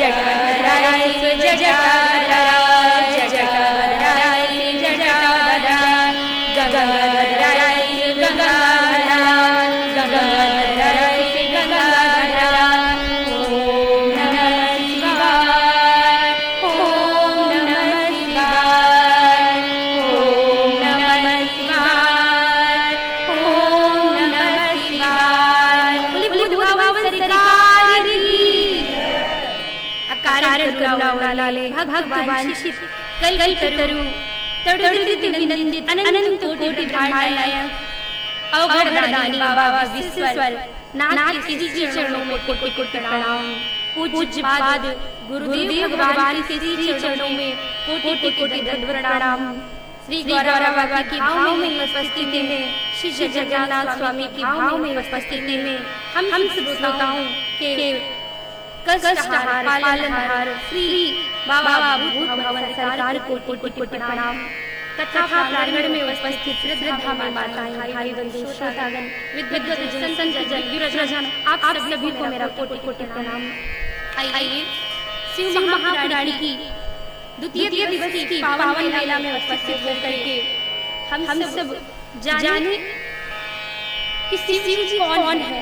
जटाधराय जटाधराय जटाधराय जटाधराय गंगाधराय गंगाधराय गंगाधराय गंगाधराय। ओम नमः शिवाय ओम नमः शिवाय ओम नमः शिवाय ओम नमः शिवाय। बोले भगवान सरकार की। अकारण करुणा लाले भगवान शिव कल्पतरु तड़ुदित विनंदित अनंत कोटि ब्रह्मांड अवघड़दानी बाबा विश्वेश्वर नाथ के चरणों में कोटि कोटि प्रणाम। पूज्य पाद गुरुदेव भगवान के श्री चरणों में कोटि कोटि दंडवत प्रणाम। श्री गौरव बाबा की भाव में उपस्थिति में, श्री जगन्नाथ स्वामी की भाव में उपस्थिति में हम सब श्रोताओं के कष्टहार पालनहार श्री बाबा भूत भवन सरकार को कोटि कोटि प्रणाम। कथा प्रांगण में उपस्थित श्रद्धा में माताएं भाई बंधु श्रोतागण विद्वत जन संत जन विरजन आप सभी को मेरा कोटि कोटि प्रणाम। आइए शिव महापुराण की द्वितीय दिवस की पावन लीला में उपस्थित होकर के हम सब जाने कि शिव जी कौन है,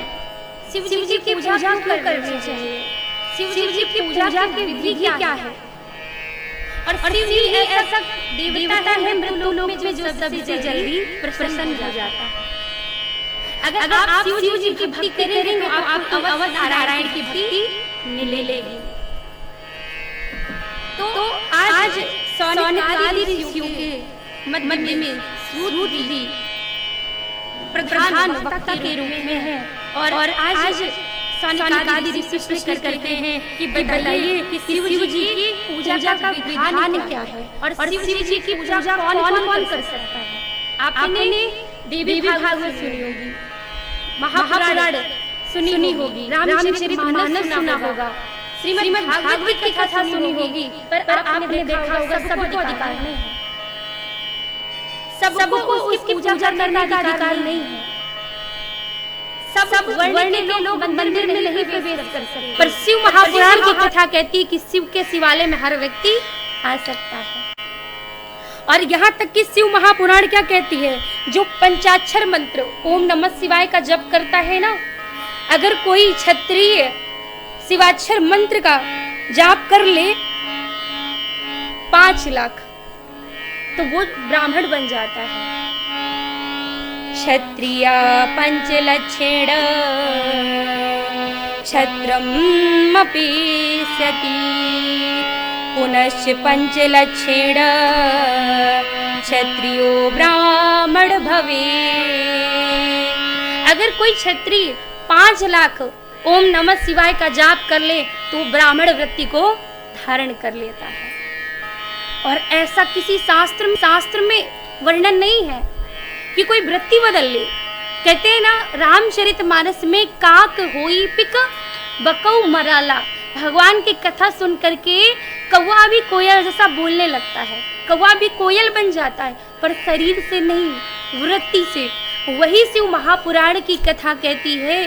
शिव जी की पूजा क्यों करनी चाहिए, शिव जी की पूजा की विधि क्या है। और शिव जी ऐसा देवता है मृत्युलोक में जो सबसे जल्दी प्रसन्न हो जाता है। अगर आप शिव जी की भक्ति करेंगे तो आपको अवध नारायण की भक्ति मिलेगी। तो आज सौनकादि ऋषियों के मध्य में सूत जी प्रधान वक्ता के रूप में है। और आज सौनकादि ऋषि प्रश्न करते हैं कि बताइए कि शिव जी की पूजा का विधान क्या है और शिव जी की पूजा कौन कर सकता है। आपने देवी भागवत सुनी होगी, महापुराण सुनी होगी, रामचरितमानस सुना होगा, श्रीमद् भागवत की कथा सुनी होगी, पर आपने देखा होगा सबको अधिकार नहीं है, सबको उसकी पूजा करने का अधिकार नहीं है। सब वर्ण के लोग मंदिर में नहीं प्रवेश कर सकते, पर शिव महापुराण की कथा कहती है कि शिव के शिवालय में हर व्यक्ति आ सकता है। और यहाँ तक कि शिव महापुराण क्या कहती है, जो पंचाक्षर मंत्र ओम नमः शिवाय का जप करता है ना, अगर कोई क्षत्रिय शिवाक्षर मंत्र का जाप कर ले 5 लाख तो वो ब्राह्मण बन जाता है। क्षत्रिया पंचलक्षेण क्षत्रमपि सति पुनश्च पंचलक्षेण क्षत्रियो ब्राह्मण भवे। अगर कोई क्षत्रिय 5 लाख ओम नमः शिवाय का जाप कर ले तो ब्राह्मण वृत्ति को धारण कर लेता है। और ऐसा किसी शास्त्र में वर्णन नहीं है कि कोई वृत्ति बदल ले। कहते हैं ना, रामचरितमानस में काक होई पिक बकऊ मराला, भगवान की कथा सुन करके कौवा भी कोयल जैसा बोलने लगता है, कौवा भी कोयल बन जाता है, पर शरीर से नहीं, वृत्ति से। वही शिव महापुराण की कथा कहती है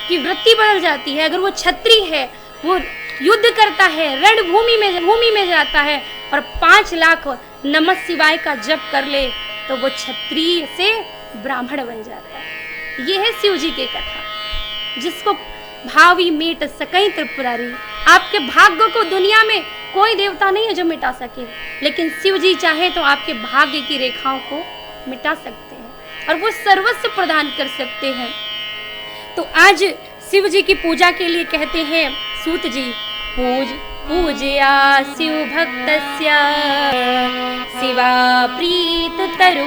कि वृत्ति बदल जाती है। अगर वो क्षत्रिय है, वो युद्ध करता है, रणभूमि में जाता है और 5 लाख नमः शिवाय का जप कर ले तो वो क्षत्रिय से ब्राह्मण बन जाता है। ये है शिव जी की कथा, जिसको भावी मेट सकई त्रिपुरारी। आपके भाग्य को दुनिया में कोई देवता नहीं है जो मिटा सके, लेकिन शिव जी चाहे तो आपके भाग्य की रेखाओं को मिटा सकते हैं और वो सर्वस्व प्रदान कर सकते हैं। तो आज शिव जी की पूजा के लिए कहते हैं सूत जी, पूजया शिव भक्तस्य शिवा प्रीत तरो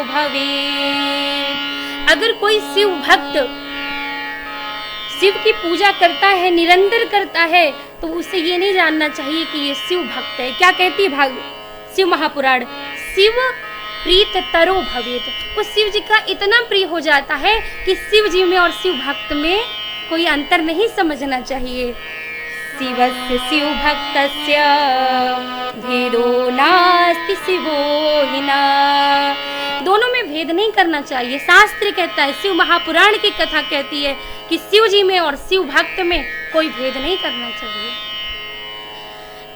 भवे। अगर कोई शिव भक्त शिव की पूजा करता है, निरंतर करता है, तो उसे ये नहीं जानना चाहिए कि ये शिव भक्त है। क्या कहती है शिव महापुराण, शिव प्रीत तरो भवेत। वो शिव जी का इतना प्रिय हो जाता है कि शिव जी में और शिव भक्त में कोई अंतर नहीं समझना चाहिए। शिवस्य शिव भक्तस्य भेदो नास्ति शिवो हिना। दोनों में भेद नहीं करना चाहिए। शास्त्र कहता है, शिव महापुराण की कथा कहती है कि शिव जी में और शिव भक्त में कोई भेद नहीं करना चाहिए।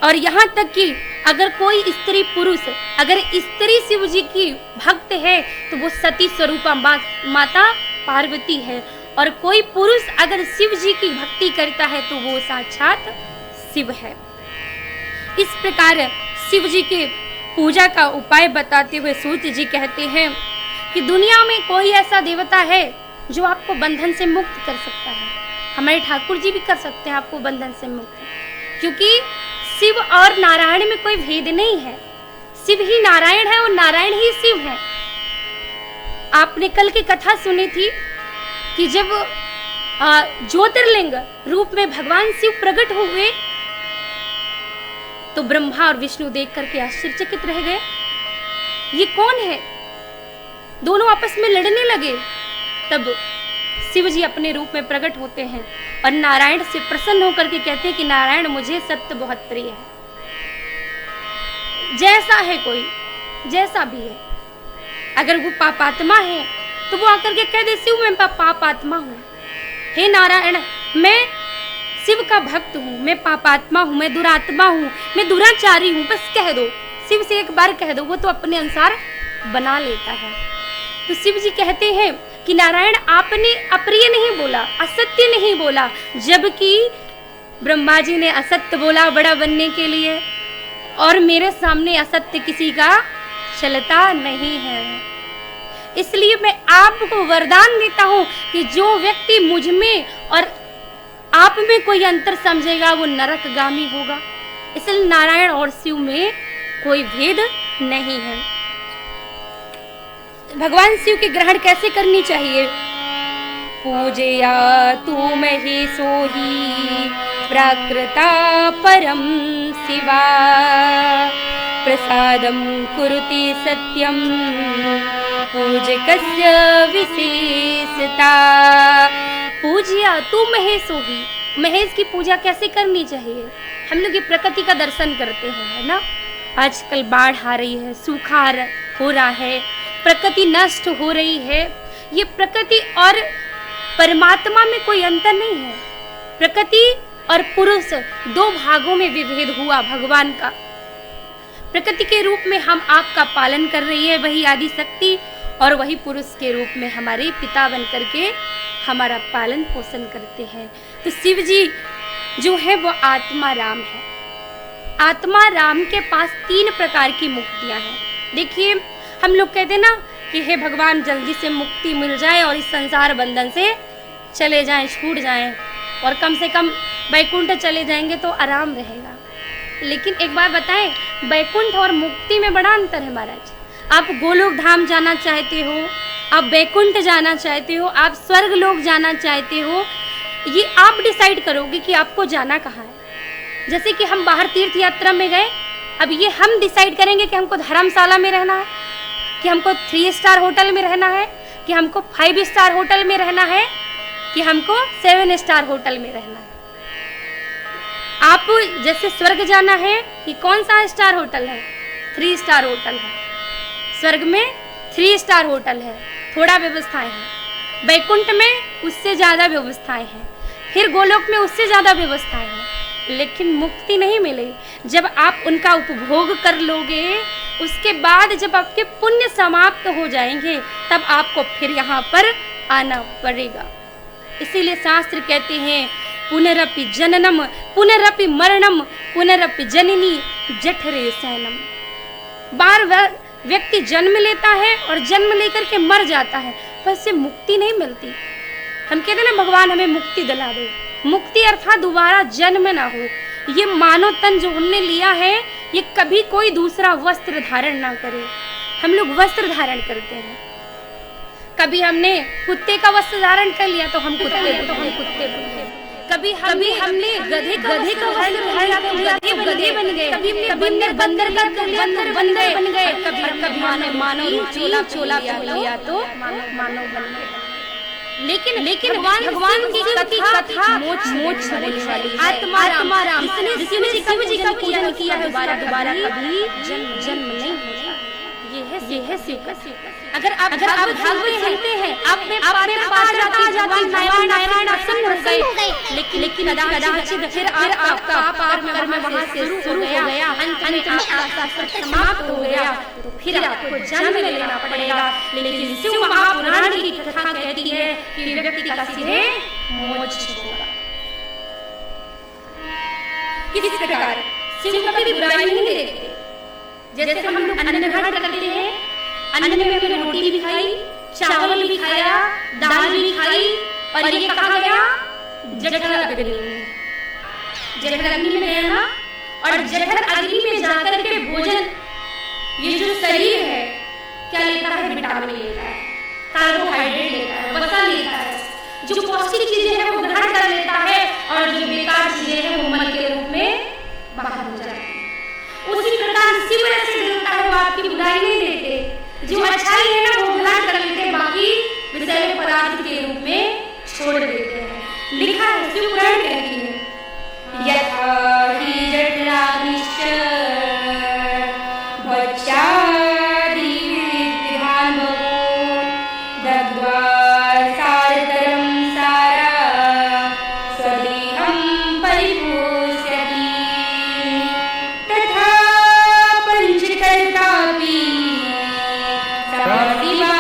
और यहाँ तक कि अगर कोई स्त्री पुरुष, अगर स्त्री शिव जी की भक्त है तो वो सती स्वरूपा माता पार्वती है, और कोई पुरुष अगर शिव जी की भक्ति करता है तो वो साक्षात शिव है। इस प्रकार शिव जी के पूजा का उपाय बताते हुए सूत जी कहते हैं कि दुनिया में कोई ऐसा देवता है जो आपको बंधन से मुक्त कर सकता है। हमारे ठाकुर जी भी कर सकते हैं आपको बंधन से मुक्त, क्योंकि शिव और नारायण में कोई भेद नहीं है। शिव ही नारायण है और नारायण ही शिव है। आपने कल की कथा सुनी थी कि जब ज्योतिर्लिंग रूप में भगवान शिव प्रकट हुए तो ब्रह्मा और विष्णु देख करके आश्चर्यचकित रह गए, ये कौन है? दोनों आपस में लड़ने लगे। तब शिव जी अपने रूप में प्रकट होते हैं और नारायण से प्रसन्न होकर के कहते हैं कि नारायण मुझे सत्य बहुत प्रिय है, जैसा है कोई, जैसा भी है। अगर वो पापात्मा है तो वो आकर के कह दे शिव मैं पापात्मा हूँ, हे नारायण मैं शिव का भक्त हूँ, मैं पापात्मा हूँ, मैं दुरात्मा हूँ, मैं दुराचारी हूँ, बस कह दो, शिव से एक बार कह दो, वो तो अपने अनुसार बना लेता है। तो शिव जी कहते हैं कि नारायण आपने अप्रिय नहीं बोला, असत्य नहीं बोला, जबकि ब्रह्मा जी ने असत्य बोला बड़ा बनने के लिए, और मेरे सामने असत्य किसी का चलता नहीं है। इसलिए मैं आपको वरदान देता हूँ कि जो व्यक्ति मुझ में और आप में कोई अंतर समझेगा वो नरकगामी होगा। इसलिए नारायण और शिव में कोई भेद नहीं है। भगवान शिव की ग्रहण कैसे करनी चाहिए? पूजया तू महेशो ही प्राकृता परम शिवा, प्रसादम कुरुते सत्यम पूजकस्य विशेषता। पूजया तू महेशो ही, महेश की पूजा कैसे करनी चाहिए? हम लोग ये प्रकृति का दर्शन करते हैं, है ना। आजकल बाढ़ आ रही है, सूखा हो रहा है, प्रकृति नष्ट हो रही है। ये प्रकृति और परमात्मा में कोई अंतर नहीं है। प्रकृति और पुरुष दो भागों में विभेद हुआ भगवान का। प्रकृति के रूप में हम आपका पालन कर रही है वही आदि शक्ति, और वही पुरुष के रूप में हमारे पिता बन करके हमारा पालन पोषण करते हैं। तो शिव जी जो है वो आत्मा राम है। आत्मा राम के पास 3 प्रकार की मुक्तियां हैं। देखिए हम लोग कहते हैं ना कि हे भगवान जल्दी से मुक्ति मिल जाए और इस संसार बंधन से चले जाएं, छूट जाएं, और कम से कम वैकुंठ चले जाएंगे तो आराम रहेगा। लेकिन एक बार बताएं, वैकुंठ और मुक्ति में बड़ा अंतर है महाराज। आप गोलोक धाम जाना चाहते हो, आप वैकुंठ जाना चाहते हो, आप स्वर्ग लोक जाना चाहते हो, ये आप डिसाइड करोगे कि आपको जाना कहाँ है। जैसे कि हम बाहर तीर्थ यात्रा में गए, अब ये हम डिसाइड करेंगे कि हमको धर्मशाला में रहना है, कि हमको 3 स्टार होटल में रहना है, कि हमको 5 स्टार होटल में रहना है, कि हमको 7 स्टार होटल में रहना है। आप जैसे स्वर्ग जाना है, ये कौन सा स्टार होटल है? 3 स्टार होटल है। स्वर्ग में 3 स्टार होटल है, थोड़ा व्यवस्थाएं हैं। वैकुंठ में उससे ज्यादा व्यवस्थाएं हैं, फिर गोलोक में उससे ज्यादा व्यवस्थाएं हैं। लेकिन मुक्ति नहीं मिलेगी। जब आप उनका उपभोग कर लोगे, उसके बाद जब आपके पुण्य समाप्त हो जाएंगे तब आपको फिर यहाँ पर आना पड़ेगा। इसीलिए शास्त्र कहते हैं पुनरपि जननम पुनरपि मरणम पुनरपि जननी जठरे शयनम। बार बार व्यक्ति जन्म लेता है और जन्म लेकर के मर जाता है, पर इससे मुक्ति नहीं मिलती। हम कहते हैं ना भगवान हमें मुक्ति दिला दो। मुक्ति अर्थात दोबारा जन्म ना हो। ये मानव तन जो हमने लिया है, ये कभी कोई दूसरा वस्त्र धारण ना करे। हम लोग वस्त्र धारण करते हैं। कभी हमने कुत्ते का वस्त्र धारण कर लिया तो हम कुत्ते कभी हमने गधे का वस्त्र धारण किया तो गधे बन गए। कभी हमने बंदर बन गए। कभी मानव चोला लिया तो मानव बन गए। लेकिन भगवान की कथा मोक्ष वाली आत्मा राम, जिसने शिव जी का पूजन किया है दोबारा कभी जन्म नहीं होता। ये है शिव का। अगर आप भागवत सुनते हैं, आप में पार जाता नारायण प्रसन्न हो गए, लेकिन कदाचित फिर आपका कर्म वहां से शुरू हो गया, अंत में आपका सत्य समाप्त हो गया, तो फिर आपको जन्म लेना पड़ेगा। लेकिन शिव महापुराण की कथा कहती है कि व्यक्ति का सीधे मोक्ष होगा। किस प्रकार शिव कभी बुराई नहीं देखते। जैसे हम लोग अन्न ग्रहण करते हैं, अन्न में हमने रोटी भी खाई, चावल भी खाया, दाल भी खाई, और ये कहा गया जठर अग्नि में, जठर अग्नि में गया ना, और जठर अग्नि में जाकर के भोजन, ये जो शरीर है क्या लेता है, विटामिन लेता है, कार्बोहाइड्रेट लेता है, वसा लेता है, जो पौष्टिक चीजें हैं वो ग्रहण कर लेता है, और जो बेकार चीजें हैं वो मल के रूप में बाहर हो जाती है। उसी प्रकार शिव ऐसे देवता है, वो आपकी बुराई नहीं देते, जो अच्छाई है ना वो ग्रहण कर लेते, बाकी विषय पदार्थ के रूप में छोड़ देते हैं। लिखा है, शिव पुराण कहती है, यथा हि जठराग्निश्च भक्ष्यादि विद्वान् बहून् दग्ध्वा सारतरं सारा स्वदेहं परिपोष्यति, तथा पंचकर्तापि समशिवा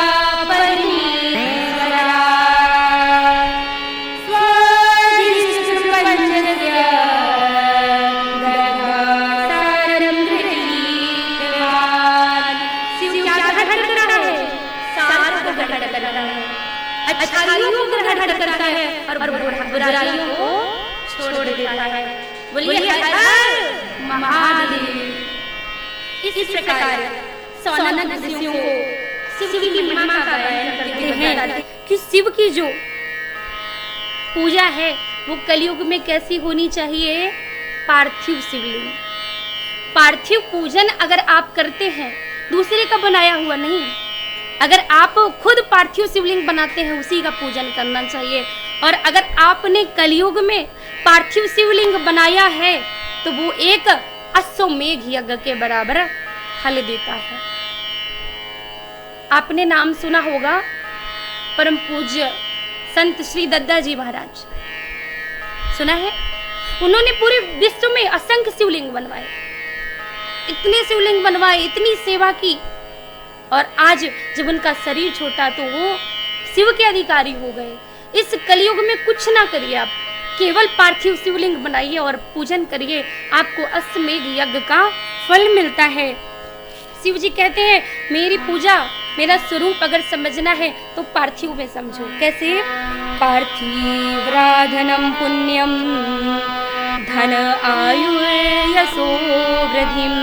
अच्छाइयों को ग्रहण करता है और बुराइयों को छोड़ देता है। बोलिए हर हर महादेव। इस प्रकार सौनक ऋषियों को शिव की महिमा का बयान करते हैं कि शिव की जो पूजा है वो कलयुग में कैसी होनी चाहिए। पार्थिव शिवलिंग, पार्थिव पूजन अगर आप करते हैं, दूसरे का बनाया हुआ नहीं, अगर आप खुद पार्थिव शिवलिंग बनाते हैं उसी का पूजन करना चाहिए। और अगर आपने कलयुग में पार्थिव शिवलिंग बनाया है तो वो एक अश्वमेघ यज्ञ के बराबर फल देता है। आपने नाम सुना होगा परम पूज्य संत श्री दद्दा जी महाराज, सुना है? उन्होंने पूरे विश्व में असंख्य शिवलिंग बनवाए, इतने शिवलिंग बनवाए, इतनी सेवा की, और आज जब उनका शरीर छोटा तो वो शिव के अधिकारी हो गए। इस कलयुग में कुछ ना करिए, आप केवल पार्थिव शिवलिंग बनाइए और पूजन करिए, आपको अश्वमेघ यज्ञ का फल मिलता है। शिव जी कहते हैं मेरी पूजा, मेरा स्वरूप अगर समझना है तो पार्थिव में समझो। कैसे? पार्थिवराधनम पुण्यम धन आयुर्यशो वृद्धिम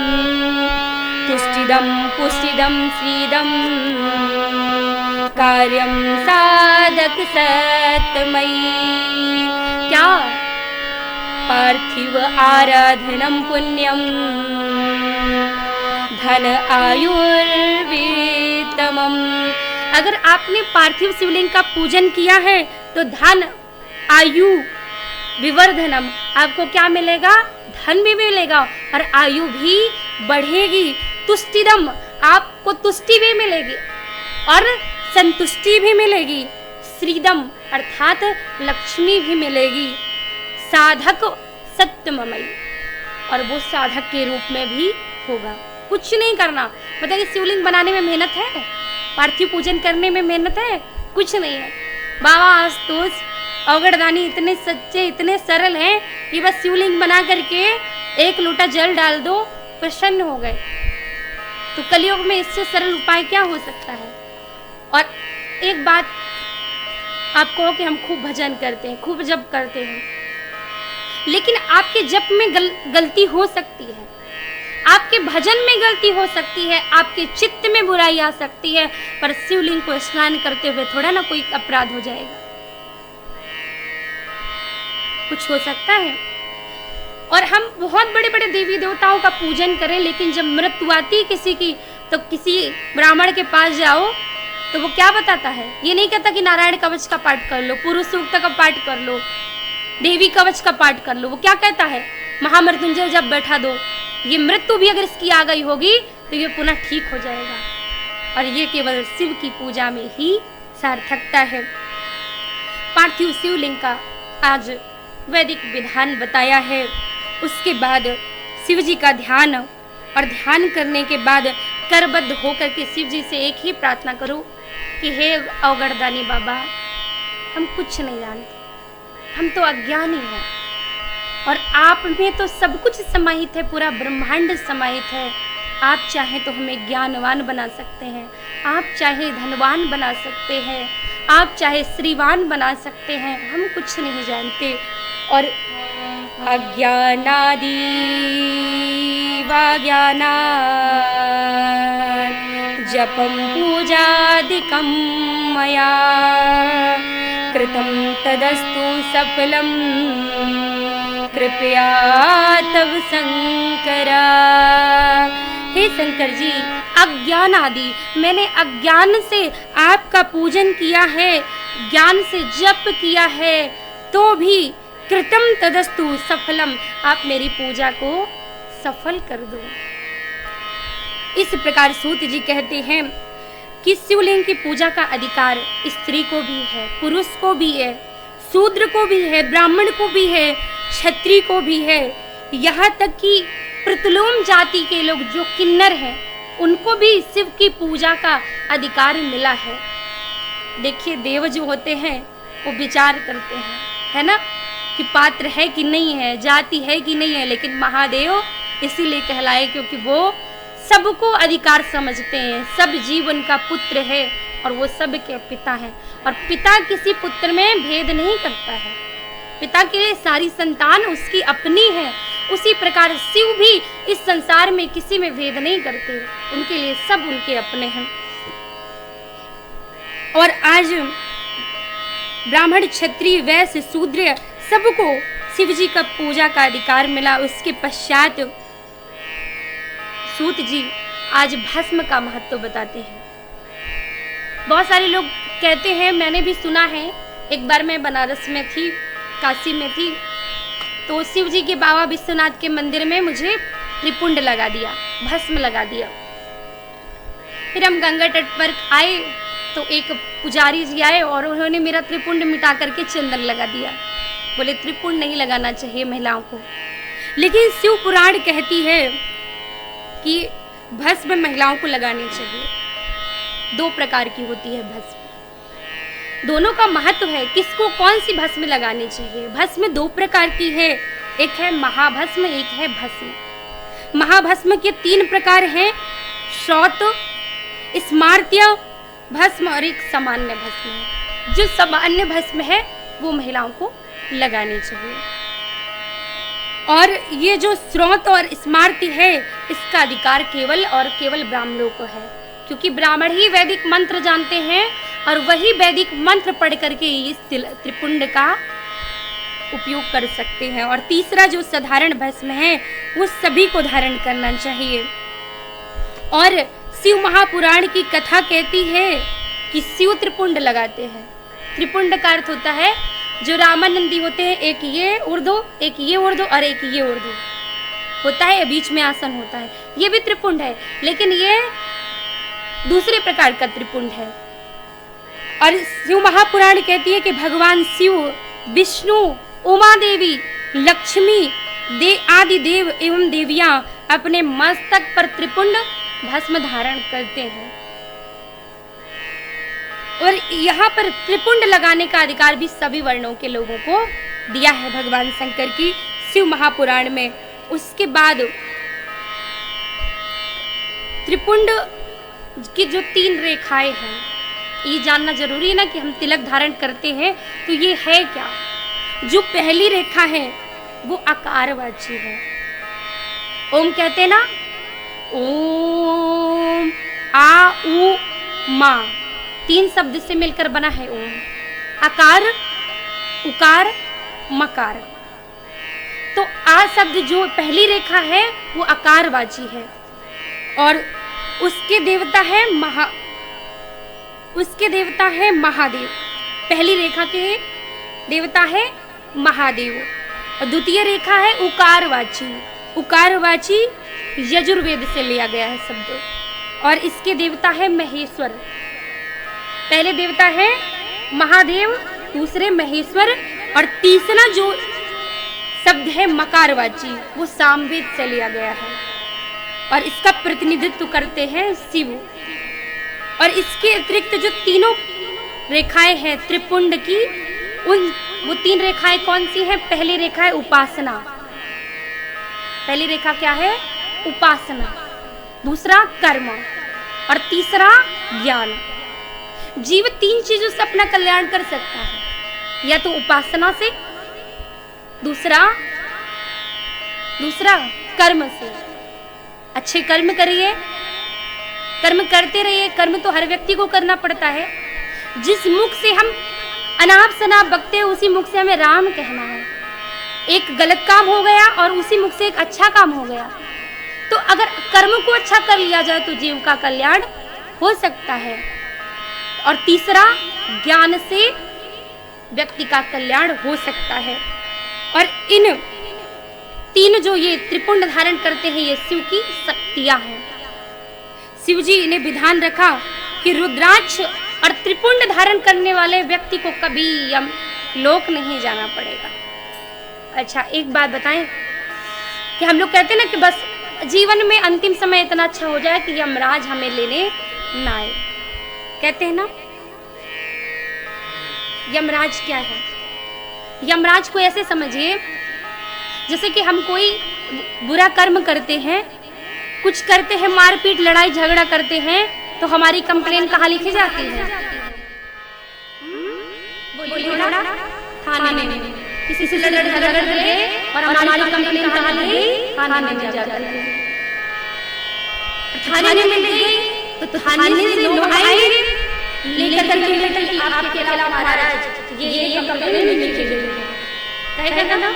तुष्टिदम पुष्टिदम श्रीदम कार्यम साधक सतमयी। क्या? पार्थिव आराधनम पुण्यम धन आयुर्वेतमम। अगर आपने पार्थिव शिवलिंग का पूजन किया है तो धन आयु विवर्धनम, आपको क्या मिलेगा? धन भी मिलेगा और आयु भी बढ़ेगी। तुष्टिदम, आपको तुष्टि भी मिलेगी और संतुष्टि भी मिलेगी। श्रीदम अर्थात लक्ष्मी भी मिलेगी। साधक सत्यमयी, और वो साधक के रूप में भी होगा। कुछ नहीं करना, बताइए शिवलिंग बनाने में मेहनत है? पार्थिव पूजन करने में मेहनत है? कुछ नहीं है। बाबा आशुतोष औगड़दानी इतने सच्चे, इतने सरल हैं कि बस शिवलिंग बना करके एक लोटा जल डाल दो, प्रसन्न हो गए। तो कलयुग में इससे सरल उपाय क्या हो सकता है? और एक बात आप कहो कि हम खूब भजन करते हैं, खूब जप करते हैं, लेकिन आपके जप में गलती हो सकती है, आपके भजन में गलती हो सकती है, आपके चित्त में बुराई आ सकती है, पर शिवलिंग को स्नान करते हुए थोड़ा ना कोई अपराध हो जाएगा, कुछ हो सकता है। और हम बहुत बड़े बड़े देवी देवताओं का पूजन करें, लेकिन जब मृत्यु आती है किसी की तो किसी ब्राह्मण के पास जाओ तो वो क्या बताता है? ये नहीं कहता कि नारायण कवच का पाठ कर लो, पुरुष सूक्त का पाठ कर लो, देवी कवच का पाठ कर लो। वो क्या कहता है? महामृत्युंजय जब बैठा दो, ये मृत्यु भी अगर इसकी आ गई होगी तो ये पुनः ठीक हो जाएगा। और ये केवल शिव की पूजा में ही सार्थकता है। पार्थिव शिवलिंग का आज वैदिक विधान बताया है। उसके बाद शिव जी का ध्यान, और ध्यान करने के बाद करबद्ध होकर के शिव जी से एक ही प्रार्थना करो कि हे अवगढ़दानी बाबा, हम कुछ नहीं जानते, हम तो अज्ञानी हैं, और आप में तो सब कुछ समाहित है, पूरा ब्रह्मांड समाहित है। आप चाहें तो हमें ज्ञानवान बना सकते हैं, आप चाहे धनवान बना सकते हैं, आप चाहे श्रीवान बना सकते हैं, हम कुछ नहीं जानते। और अज्ञानादि वाज्ञाना जपं पूजादिकं मया कृतं तदस्तु सफलं कृपया तव शंकरा। हे शंकर जी, अज्ञान आदि, मैंने अज्ञान से आपका पूजन किया है, ज्ञान से जप किया है, तो भी कृतम तदस्तु सफलम, आप मेरी पूजा को सफल कर दो। इस प्रकार सूत जी कहते हैं कि शिवलिंग की पूजा का अधिकार स्त्री को भी है, पुरुष को भी है, शूद्र को भी है, ब्राह्मण को भी है, क्षत्रिय को भी है, यहाँ तक कि प्रतुलोम जाति के लोग जो किन्नर हैं उनको भी शिव की पूजा का अधिकार मिला है। देखिए, देव जो होते हैं वो विचार करते हैं, है ना, कि पात्र है कि नहीं है, जाति है कि नहीं है, लेकिन महादेव इसीलिए कहलाए क्योंकि वो सबको अधिकार समझते हैं, सब जीव उनका पुत्र है और वो सब के पिता हैं, और पिता किसी पुत्र में भेद नहीं करता है, पिता के लिए सारी संतान उसकी अपनी है। उसी प्रकार शिव भी इस संसार में किसी में भेद नहीं करते, उनके लिए सब उनके अपने हैं। और आज ब्राह्मण, क्षत्रिय, वैश्य, शूद्र सबको शिव जी का पूजा का अधिकार मिला। उसके पश्चात सूत जी आज भस्म का महत्व बताते हैं। बहुत सारे लोग कहते हैं, मैंने भी सुना है, एक बार मैं बनारस में थी, काशी में थी, तो शिव जी के बाबा विश्वनाथ के मंदिर में मुझे त्रिपुंड लगा दिया, भस्म लगा दिया। फिर हम गंगा तट पर आए तो एक पुजारी जी आए और उन्होंने मेरा त्रिपुंड मिटा करके चंदन लगा दिया। बोले त्रिपुंड नहीं लगाना चाहिए महिलाओं को, लेकिन शिव पुराण कहती है कि भस्म महिलाओं को लगानी चाहिए। 2 प्रकार की होती है भस्म, दोनों का महत्व है, किसको कौन सी भस्म लगानी चाहिए। भस्म 2 प्रकार की है, एक है महाभस्म, एक है भस्म। महाभस्म के 3 प्रकार हैं, श्रौत, स्मार्त्य भस्म और एक सामान्य भस्म है। जो सामान्य भस्म है वो महिलाओं को लगानी चाहिए। और ये जो श्रौत और स्मार्ति है, इसका अधिकार केवल और केवल ब्राह्मणों को है, क्योंकि ब्राह्मण ही वैदिक मंत्र जानते हैं और वही वैदिक मंत्र पढ़ करके इस त्रिपुंड का उपयोग कर सकते हैं। और तीसरा जो साधारण भस्म है वो सभी को धारण करना चाहिए। और शिव महापुराण की कथा कहती है कि शिव त्रिपुंड लगाते हैं। त्रिपुंड का अर्थ होता है, जो रामानंदी होते हैं, एक ये ऊर्ध्व, एक ये ऊर्ध्व और एक ये ऊर्ध्व होता है, बीच में आसन होता है, ये भी त्रिपुंड है, लेकिन ये दूसरे प्रकार का त्रिपुंड है। और शिव महापुराण कहती है कि भगवान शिव, विष्णु, उमा देवी, लक्ष्मी, आदि देव एवं देवियां अपने मस्तक पर त्रिपुंड भस्म धारण करते हैं। और यहाँ पर त्रिपुंड लगाने का अधिकार भी सभी वर्णों के लोगों को दिया है भगवान शंकर की शिव महापुराण में। उसके बाद त्रिपुंड की जो 3 रेखाएं हैं, ये जानना जरूरी है ना कि हम तिलक धारण करते हैं तो ये है क्या। जो पहली रेखा है वो आकारवाची है। ओम कहते ना, ओम आ उ मा, 3 शब्द से मिलकर बना है ओम। आकार, उकार, मकार। तो आ शब्द जो पहली रेखा है वो आकारवाची है, और उसके देवता है महादेव। पहली रेखा के देवता है महादेव, और द्वितीय रेखा है उकारवाची। उकारवाची यजुर्वेद से लिया गया है शब्द, और इसके देवता है महेश्वर। पहले देवता है महादेव, दूसरे महेश्वर, और तीसरा जो शब्द है मकारवाची, वो सामवेद से लिया गया है और इसका प्रतिनिधित्व करते हैं शिव। और इसके अतिरिक्त जो तीनों रेखाएं हैं त्रिपुंड की, वो 3 रेखाएं कौन सी हैं? पहली रेखा है उपासना, पहली रेखा क्या है? उपासना। दूसरा कर्म और तीसरा ज्ञान। जीव 3 चीजों से अपना कल्याण कर सकता है, या तो उपासना से, दूसरा कर्म से। अच्छे कर्म करिए, कर्म करते रहिए। कर्म तो हर व्यक्ति को करना पड़ता है। जिस मुख से हम अनाप शनाप बकते हैं, उसी मुख से हमें राम कहना है। एक गलत काम हो गया और उसी मुख से एक अच्छा काम हो गया। तो अगर कर्म को अच्छा कर लिया जाए तो जीव का कल्याण हो सकता है। और तीसरा ज्ञान से व्यक्ति का कल्याण हो सकता है। और इन 3 जो ये त्रिपुंड धारण करते हैं, ये शिव की शक्तियां हैं। शिव जी ने विधान रखा कि रुद्राक्ष और त्रिपुंड धारण करने वाले व्यक्ति को कभी यमलोक नहीं जाना पड़ेगा। अच्छा, एक बात बताएं कि हम लोग कहते हैं ना कि बस जीवन में अंतिम समय इतना अच्छा हो जाए कि यमराज हमें लेने ना आए, कहते हैं ना। यमराज क्या है? यमराज को ऐसे समझिए जैसे कि हम कोई बुरा कर्म करते हैं, कुछ करते हैं, मारपीट लड़ाई झगड़ा करते हैं, तो हमारी कंप्लेन कहाँ लिखी जाती है? बोलिए ना, थाने में। किसी से झगड़ गए और हमारी कंप्लेन कहाँ लिखी? थाने में जाती है। थाने में गई तो थाने से लोग आएंगे लेकर के लेकर कि आपके अलावा महाराज ये कंप्लेन लिखी गई है, कहेगा ना।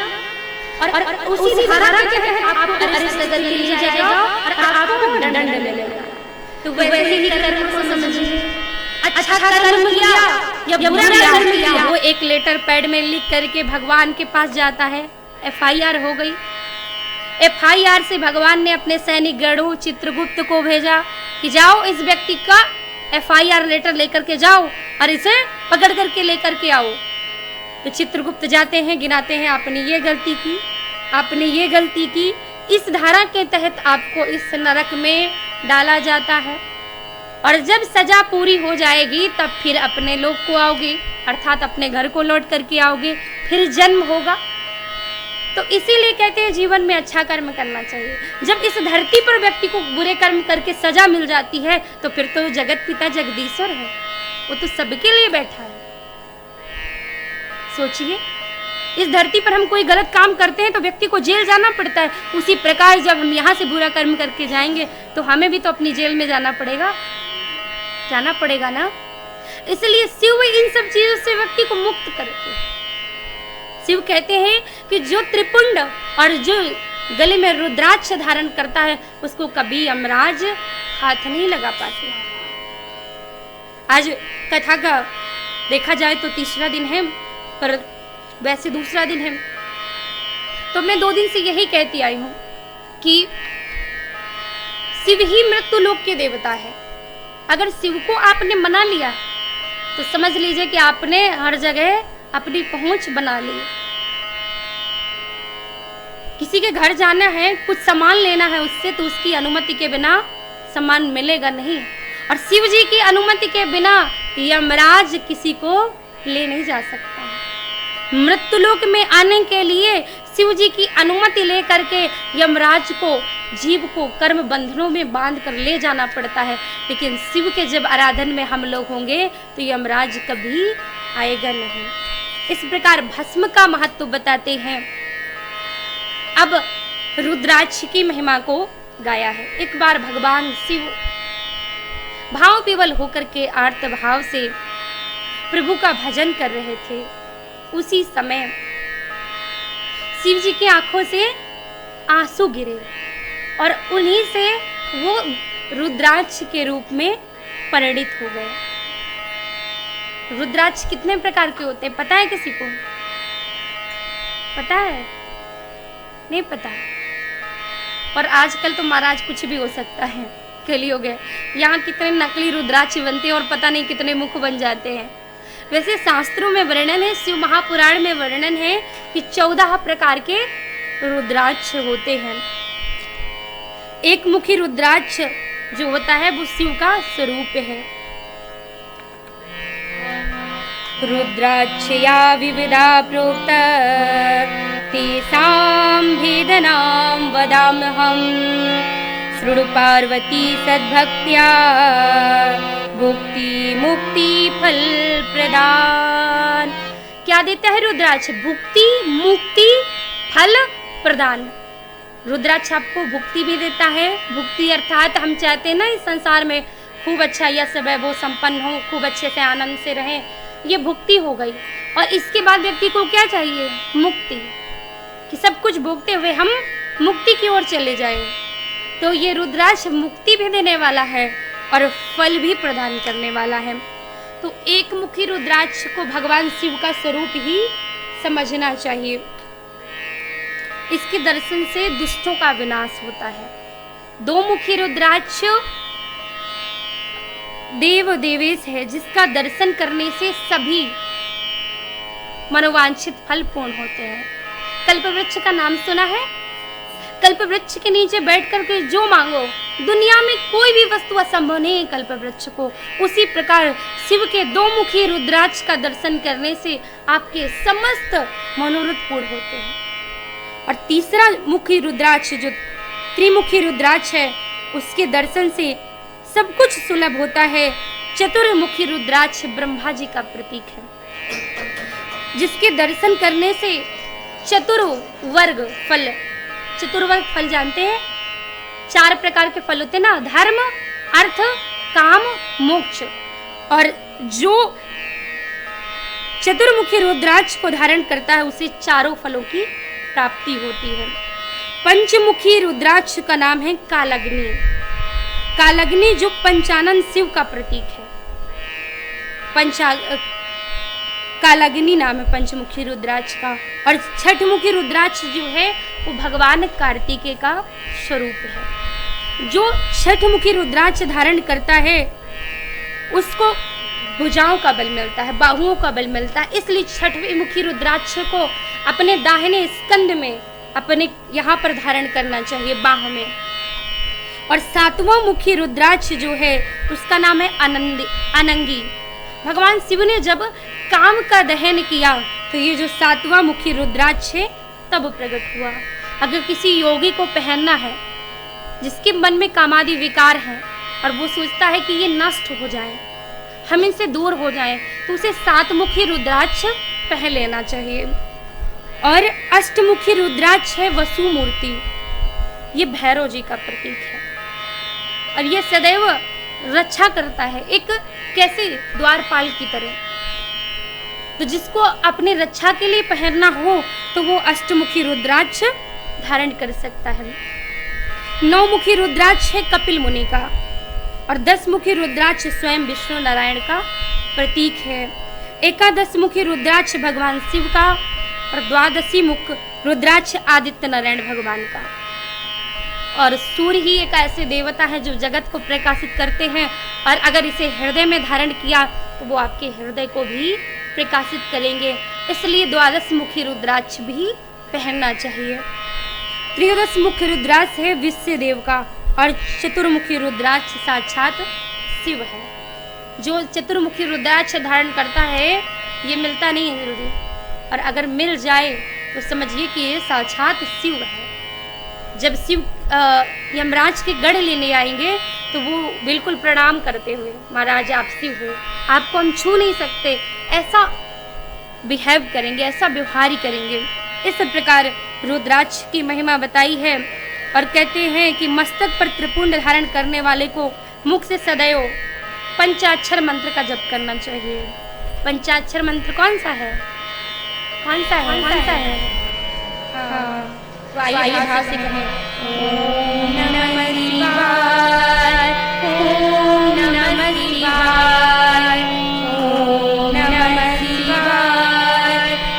और उसी धारा के तहत आपको अरेस्ट कर लिया जाएगा और आपको दंड मिलेगा। तो वैसे ही कर्म को समझिए, अच्छा कर्म किया या बुरा कर्म किया, वो एक लेटर पैड में लिख करके भगवान के पास जाता है, FIR हो गई। FIR से भगवान ने अपने सैनिक गणों चित्रगुप्त को भेजा कि जाओ इस व्यक्ति का FIR लेटर लेकर के जाओ और इसे पकड़ करके लेकर के आओ। तो चित्रगुप्त जाते हैं, गिनाते हैं, आपने ये गलती की, आपने ये गलती की, इस धारा के तहत आपको इस नरक में डाला जाता है और जब सजा पूरी हो जाएगी तब फिर अपने लोक को आओगे, अर्थात अपने घर को लौट करके आओगे, फिर जन्म होगा। तो इसीलिए कहते हैं जीवन में अच्छा कर्म करना चाहिए। जब इस धरती पर व्यक्ति को बुरे कर्म करके सजा मिल जाती है तो फिर तो जगत पिता जगदीश्वर है, वो तो सबके लिए बैठा है। सोचिए, इस धरती पर हम कोई गलत काम करते हैं तो व्यक्ति को जेल जाना पड़ता है, उसी प्रकार जब हम यहाँ से बुरा कर्म करके जाएंगे तो हमें भी तो अपनी जेल में जाना पड़ेगा ना। इसलिए शिव इन सब चीजों से व्यक्ति को मुक्त करते हैं। शिव कहते हैं कि जो त्रिपुंड और जो गले में रुद्राक्ष धारण करता है उसको कभी यमराज हाथ नहीं लगा पाते। आज कथा का देखा जाए तो तीसरा दिन है, पर वैसे दूसरा दिन है। तो मैं 2 दिन से यही कहती आई हूं कि शिव ही मृत्यु लोक के देवता है। अगर शिव को आपने मना लिया तो समझ लीजिए कि आपने हर जगह अपनी पहुंच बना ली। किसी के घर जाना है, कुछ सामान लेना है उससे, तो उसकी अनुमति के बिना सामान मिलेगा नहीं। और शिव जी की अनुमति के बिना यमराज किसी को ले नहीं जा सकता। मृत्युलोक में आने के लिए शिव जी की अनुमति लेकर के यमराज को, जीव को कर्म बंधनों में बांध कर ले जाना पड़ता है। लेकिन शिव के जब आराधन में हम लोग होंगे तो यमराज कभी आएगा नहीं। इस प्रकार भस्म का महत्व बताते हैं। अब रुद्राक्ष की महिमा को गाया है। एक बार भगवान शिव भाव विवल होकर के आर्त भाव से प्रभु का भजन कर रहे थे। उसी समय शिव जी की आंखों से आंसू गिरे और उन्हीं से वो रुद्राक्ष के रूप में परिणित हो गए। रुद्राक्ष कितने प्रकार के होते हैं पता है किसी को? पता है? नहीं पता। और आजकल तो महाराज कुछ भी हो सकता है, कलियुग है। यहाँ कितने नकली रुद्राक्ष बनते हैं और पता नहीं कितने मुख बन जाते हैं। वैसे शास्त्रों में वर्णन है, शिव महापुराण में वर्णन है कि 14 प्रकार के रुद्राक्ष होते हैं। एक मुखी रुद्राक्ष जो होता है वो शिव का स्वरूप है। रुद्राक्षया विविधा प्रोक्त तेषां भेदनां वदाम्यहम् शृणु पार्वती सद्भक्त्या भुक्ति मुक्ति फल प्रदान। क्या देता है रुद्राक्ष? भुक्ति मुक्ति फल प्रदान। रुद्राक्ष आपको भुक्ति भी देता है। भुक्ति अर्थात हम चाहते हैं ना इस संसार में खूब अच्छा यश वैभव संपन्न हो, खूब अच्छे से आनंद से रहें, ये भुक्ति हो गई। और इसके बाद व्यक्ति को क्या चाहिए? मुक्ति, कि सब कुछ भोगते हुए हम मुक्ति की ओर चले जाएं। तो ये रुद्राक्ष मुक्ति भी देने वाला है और फल भी प्रदान करने वाला है। तो एक मुखी रुद्राक्ष को भगवान शिव का स्वरूप ही समझना चाहिए। इसके दर्शन से दुष्टों का विनाश होता है। दो मुखी रुद्राक्ष देव देवेश है, जिसका दर्शन करने से सभी मनोवांछित फल पूर्ण होते हैं। कल्पवृक्ष का नाम सुना है? कल्पवृक्ष के नीचे बैठ करके जो मांगो, दुनिया में कोई भी वस्तु असंभव नहीं है कल्पवृक्ष को। उसी प्रकार शिव के दो मुखी रुद्राक्ष का दर्शन करने से आपके समस्त मनोरथ पूर्ण होते हैं। और तीसरा मुखी रुद्राक्ष जो त्रिमुखी रुद्राक्ष है, उसके दर्शन से सब कुछ सुलभ होता है। चतुर्मुखी रुद्राक्ष ब्रह्मा जी का प्रतीक है, जिसके दर्शन करने से चतुर्वर्ग फल, चतुर्वर्ग फल जानते हैं? 4 प्रकार के फल होते हैं ना, धर्म अर्थ काम मोक्ष। और जो चतुर्मुखी रुद्राक्ष को धारण करता है उसे चारों फलों की प्राप्ति होती है। पंचमुखी रुद्राक्ष का नाम है कालग्नि। कालग्नि जो पंचानन शिव का प्रतीक है। कालग्नि नाम है पंचमुखी रुद्राक्ष का। और छठमुखी रुद्राक्ष जो है वो भगवान कार्तिकेय का स्वरूप है। जो छठमुखी रुद्राक्ष धारण करता है उसको भुजाओं का बल मिलता है, बाहुओं का बल मिलता है। इसलिए छठवीं मुखी रुद्राक्ष को अपने दाहिने स्कंद में, अपने यहाँ पर धारण करना चाहिए, बाह में। और 7वां मुखी रुद्राक्ष जो है उसका नाम है अनंगी। भगवान शिव ने जब काम का दहन किया तो ये जो 7वां मुखी रुद्राक्ष है तब प्रकट हुआ। अगर किसी योगी को पहनना है, जिसके मन में कामादि विकार है और वो सोचता है कि ये नष्ट हो जाए, हम इनसे दूर हो जाएं, तो उसे 7 मुखी रुद्राक्ष पहन लेना चाहिए। और अष्टमुखी रुद्राक्ष है वसु मूर्ति, ये भैरव जी का प्रतीक है और ये सदैव रक्षा करता है, एक कैसे द्वारपाल की तरह। तो जिसको अपने रक्षा के लिए पहनना हो तो वो अष्टमुखी रुद्राक्ष धारण कर सकता है। 9 मुखी रुद्राक्ष है कपिल मुनि का और 10 मुखी रुद्राक्ष स्वयं विष्णु नारायण का प्रतीक है। 11 मुखी रुद्राक्ष भगवान शिव का और 12 मुख रुद्राक्ष आदित्य नारायण भगवान का। और सूर्य ही एक ऐसे देवता है जो जगत को प्रकाशित करते हैं और अगर इसे हृदय में धारण किया तो वो आपके हृदय को भी प्रकाशित करेंगे। इसलिए 12 मुखी रुद्राक्ष भी पहनना चाहिए। 13 मुखी रुद्राक्ष है विश्व देव का और चतुर्मुखी रुद्राक्ष साक्षात शिव है। जो चतुर्मुखी रुद्राक्ष धारण करता है ये मिलता नहीं है जल्दी, और अगर मिल जाए तो समझिए कि ये साक्षात शिव है। जब शिव यमराज के गढ़ लेने आएंगे तो वो बिल्कुल प्रणाम करते हुए, महाराज आप शिव हो, आपको हम छू नहीं सकते, ऐसा बिहेव करेंगे, ऐसा व्यवहार करेंगे। इस प्रकार रुद्राक्ष की महिमा बताई है और कहते हैं कि मस्तक पर त्रिपुंड धारण करने वाले को मुख से सदैव पंचाक्षर मंत्र का जप करना चाहिए। पंचाक्षर मंत्र कौन सा है? कौन सा है? कौन सा है? हाँ, तो आइए भाव से कहें, ओम नमः शिवाय, ओम नमः शिवाय, ओम नमः शिवाय,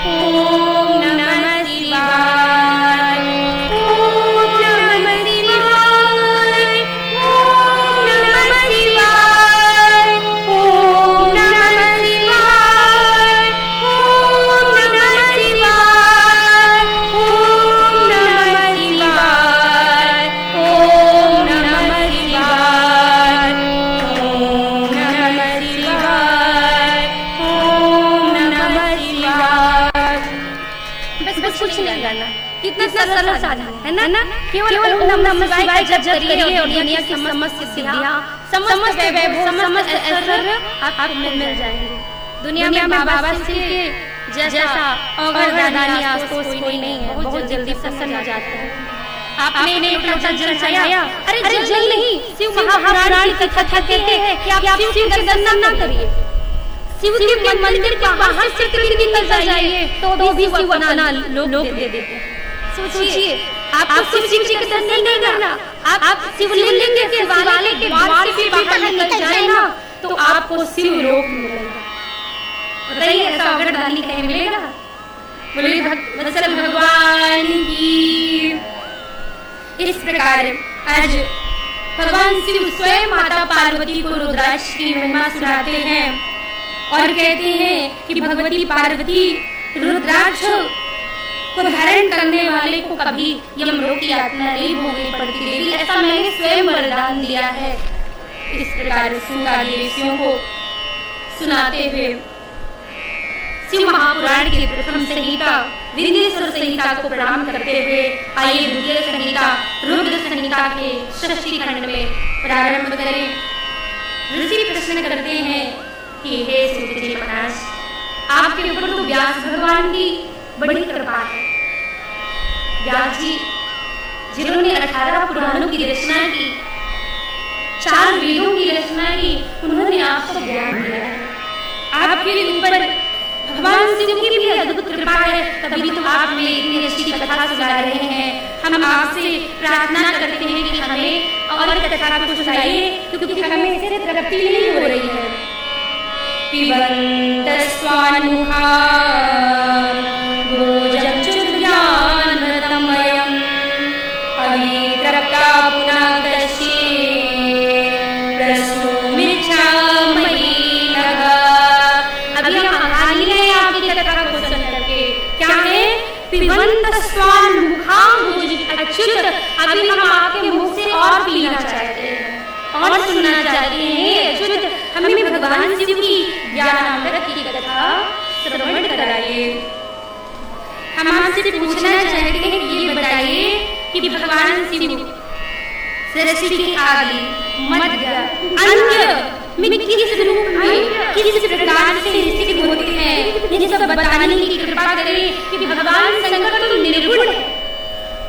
ओम नमः शिवाय, ओम नमः शिवाय, ओम नमः शिवाय, ओम नमः शिवाय, जाना। कितना सरल साधन है ना। केवल ओम नमः शिवाय का जप करिए और दुनिया की समस्त सिद्धियां, समस्त वैभव, समस्त ऐश्वर्य आपको मिल जाएंगे। दुनिया में बाबा शिव के जैसा अवगढ़दानी आस्तोष कोई नहीं है, बहुत जल्दी प्रसन्न हो जाते हैं। आपने एक लोटा जल चढ़ाया, अरे जल नहीं, शिव महापुराण की कथा कहते हैं कि आप शिव के दर्शन ना करिए, शिव के मंदिर के बाहर से कभी निकल जाइए तो भी शिव अपना लोक दे देते हैं। सोचिए, आपको शिव जी के दर्शन नहीं करना, आप शिवलिंग के शिवालय के द्वार से भी बाहर निकल जाए ना तो आपको शिव लोक मिलेगा। बताइए ऐसा अवगढ़दानी कहीं मिलेगा? बोलिए वत्सल भगवान की। इस प्रकार आज भगवान शिव स्वयं माता पार्वती को रुद्राक्ष की महिमा सुनाते हैं और कहते हैं कि भगवती पार्वती रुद्राक्ष को धारण करने वाले को कभी यमलोक की यातना नहीं भोगनी पड़ती देवी, ऐसा मैंने स्वयं वरदान दिया है। इस प्रकार सुनादी ऋषियों को सुनाते हुए शिव महापुराण की प्रथम संहिता विंध्येश्वर संहिता को प्रणाम करते हुए आइए द्वितीय संहिता रुद्र संहिता के षष्ठी खंड में प्रारंभ करें। ऋषि प्रश्न करते हैं कि हे सूत जी महाराज, आपके ऊपर तो व्यास भगवान की बड़ी कृपा है। व्यास जी जिन्होंने 18 पुराणों की रचना की, 4 वेदों की रचना की, उन्होंने आपको ज्ञान दिया है। आपके ऊपर भगवान शिव की भी अद्भुत कृपा है, तभी तो आप में इतनी अच्छी कथा सुना रहे हैं। हम आपसे प्रार्थना करते हैं कि हमें और कथा को सुनाइए, क्योंकि हमें इससे तृप्ति नहीं हो रही है। पिबन्त स्वानुहा भोजज्ञानतमयम् अवितृप्ता पुनाकशे प्रसूमिच्छामयि नघ। अभी हम आगे हैं आपकी कथा को सुन करके। क्या है? पिबन्त स्वानुहा भोज अच्युत। अभी हम आपके मुख से और पीना चाहते हैं और सुनना चाहते हैं। अच्युत हमें भगवान शिव की ज्ञानामृत की कथा श्रवण कराइए। हम आपसे पूछना चाहते हैं कि ये बताइए कि भगवान शिव सृष्टि के आदि मध्य अंत में किस रूप में किस प्रकार से स्थित होते हैं, ये सब बताने की कृपा करें कि भगवान शंकर तो निर्गुण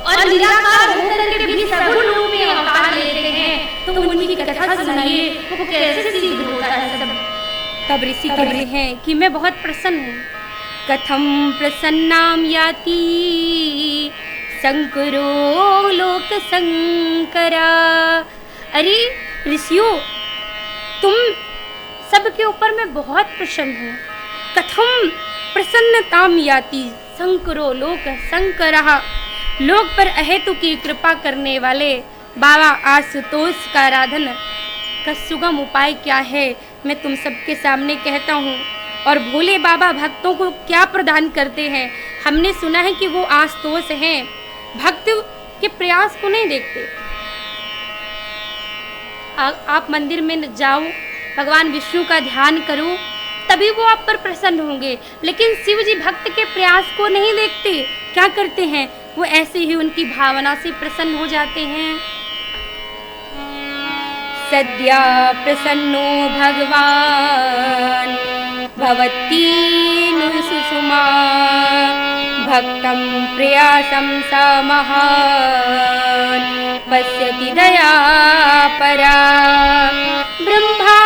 और निराकार होकर के भी सगुण रूप में अवतार लेते हैं, तो उनकी कथा सुनाइए, वो कैसे सिद्ध होता है सब। तब ऋषि कह रहे हैं कि मैं बहुत प्रसन्न हूँ। कथम प्रसन्नाम याति शंकरो लोक शंकरा। अरे ऋषियों, तुम सबके ऊपर मैं बहुत प्रसन्न हूँ। कथम प्रसन्नताम याति शंकरो लोक शंकरा। लोक पर अहेतु की कृपा करने वाले बाबा आशुतोष का आराधन का सुगम उपाय क्या है, मैं तुम सबके सामने कहता हूँ। और भोले बाबा भक्तों को क्या प्रदान करते हैं, हमने सुना है कि वो आशुतोष हैं, भक्त के प्रयास को नहीं देखते। आप मंदिर में जाओ, भगवान विष्णु का ध्यान करो, तभी वो आप पर प्रसन्न होंगे। लेकिन शिव जी भक्त के प्रयास को नहीं देखते, क्या करते हैं, वो ऐसे ही उनकी भावना से प्रसन्न हो जाते हैं। सद्या प्रसन्नो भगवान भवतीनु सुषुमा भक्तं प्रयासं स महान् पश्यति दया परा। ब्रह्मा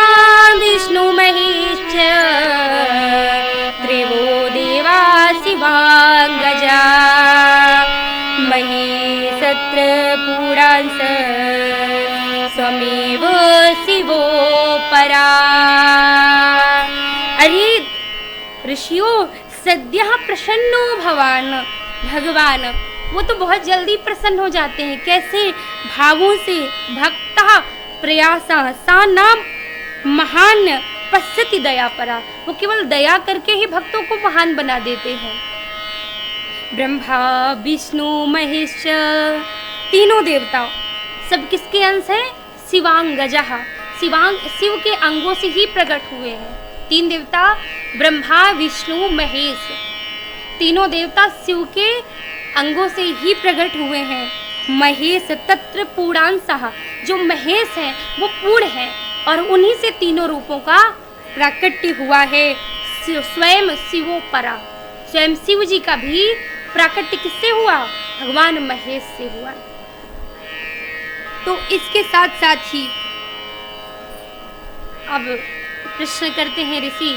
विष्णु महेश त्रिवो देवा शिवांगजा महेशत्र पुरांस स्वमेव शिवो परा। अरे ऋषियों, सद्यः प्रसन्नो भगवान वो तो बहुत जल्दी प्रसन्न हो जाते हैं। कैसे? भावों से। भक्ता प्रयासा सा नाम महान पश्यति दया परा। वो केवल दया करके ही भक्तों को महान बना देते हैं। ब्रह्मा विष्णु महेश तीनों देवता सब किसके अंश हैं? शिवांगजः। शिव के अंगों से ही प्रकट हुए हैं। 3 देवता ब्रह्मा विष्णु महेश, तीनों देवता शिव के अंगों से ही प्रकट हुए हैं। महेश तत्र पूर्णांशः, जो महेश है वो पूर्ण है और उन्हीं से तीनों रूपों का प्राकट्य हुआ है। स्वयं शिवोपरा, स्वयं शिव जी का भी प्राकट्य किससे हुआ? भगवान महेश से हुआ। तो इसके साथ साथ ही अब प्रश्न करते हैं ऋषि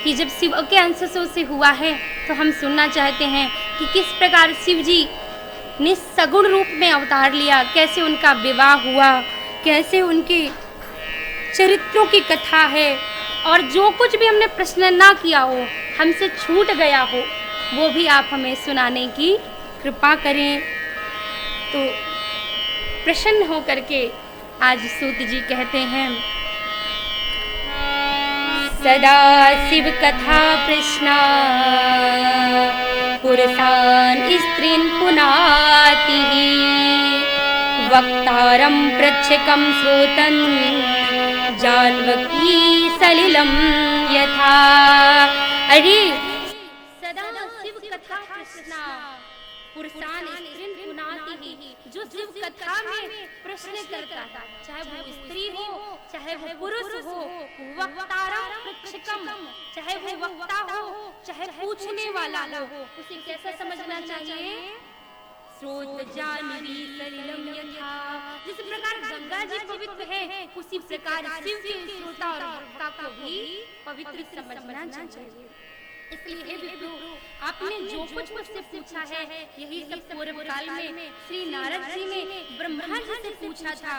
कि जब शिव के अंशों से हुआ है तो हम सुनना चाहते हैं कि किस प्रकार शिव जी ने सगुण रूप में अवतार लिया, कैसे उनका विवाह हुआ, कैसे उनके चरित्रों की कथा है, और जो कुछ भी हमने प्रश्न ना किया हो, हमसे छूट गया हो, वो भी आप हमें सुनाने की कृपा करें। तो प्रसन्न हो करके आज सूत जी कहते हैं, सदा शिव कथा प्रश्ना पुरुषान् स्त्रीन् पुनाति, वक्तारं प्रच्छकं श्रोतन् जानवकी सलिलं यथा। अरे सदा शिव कथा प्रश्ना पुरुषान् स्त्रीन् पुनाति, जो शिव कथा में प्रश्न करता था, चाहे वो स्त्री हो चाहे वो पुरुष हो, वक्तारं प्रच्छकं, चाहे वो वक्ता हो चाहे पूछने वाला हो, उसे कैसा समझना चाहिए? स्रोत जानवी सलिलम यथा, जिस प्रकार गंगा जी पवित्र है उसी प्रकार शिव के श्रोता और वक्ता को भी पवित्र समझना चाहिए। इसलिए हे विप्रो, आपने जो कुछ मुझसे पूछा है यही सब पूर्व काल में श्री नारद जी ने ब्रह्मा जी से पूछा था,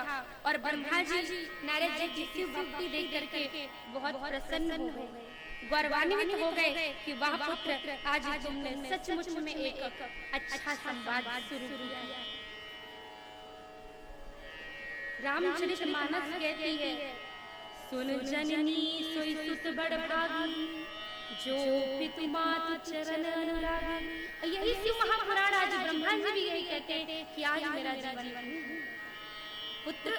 और ब्रह्मा जी नारद जी की शिव भक्ति देख करके बहुत प्रसन्न हो गए, गौरवान्वित हो गए कि वाह पुत्र, आज तुमने सचमुच में एक अच्छा संवाद शुरू किया। रामचरितमानस कहती है, सुन जननी सोई सुत बड़ भागी, जो पितु मातु चरण अनुरागी। यही शिव महापुराण आज ब्रह्मा जी भी यही कहते हैं कि आज मेरा जीवन पुत्र,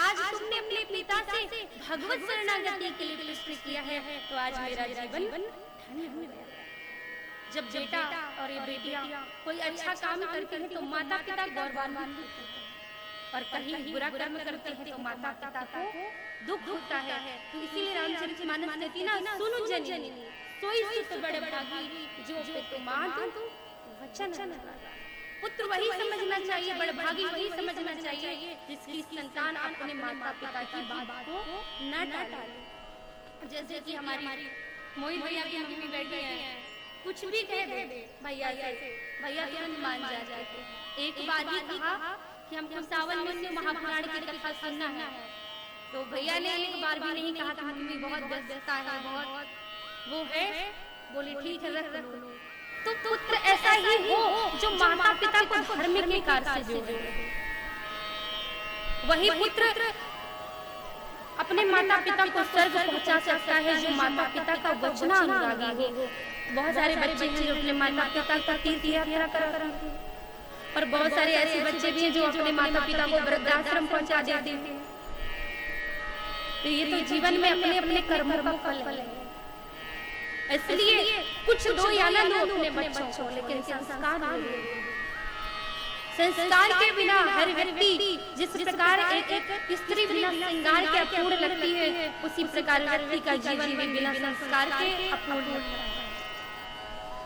आज तुमने अपने पिता से भगवत शरणागति के लिए प्रश्न किया है, तो आज मेरा जीवन धन्य हो गया। जब बेटा और ये बेटियां कोई अच्छा काम करते हैं तो माता पिता गौरवान्वित होते हैं, और कहीं बुरा कर्म करते हैं तो माता पिता को दुख होता है। तो इसीलिए रामचरितमानस कहती ना, सुनु जननी सोई सुत बड़ भागी, जो पितु मातु वचन अनुरागी। पुत्र वही समझना चाहिए, बड़ भागी वही समझना चाहिए जिसकी संतान अपने माता पिता की बात को न टाले। जैसे कि हमारी मोहित भैया की मम्मी बैठी है, कुछ भी कह दे भैया से, भैया तुरंत मान जाते हैं। एक बार ही कहा कि हमको सावन में शिव महापुराण की कथा सुनना है, तो भैया ने एक बार भी नहीं कहा कि मम्मी बहुत व्यस्तता है, बहुत वो है, बोले ठीक है रख लो। तो पुत्र ऐसा ही हो जो माता पिता को धार्मिक कार्य से जोड़े। वही पुत्र अपने माता पिता को स्वर्ग पहुंचा सकता है जो माता पिता का वचनानुरागी हो। बहुत सारे बच्चे हैं जो अपने माता पिता का तीर्थ यात्रा कराते हैं, और बहुत सारे ऐसे बच्चे भी हैं जो अपने माता पिता को वृद्धाश्रम पहुंचा देते हैं। तो ये तो जीवन में अपने अपने कर्मों का फल है। इसलिए कुछ दो या ना लो अपने बच्चों को, लेकिन संस्कार के बिना हर व्यक्ति, जिस प्रकार एक स्त्री बिना श्रृंगार के अपूर्ण लगती है, उसी प्रकार व्यक्ति का जीवन भी बिना संस्कार के अपूर्ण लगता है।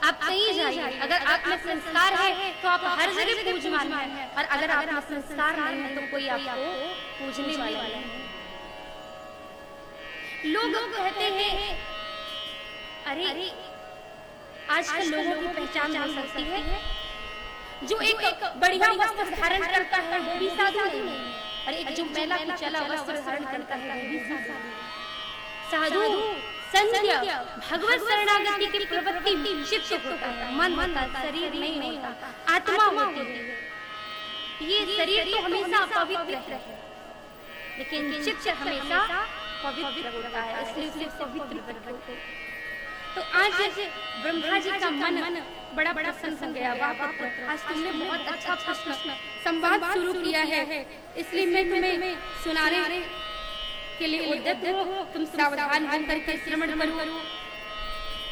आप कहीं जाइए, अगर आप में संस्कार है तो आप हर जगह पूजमान है, और अगर आप में संस्कार नहीं है तो कोई आपको पूजने वाला नहीं। लोग कहते हैं अरे आजकल लोगों की पहचान हो सकती है, जो एक बढ़िया वस्त्र धारण करता है वो भी साधु नहीं है, और एक जो मैला कुचला वस्त्र धारण करता है वो भी साधु। संध्या भगवत शरणागति की प्रवृत्ति चित्त होता है, मन होता है, शरीर नहीं होता, आत्मा होती है। ये शरीर तो हमेशा पवित्र है, लेकिन चित्त हमेशा पवित्र होता है, इसलिए उसे पवित्र रखो। तो आज ब्रह्मा जी का मन बड़ा प्रसन्न हो गया। वाह पुत्र, आज तुमने बहुत अच्छा प्रश्न संवाद शुरू किया है, इसलिए मैं तुम्हें सुनाने के लिए उद्यत हूँ। तुम सावधान होकर के श्रवण करो।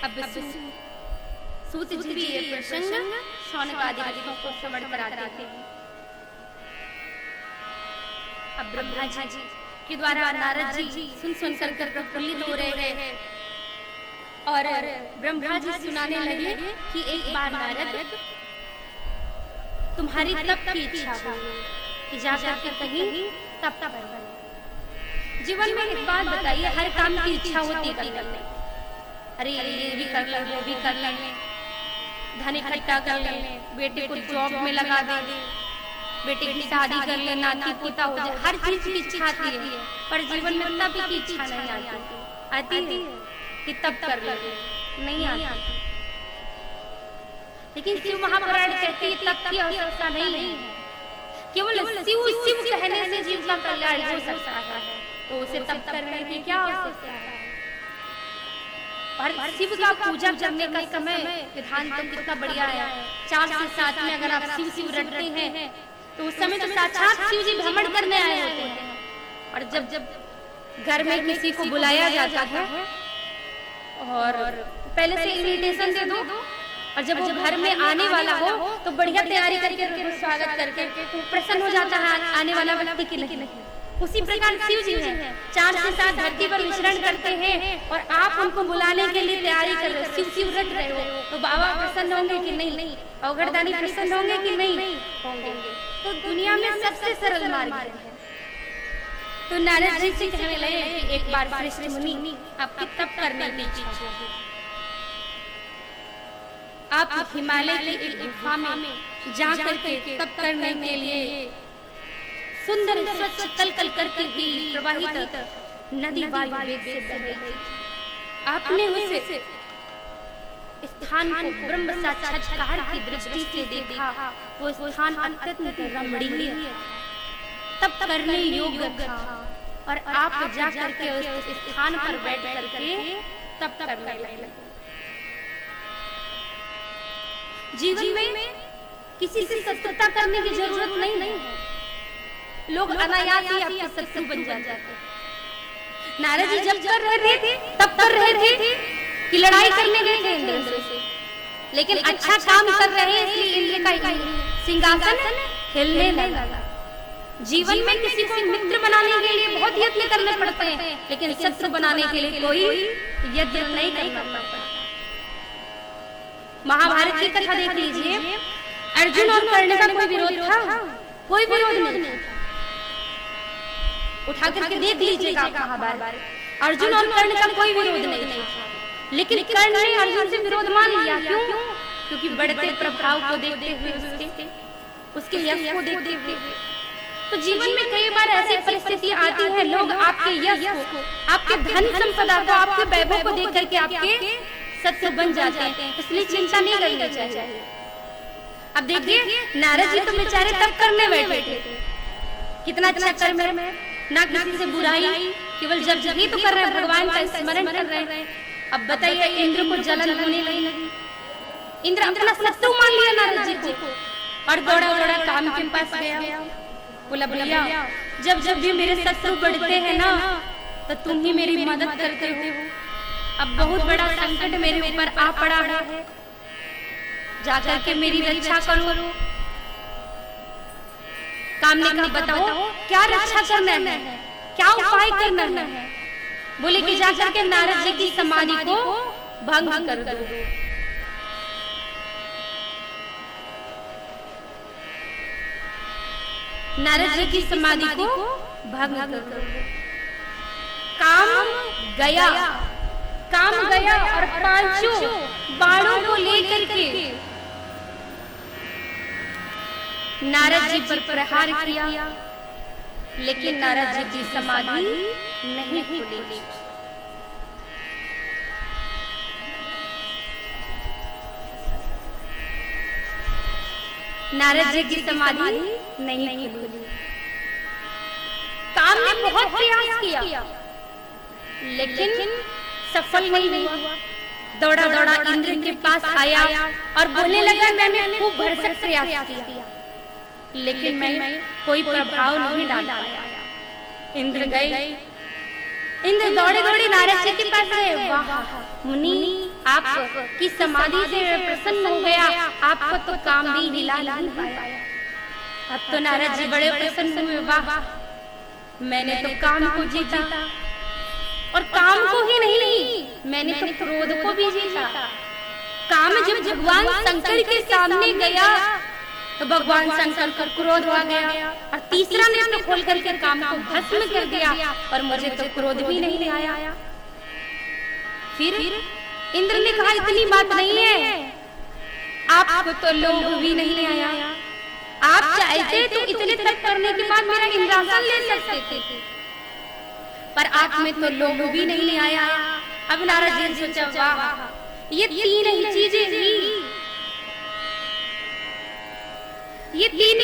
अब सूत जी भी ये प्रसंग शौनक आदि ऋषियों को श्रवण कराते थे। अब ब्रह्मा जी के द्वारा नारद जी सुन कर प्रफुल्लित हो रहे हैं और ब्रह्मा जी सुनाने लगे कि एक बार नारद तुम्हारी तप की इच्छा हुई कि जाकर के कहीं तप कर। जीवन में एक बात बताइए, हर काम की इच्छा होती है करने, अरे ये भी कर लें, वो भी कर लें, धन इकट्ठा कर लें, बेटे को जॉब में लगा दें, बेटे की शादी कर ले, नाती पोता हो जाए, हर चीज की इच्छा आती है, पर जीवन में तप की इच्छा नहीं आती है कि तप कर ले, नहीं आती। लेकिन शिव महापुराण कहते हैं तप की आवश्यकता नहीं है, केवल शिव कहने से जीव का कल्याण हो सकता है, तो उसे तप करने की क्या आवश्यकता है। और शिव का पूजा करने का समय विधान तो कितना बढ़िया है। 4 से 7 में अगर आप शिव रटते हैं तो उस समय तो साक्षात शिव जी भ्रमण करने आए होते हैं। और जब घर में किसी को बुलाया जाता है और पहले से इनविटेशन दे दो, और जब वो घर में आने वाला हो तो बढ़िया तैयारी करके स्वागत करके प्रसन्न हो जाता है आने वाला व्यक्ति की नहीं। उसी प्रकार शिव जी हैं, 4 से 7 धरती पर विचरण करते हैं और आप उनको बुलाने के लिए तैयारी कर रहे हो, शिव रट रहे हो, तो बाबा प्रसन्न होंगे कि नहीं, अवघड़दानी प्रसन्न होंगे कि नहीं होंगे। तो दुनिया में सबसे सरल मार्ग है। तो नारद जी से कहने लगे कि एक बार श्रेष्ठ मुनि आपकी तप करने की इच्छा है, आप हिमालय की एक गुफा में जा करके तप करने के लिए सुंदर स्वच्छ कल करके भी प्रवाहित नदी वायु वेग से बह रही थी। आपने उस स्थान को ब्रह्म साक्षात्कार की दृष्टि से देखा, वो स्थान अत्यंत रमणीय तप करने योग्य था, और आप जा करके उस स्थान पर बैठ करके तप करने लगे। जीवन में किसी से शत्रुता करने की जरूरत नहीं है, लोग अनायास ही आपके शत्रु बन जाते हैं। नारद जी जब कर रहे थे तब कर रहे थे कि लड़ाई करने गए थे इंद्र से, लेकिन अच्छा काम कर रहे हैं इसलिए इंद्र का सिंहासन हिलने लगा। जीवन में किसी को मित्र बनाने के लिए बहुत यत्न करने पड़ते हैं, लेकिन शत्रु बनाने के लिए कोई यत्न नहीं करना पड़ता। महाभारत की कथा देख लीजिए, अर्जुन और कर्ण का कोई विरोध था? कोई विरोध नहीं था। उठा करके देख लीजिएगा महाभारत, अर्जुन और कर्ण का कोई विरोध नहीं था, लेकिन कर्ण ने अर्जुन से विरोध मान लिया। क्यों? क्योंकि बढ़ते प्रभाव को देखते हुए, उसके यश को देखते हुए। तो जीवन में कई बार ऐसी परिस्थिति आती है, लोग आपके यश को, आपके धन संपदा को, आपके वैभव को देख करके आपके शत्रु बन जाते हैं, इसलिए चिंता नहीं करनी चाहिए। अब देखिए नारद जी तो बेचारे तप करने बैठे थे, कितना अच्छा कर्म है, ना किसी से बुराई, केवल जब ही तो कर रहे हैं, भगवान का स्मरण कर रहे हैं। अब बताइए इंद्र को जलन होने लगी, इंद्र अपना शत्रु मान लिया नारद जी को, और दौड़ा काम के पास गया, बोला भैया जब भी मेरे शत्रु बढ़ते हैं ना तो तुम ही मेरी मदद करते हो। अब बहुत बड़ा संकट मेरे ऊपर आ पड़ा है, जाकर के मेरी रक्षा करो। काम ने कहा बताओ क्या रक्षा करना है, क्या उपाय करना है? बोले कि जाकर के नारद जी की समाधि को भंग कर दो। नारद जी की समाधि को भंग कर दो। काम गया और 5 बाणों को लेकर के नारद जी पर प्रहार किया, लेकिन नारद जी की समाधि नहीं खुली। नारद जी की समाधि नहीं खुली। काम ने बहुत प्रयास किया, लेकिन सफल नहीं हुआ। दौड़ा इंद्र के पास आया और बोलने लगा मैंने खूब भरसक प्रयास किया, लेकिन मैं कोई प्रभाव नहीं डाल पाया। इंद्र दौड़े नारद जी के पास गए। वाह मुनि, आप की समाधि से प्रसन्न हो गया, आपको तो काम भी हिला नहीं पाया। अब तो नारद जी बड़े प्रसन्न हुए, वाह मैंने तो काम को जीता, और काम को ही नहीं, मैंने तो क्रोध को भी जीता। काम जब भगवान शंकर के सामने गया तो भगवान शंकर को क्रोध आ गया, और तीसरा नेत्र खोल करके काम को भस्म कर दिया, और मुझे तो क्रोध भी नहीं आया। फिर इंद्र ने कहा इतनी बात नहीं है, आपको तो लोभ भी नहीं आया, आप चाहते तो इतने तक करने के बाद मेरा इंद्रासन ले सकते थे, पर आप में तो लोभ भी नहीं आया। अब नारद जी ने सोचा, वाह ये तीन ही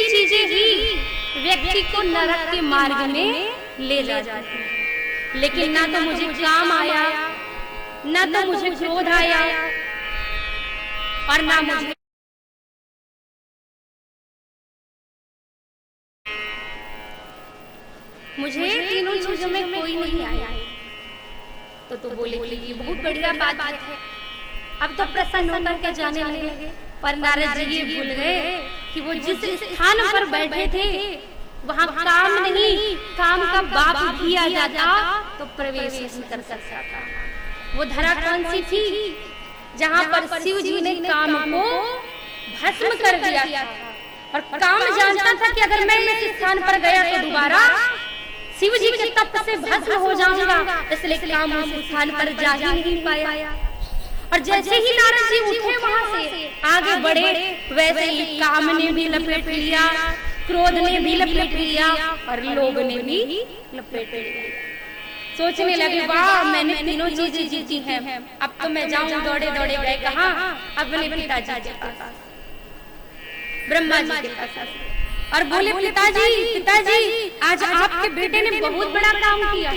चीजें ही व्यक्ति को नरक के मार्ग में ले जाती है। लेकिन ना तो मुझे काम आया, ना तो मुझे क्रोध आया, और ना मुझे तीनों चीजों में कोई नहीं आया। तो बोले कि ये बहुत बढ़िया बात है, अब तो प्रसन्न होकर के जाने लगे। पर नारद जी ये भूल गए कि वो जिस स्थान पर बैठे थे वहाँ काम नहीं, काम का बाप भी आ जाता तो प्रवेश नहीं कर सकता था। वो धरा कौन सी थी जहाँ पर शिव जी ने काम को भस्म कर दिया था, और काम जानता था कि अगर मैं इस स्थान पर गया तो दोबारा शिव जी के तप से भस्म हो जाऊंगा, इसलिए काम उस स्थान पर जा ही नहीं पाया। और जैसे ही नारद जी उठे वहां से आगे बढ़े, वैसे ही काम ने भी लपेट लिया, क्रोध ने भी लपेट लिया, और लोभ ने भी लपेट लिया। सोचने लगे, वाह मैंने तीनों चीजें जीती हैं, अब तो मैं जाऊं। दौड़े दौड़े गए कहाँ? अपने पिताजी के पास, ब्रह्मा जी के पास, और बोले, पिताजी आज आपके बेटे ने बहुत बड़ा काम किया।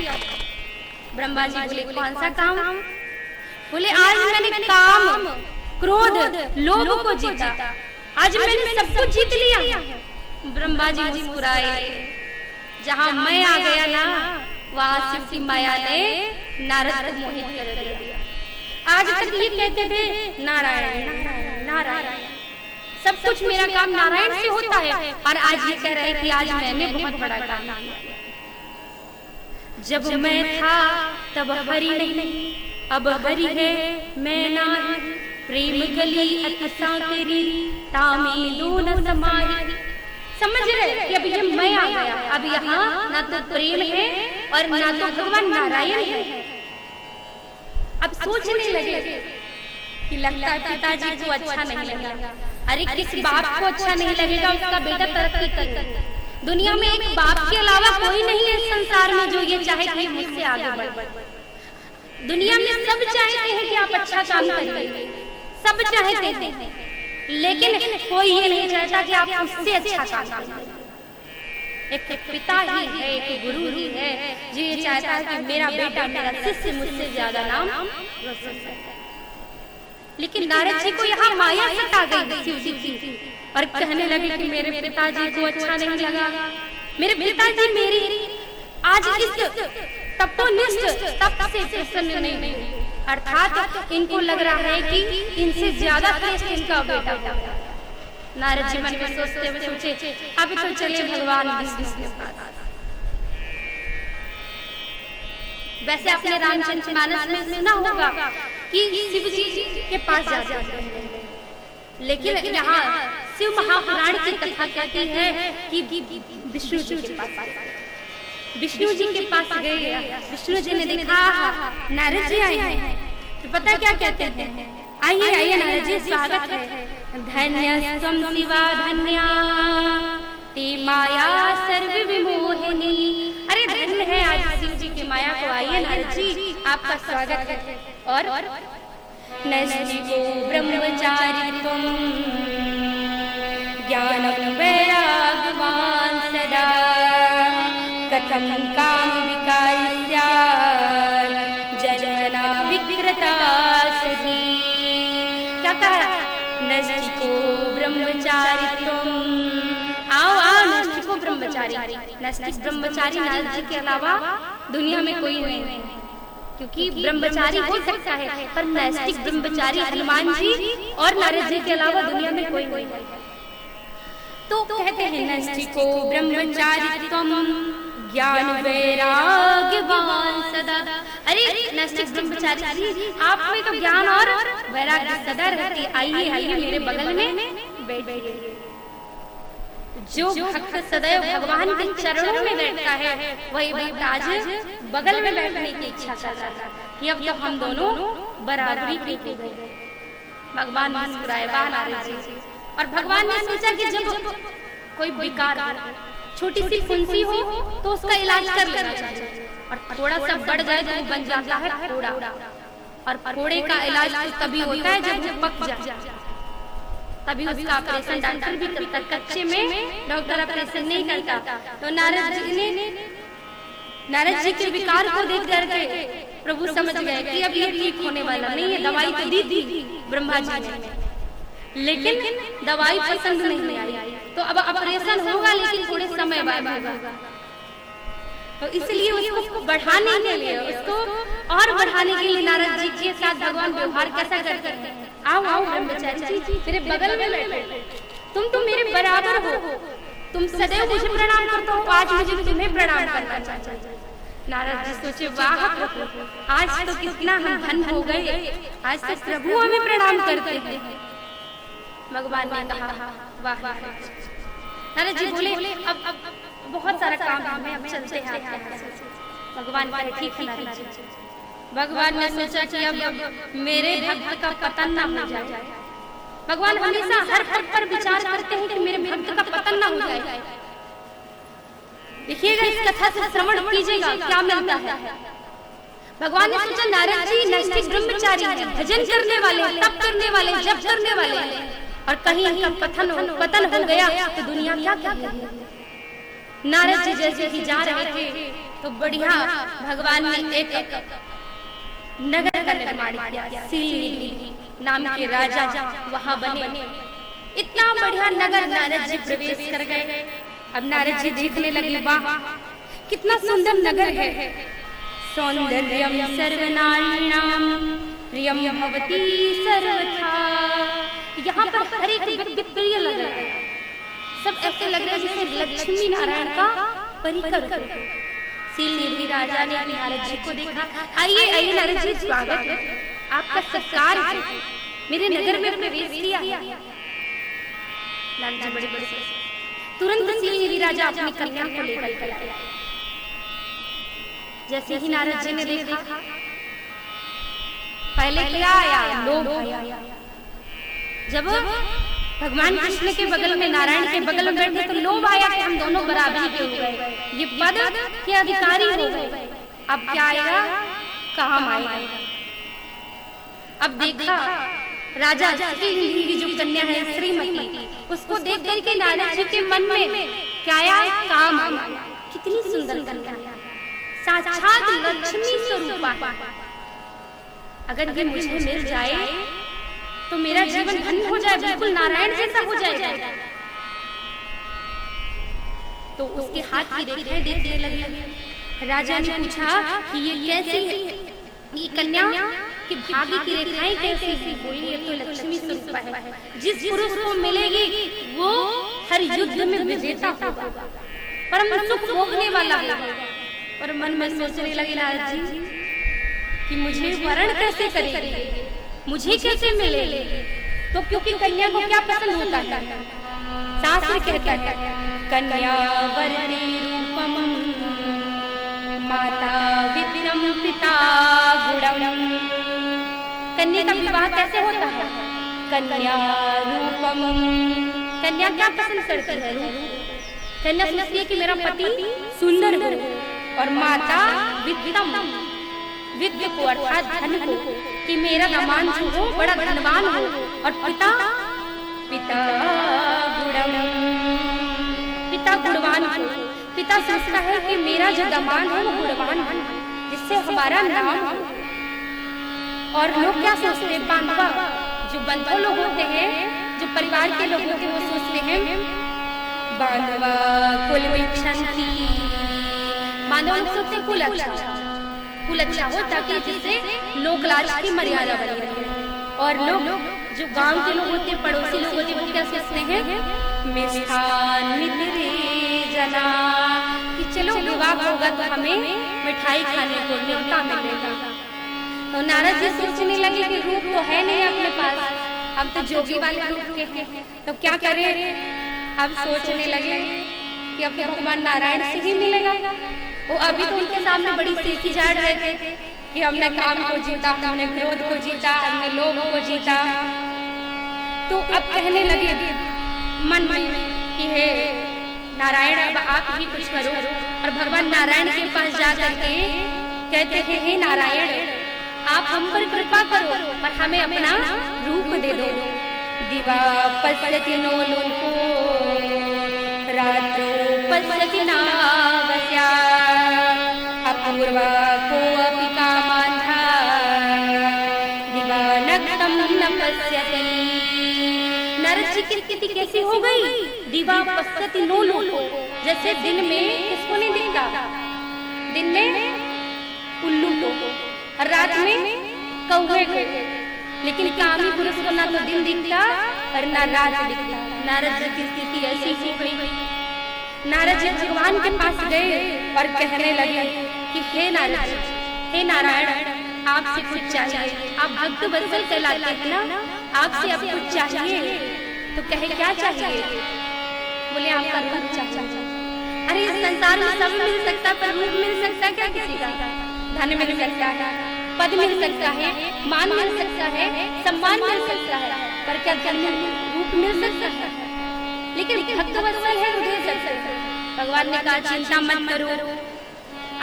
ब्रह्मा जी बोले, कौन सा काम? बोले, आज मैंने काम, क्रोध, लोभ को जीता, आज मैंने सब कुछ जीत लिया। ब्रह्मा जी मुस्कुराए, जहाँ मैं आ गया ना वहाँ शिव की माया ने नारद को मोहित कर दिया। आज तक ये कहते थे नारायण नारायण नारायण, सब कुछ मेरा काम नारायण से होता है, और आज ये कह रहे कि आज मैंने बहुत बड़ा काम किया। जब मैं था तब हरि नहीं, अब हरि है मैं नाही, प्रेम गली अतिसा तेरी तामे दोन समाही। समझ रहे कि अब ये मैं आ गया, अब यहाँ ना तो प्रेम है और ना तो भगवान नारायण है। अब सोचने लगे कि लगता है पिताजी को अच्छा नहीं लगेगा। अरे किस बाप को अच्छा नहीं लगेगा उसका बेटा तरक्की करे? दुनिया में एक बाप के अलावा कोई नहीं है संसार में जो ये चाहे कि मुझसे आगे बढ़े। दुनिया में सब चाहते हैं कि आप अच्छा काम करिए, सब चाहते हैं, लेकिन कोई ये नहीं चाहता कि आप उससे अच्छा काम करें। एक पिता ही है, एक गुरु ही है जो ये चाहता है कि मेरा बेटा, मेरा शिष्य मुझसे ज्यादा नाम रोशन करे। लेकिन नारद जी को यहाँ माया सता गई शिव जी की, और कहने लगे कि मेरे पिताजी को अच्छा नहीं लगा, मेरे पिताजी मेरी आज इस तपोनिष्ठ तप से प्रसन्न नहीं, अर्थात इनको लग रहा है कि इनसे ज्यादा श्रेष्ठ इनका बेटा। नारद जी मन में सोचते हुए सोचे, अब तो चले भगवान विष्णु के पास। वैसे आपने रामचरितमानस में सुना होगा कि शिव जी के पास जाते हैं, लेकिन यहाँ शिव महापुराण की कथा कहती है कि विष्णु जी के पास, विष्णु जी के पास गए। विष्णु जी ने देखा नारद जी आए हैं, तो पता क्या कहते हैं? आइए आइए नारद जी, स्वागत है। धन्य स्वम शिवा धन्या ते माया सर्व विमोहिनी। अरे धन्य है आज शिव जी की माया को। आइए नारद जी, आपका स्वागत है। और नस्तिको ब्रह्मचारित्वं ज्ञानं वैराग्यवान् सदा कथं काम विकारी स्यात् जन्मना विकृता सही। क्या कहा? नस्तिको ब्रह्मचारित्वं। आओ आओ, नस्तिको ब्रह्मचारी। नस्तिक ब्रह्मचारी नारद जी के अलावा दुनिया में कोई नहीं है। क्योंकि ब्रह्मचारी हो सकता है पर नैष्ठिक ब्रह्मचारी हनुमान जी और नारद जी के अलावा दुनिया में कोई नहीं है। तो कहते हैं नैष्ठिको ब्रह्मचारी त्वम ज्ञान वैराग्यवान सदा। अरे नैष्ठिक ब्रह्मचारी जी, आप में तो ज्ञान और वैराग्य सदा रहती। आइए आइए मेरे बगल में बैठिए। जो भक्त सदैव भगवान के चरणों में बैठता है वही भक्त आज बगल में बैठने की इच्छा करता है कि अब तो हम दोनों बराबरी के हो गए। भगवान मुस्कुराए नारद जी, और भगवान ने सोचा कि जब कोई विकार छोटी सी फुंसी हो तो उसका इलाज कर लेना चाहिए, और थोड़ा सा बढ़ जाए तो बन जाता है फोड़ा, और फोड़े का इलाज तो तभी होता है जब वो पक जाए, तभी उसका ऑपरेशन डॉक्टर भी करता। कच्चे में डॉक्टर ऑपरेशन नहीं करता। तो नारद जी के विकार को देख करके प्रभु समझ गए कि अब ये ठीक होने वाला नहीं है। दवाई तो दी थी ब्रह्मा जी ने, लेकिन दवाई पसंद नहीं आई, तो अब ऑपरेशन होगा लेकिन थोड़े समय बाद होगा। तो इसलिए उसको बढ़ाने के लिए, उसको और बढ़ाने के लिए नारद जी के साथ भगवान व्यवहार कैसा करते हैं। आओ आओ ब्रह्मचारी जी, मेरे बगल में बैठो, तुम तो मेरे बराबर हो, तुम सदैव मुझे प्रणाम करते हो, आज मुझे तुम्हें प्रणाम करना चाहिए। नारद जी सोचे वाह प्रभु, आज तो कितना हम धन हो गए, आज तो प्रभु हमें प्रणाम करते हैं। भगवान ने कहा वाह। नारद जी बोले अब बहुत सारा काम है, अब चलते हैं। भगवान कहे ठीक है नारद जी। भगवान ने सोचा कि अब मेरे भक्त का पतन न हो जाए। भगवान हमेशा हर पल पर विचार करते हैं कि मेरे भक्त का पतन न हो जाए। देखिएगा, इस कथा से श्रवण कीजिएगा क्या मिलता है। भगवान ने सोचा नारद जी नैष्ठिक ब्रह्मचारी हैं, भजन करने वाले, तप करने वाले, जप करने वाले, और कहीं इनका पतन हो गया तो दुनिया क्या कहेगी। नारद जी जैसे ही जा रहे थे तो बढ़िया भगवान ने एक नगर का निर्माण किया। सीली नाम के राजा वहां बने। इतना बढ़िया नगर नारद जी प्रवेश कर गए। अब नारद जी देखने लगे, वाह कितना सुंदर नगर है। सौंदर्यम सर्वनारीणाम प्रियम भवती सर्वथा। यहाँ पर हर एक व्यक्ति प्रिय लग रहा है, सब ऐसे लग रहा है जैसे लक्ष्मी नारायण का परिकर। सीली राजा ने नारद जी को देखा। आइए आइए नारद जी, स्वागत है, आपका सत्कार है, मेरे नगर में प्रवेश किया। नारद जी बड़े तुरंत सीली राजा अपनी कन्या को लेकर आया। जैसे ही नारद जी ने देखा, पहले क्या आया, लोभ आया। जब भगवान कृष्ण के बगल में, नारायण के बगल में बैठे तो लोभ आया कि हम दोनों बराबरी के हो गए, ये पद के अधिकारी हो गए। अब क्या आएगा, काम आएगा। अब देखा राजा की जो कन्या है श्रीमती, उसको देख करके नारद जी के मन में क्या आया, काम आया। कितनी सुंदर कन्या, साक्षात लक्ष्मी स्वरूपा। अगर ये मुझे मिल जाए तो मेरा जीवन धन्य हो जाए, बिल्कुल नारायण जैसा हो जाएगा। तो उसके हाथ की रेखाएं देखने लगे। राजा ने पूछा कि ये कैसी है, ये कन्या की भाग्य की रेखाएं कैसी हैं? बोली ये तो लक्ष्मी स्वरूपा है, जिस पुरुष को मिलेगी वो हर युद्ध में विजेता होगा, परम सुख भोगने वाला होगा। पर मन में सोचने लगे नारद जी कि मुझे वरण कैसे करेंगे, मुझे कैसे मिले। तो क्योंकि कन्या को क्या पसंद होता है, शास्त्र कहता है कन्या वरणे रूपम माता विद्यम पिता गुणम। कन्या का विवाह कैसे होता है, कन्या रूपम। कन्या क्या पसंद करती है, कन्या सोचती है कि मेरा पति सुंदर हो, और माता विद्यम, विद्य को अर्थात धन को, कि मेरा दामाद जो हो बड़ा धनवान हो, और पिता गुणम, पिता गुणवान हो। पिता सोचता है कि मेरा जो दामाद हो वो गुणवान हो, जिससे हमारा नाम हो। और लोग क्या सोचते हैं, बांधवा जो बंधु लोग होते हैं, जो परिवार के लोग होते हैं, वो सोचते हैं बांधवा कुल विक्षंती। बांधव लोग सोचते हैं कुल अच्छा, फूल अच्छा हो ताकि जिससे लोक लाज की मर्यादा बनी रहे। और लोग जो गांव के लोग होते हैं, पड़ोसी लोग होते हैं, वो क्या सोचते हैं, मिष्ठान मित्र जना, कि चलो विवाह होगा तो हमें मिठाई खाने को न्योता मिलेगा। तो नारद जी सोचने लगे कि रूप तो है नहीं अपने पास, हम तो जोगी वाले रूप के हैं, तो क्या करें। अब सोचने लगे कि अब भगवान नारायण से ही मिलेगा। वो अभी तो उनके सामने बड़ी सीखी झाड़ रहे थे कि हमने काम को जीता, हमने क्रोध को जीता, हमने लोभ को जीता। तो अब कहने लगे मन में कि हे नारायण, अब आप ही कुछ करो। और भगवान नारायण के पास जाकर के कहते हैं, हे नारायण, आप हम पर कृपा करो और हमें अपना रूप दे दो। दिवा पश्यति नो लोको रात्रो पश्यति नावस्या, अपूर्वा कोऽपि कामान्धा दिवानक्तं न पश्यति। नारद जी की स्थिति कैसी हो गई, दिवा पश्यति नो लोको, जैसे दिन में किसको नहीं दिखता, दिन में उल्लू को और रात में कौवे को, लेकिन कामी पुरुष को ना तो दिन दिखता और ना रात दिखता। नारद जी की स्थिति ऐसी हो गई। नारद जी भगवान के पास गए और कहने लगे कि हे नारद जी, हे नारायण, आपसे कुछ चाहिए, आप भक्त वत्सल कहलाते हैं ना, आपसे अब कुछ चाहिए। तो कहे क्या चाहिए, बोले आपका रूप चाहिए। अरे इस संसार में सब मिल सकता है, पर रूप मिल सकता है क्या किसी का, धन मिल सकता है, पद मिल सकता है, मान मिल सकता है, सम्मान मिल सकता है, पर क्या रूप मिल सकता है। लेकिन भक्त वत्सल है, दे सकते हैं। भगवान ने कहा चिंता मत करो,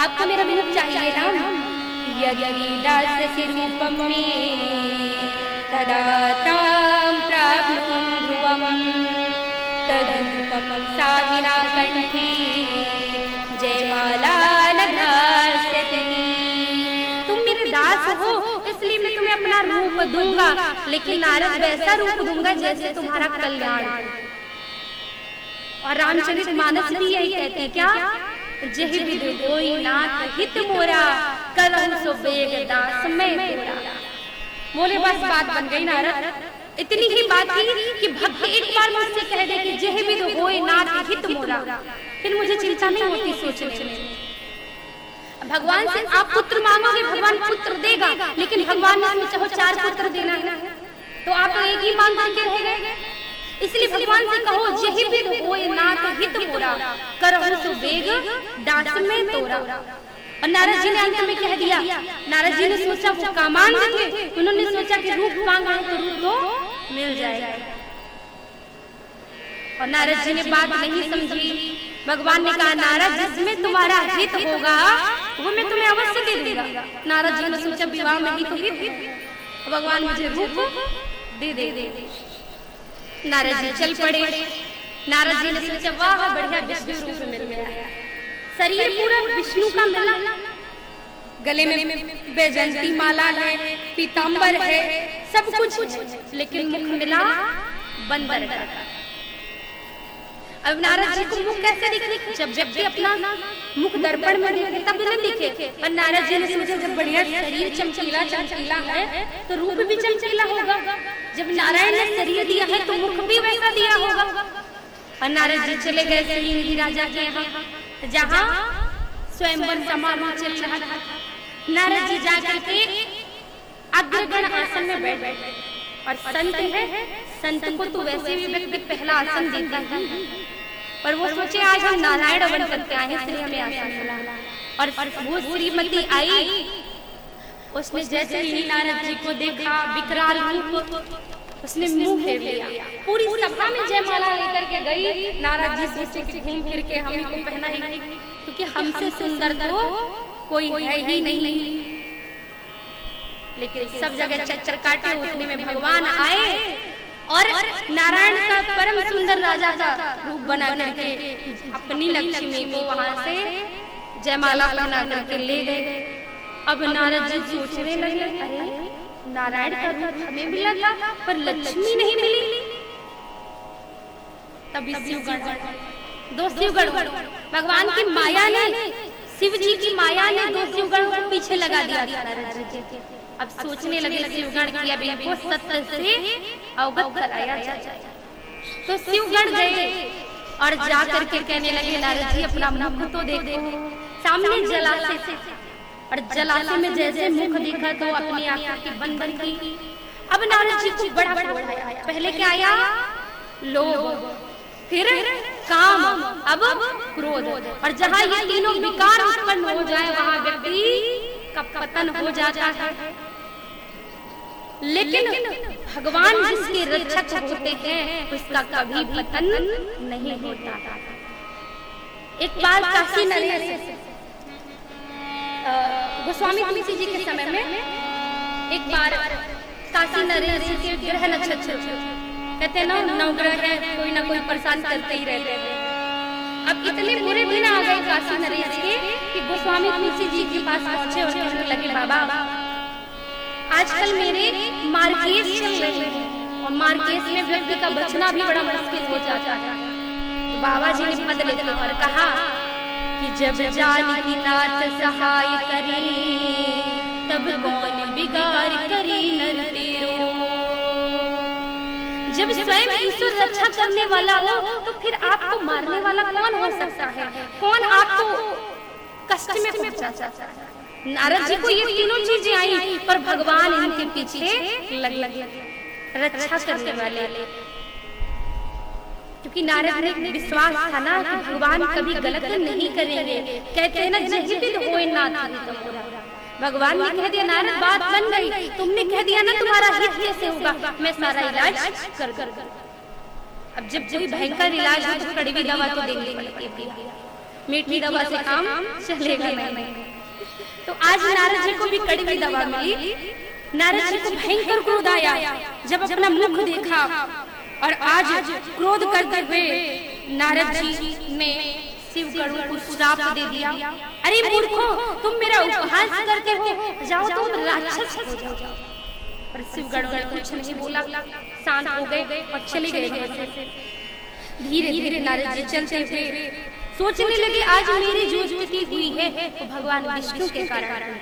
आपको मेरा रूप चाहिए ना। यदि दास्यसि रूपं मे तदा तां प्राप्नुं ध्रुवम्, तद्रूपं सा विना कण्ठे जयमाला न धास्यति। तुम मेरे दास हो, इसलिए मैं तुम्हें अपना रूप दूंगा, लेकिन नारद वैसा रूप दूंगा जैसे तुम्हारा कल्याण। और रामचरित मानस भी यही कहते हैं, क्या, जहि विधि होई नाथ हित मोरा, करहु सो बेग दास मैं तोरा। बोले बस बात बन गई नारद। इतनी ही बात थी कि भक्त एक बार मुझसे कह दे कि जहि विधि होई नाथ हित मोरा, फिर मुझे चिंता नहीं होती सोचने में। भगवान से आप पुत्र मांगोगे, भगवान पुत्र देगा, लेकिन भगवान ने सोचा हो 4 पुत्र देना है, तो आप तो एक ही मांग के रह गए। इसलिए भगवान से कहो जहि विधि होय नाथ हित मोरा, करहु सो बेग दास मैं तोरा। और नारद जी ने अंत में कह दिया, नारद जी ने सोचा वो कामान देंगे, उन्होंने सोचा कि रूप मांगा तो रूप तो मिल जाएगा। और नारद जी ने बात नहीं समझी। भगवान ने कहा नारद, जिसमें तुम्हारा हित होगा वो मैं तुम्हें अवश्य दे दूंगा। नारद जी ने सोचा विवाह में ही तो हित, भगवान मुझे रूप दे। नारद जी चल पड़े। नारद जी ने सोचा वाह बढ़िया विष्णु रूप मिल गया, शरीर पूरा विष्णु का मिला, गले में वैजयंती माला है, पीतांबर है, सब कुछ, लेकिन मुख मिला बंदर का। अब नारद जी को मुख कैसे दिखे, जब व्यक्ति अपना मुख दर्पण में देखे तब न दिखे। और नारद जी ने सोचा जब बढ़िया शरीर चमकीला है तो रूप भी चमकीला होगा, जब नारायण ने शरीर दिया है तो मुख भी वैसा दिया होगा। और नारद जी चले गए श्रीनिधि राजा के यहाँ, जहाँ स्वयंवर समारोह चल रहा था। नारद जी जाकर के अग्रगण आसन में बैठ गए। और संत है, संत को तो वैसे भी व्यक्ति पहला आसन देता है, और वो सोचे आज हम नारायण बन करके आए हैं, इसलिए हमें आसन मिला। और वो श्रीमती आई, उसने जैसे ही नारद जी को देखा विकराल रूप, उसने मुंह फेर लिया। पूरी सभा में जयमाला लेकर के गई। नारद जी सोचे कि घूम फिर के हम ही को पहनाएंगे, क्योंकि हमसे सुंदर तो कोई है ही नहीं। लेकिन सब जगह चक्कर काटे, उतने में भगवान आए और नारायण का परम सुंदर राजा का रूप बना करके अपनी लक्ष्मी को वहां से जयमाला पहना करके ले गए। अब नारद जी सोचने लगे, अरे नारायण का रूप हमें मिला था पर लक्ष्मी नहीं मिली। तब शिवगण, दो शिवगण, भगवान की माया ने शिव जी की माया ने दो शिवगण को पीछे लगा दिया था नारद जी। अब सोचने लगे शिवगण की अब इनको सत्य से अवगत कराया जाए। तो शिवगण गए और जाकर के कहने लगे नारद जी अपना मुख तो देखो। सामने जलाशय से, और जलाशय में जैसे मुख देखा तो अपनी आंखें की बंद की। अब नारद जी को बड़ा क्रोध आया। पहले क्या आया? लोभ, फिर काम, अब क्रोध। और जहाँ ये तीनों विकार उत्पन्न हो जाए वहां व्यक्ति का पतन हो जाता है। लेकिन भगवान जिसके रक्षक होते हैं उसका कभी पतन नहीं होता। एक बार काशी नरेश गोस्वामी तुलसी जी के समय में एक बार काशी नरेश के ग्रह नक्षत्र, कहते हैं ना नवग्रह है, कोई ना कोई परेशान करते ही रहते हैं। अब इतने बुरे दिन आ गए काशी नरेश के कि गोस्वामी तुलसी जी के पास पहुंचे और कहने लगे बाबा आजकल मेरे मार्केस चल रहे हैं और मार्केस में व्यक्ति का बचना भी बड़ा मुश्किल हो जाता है। तो बाबा जी ने पद लेते और कहा कि जब जानी नाथ सहाय करे तब कौन बिगाड़ करे नर तेरो। जब स्वयं ईश्वर रक्षा करने वाला हो तो फिर आपको मारने वाला कौन हो सकता है? कौन आपको कष्ट में पहुंचा सकता है? नारद जी को ये तीनों चीजें आई पर भगवान इनके पीछे लगे रक्षा करने वाले। क्योंकि नारद ने विश्वास था ना कि भगवान कभी गलत नहीं करेंगे। कहते हैं ना जहिबिद होए नाथ हितमुरा। भगवान ने कह दिया नारद बात बन गई, तुमने कह दिया ना तुम्हारा हित कैसे होगा, मैं सारा इलाज कर कर। अब जब कोई भयंकर इलाज हो तो कड़वी दवा तो देनी पड़ती है, मीठी दवा से काम चलेगा नहीं। तो आज नारद जी को भी कड़वी दवा मिली। नारद जी को भयंकर क्रोध आया जब अपना मुख देखा और आज क्रोध करते हुए नारद जी ने शिवगण को श्राप दे दिया। अरे मूर्खों, तुम मेरा उपहास करते हो, जाओ तुम राक्षस हो जाओ। पर शिवगण ने कुछ नहीं बोला, शांत हो गए और चले गए। धीरे धीरे नारद जी चलते हुए सोचने लगे आज मेरी जो स्थिति हुई है तो भगवान विष्णु के कारण।